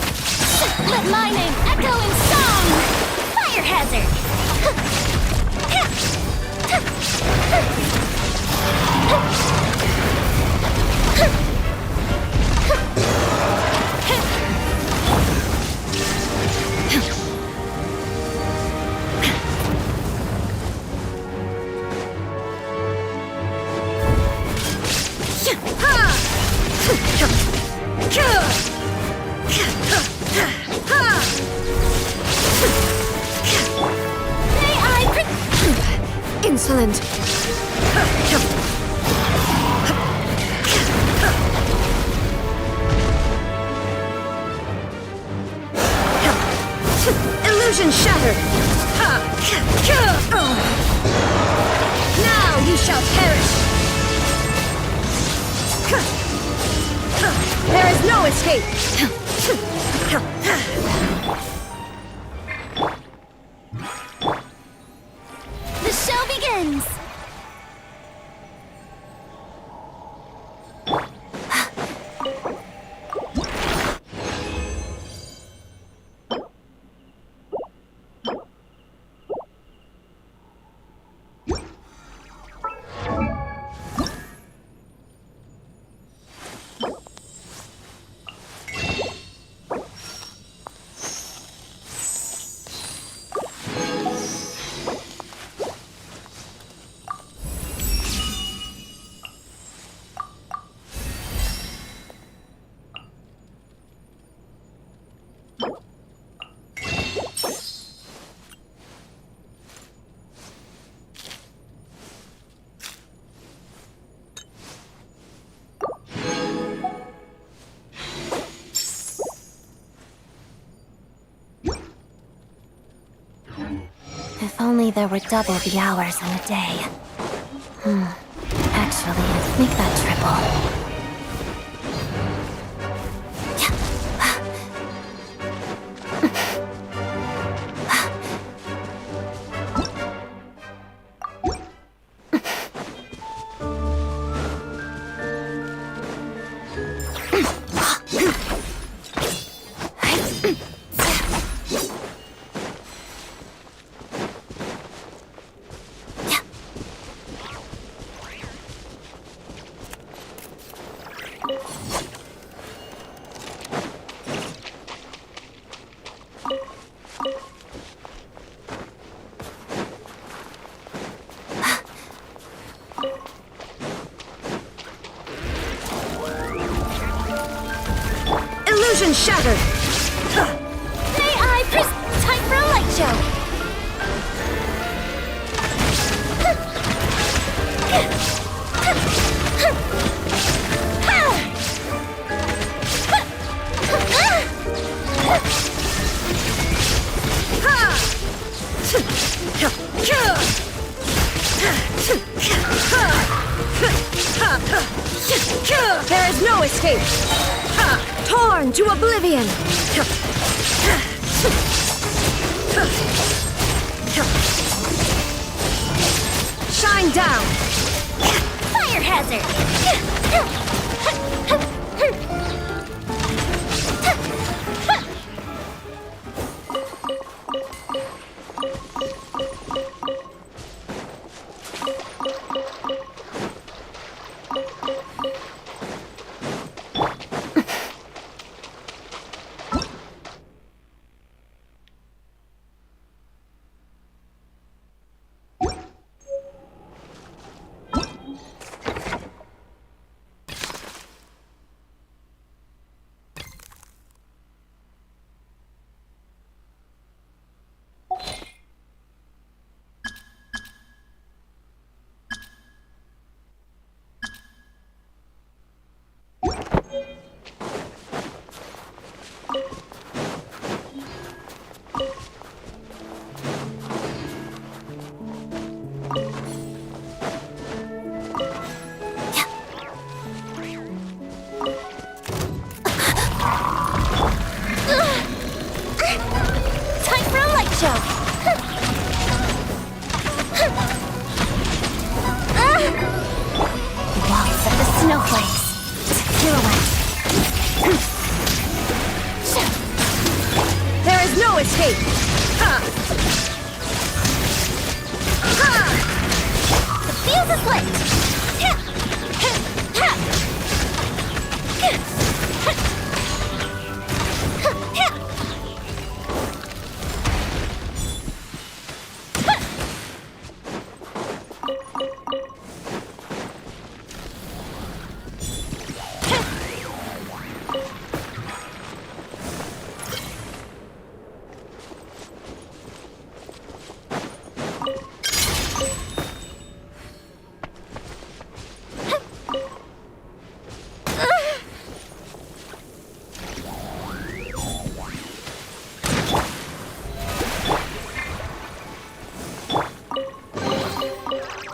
Let my name echo in song! Fire hazard! Insolent. Illusion shattered. Now you shall perish. There is no escape. The show begins! If only there were double the hours in a day. Actually, make that triple. Illusion shattered! May I time for a light show! There is no escape! Torn to oblivion! Shine down! Fire hazard! escape! Ha! Ha! The fuse is lit!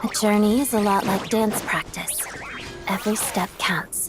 A journey is a lot like dance practice. Every step counts.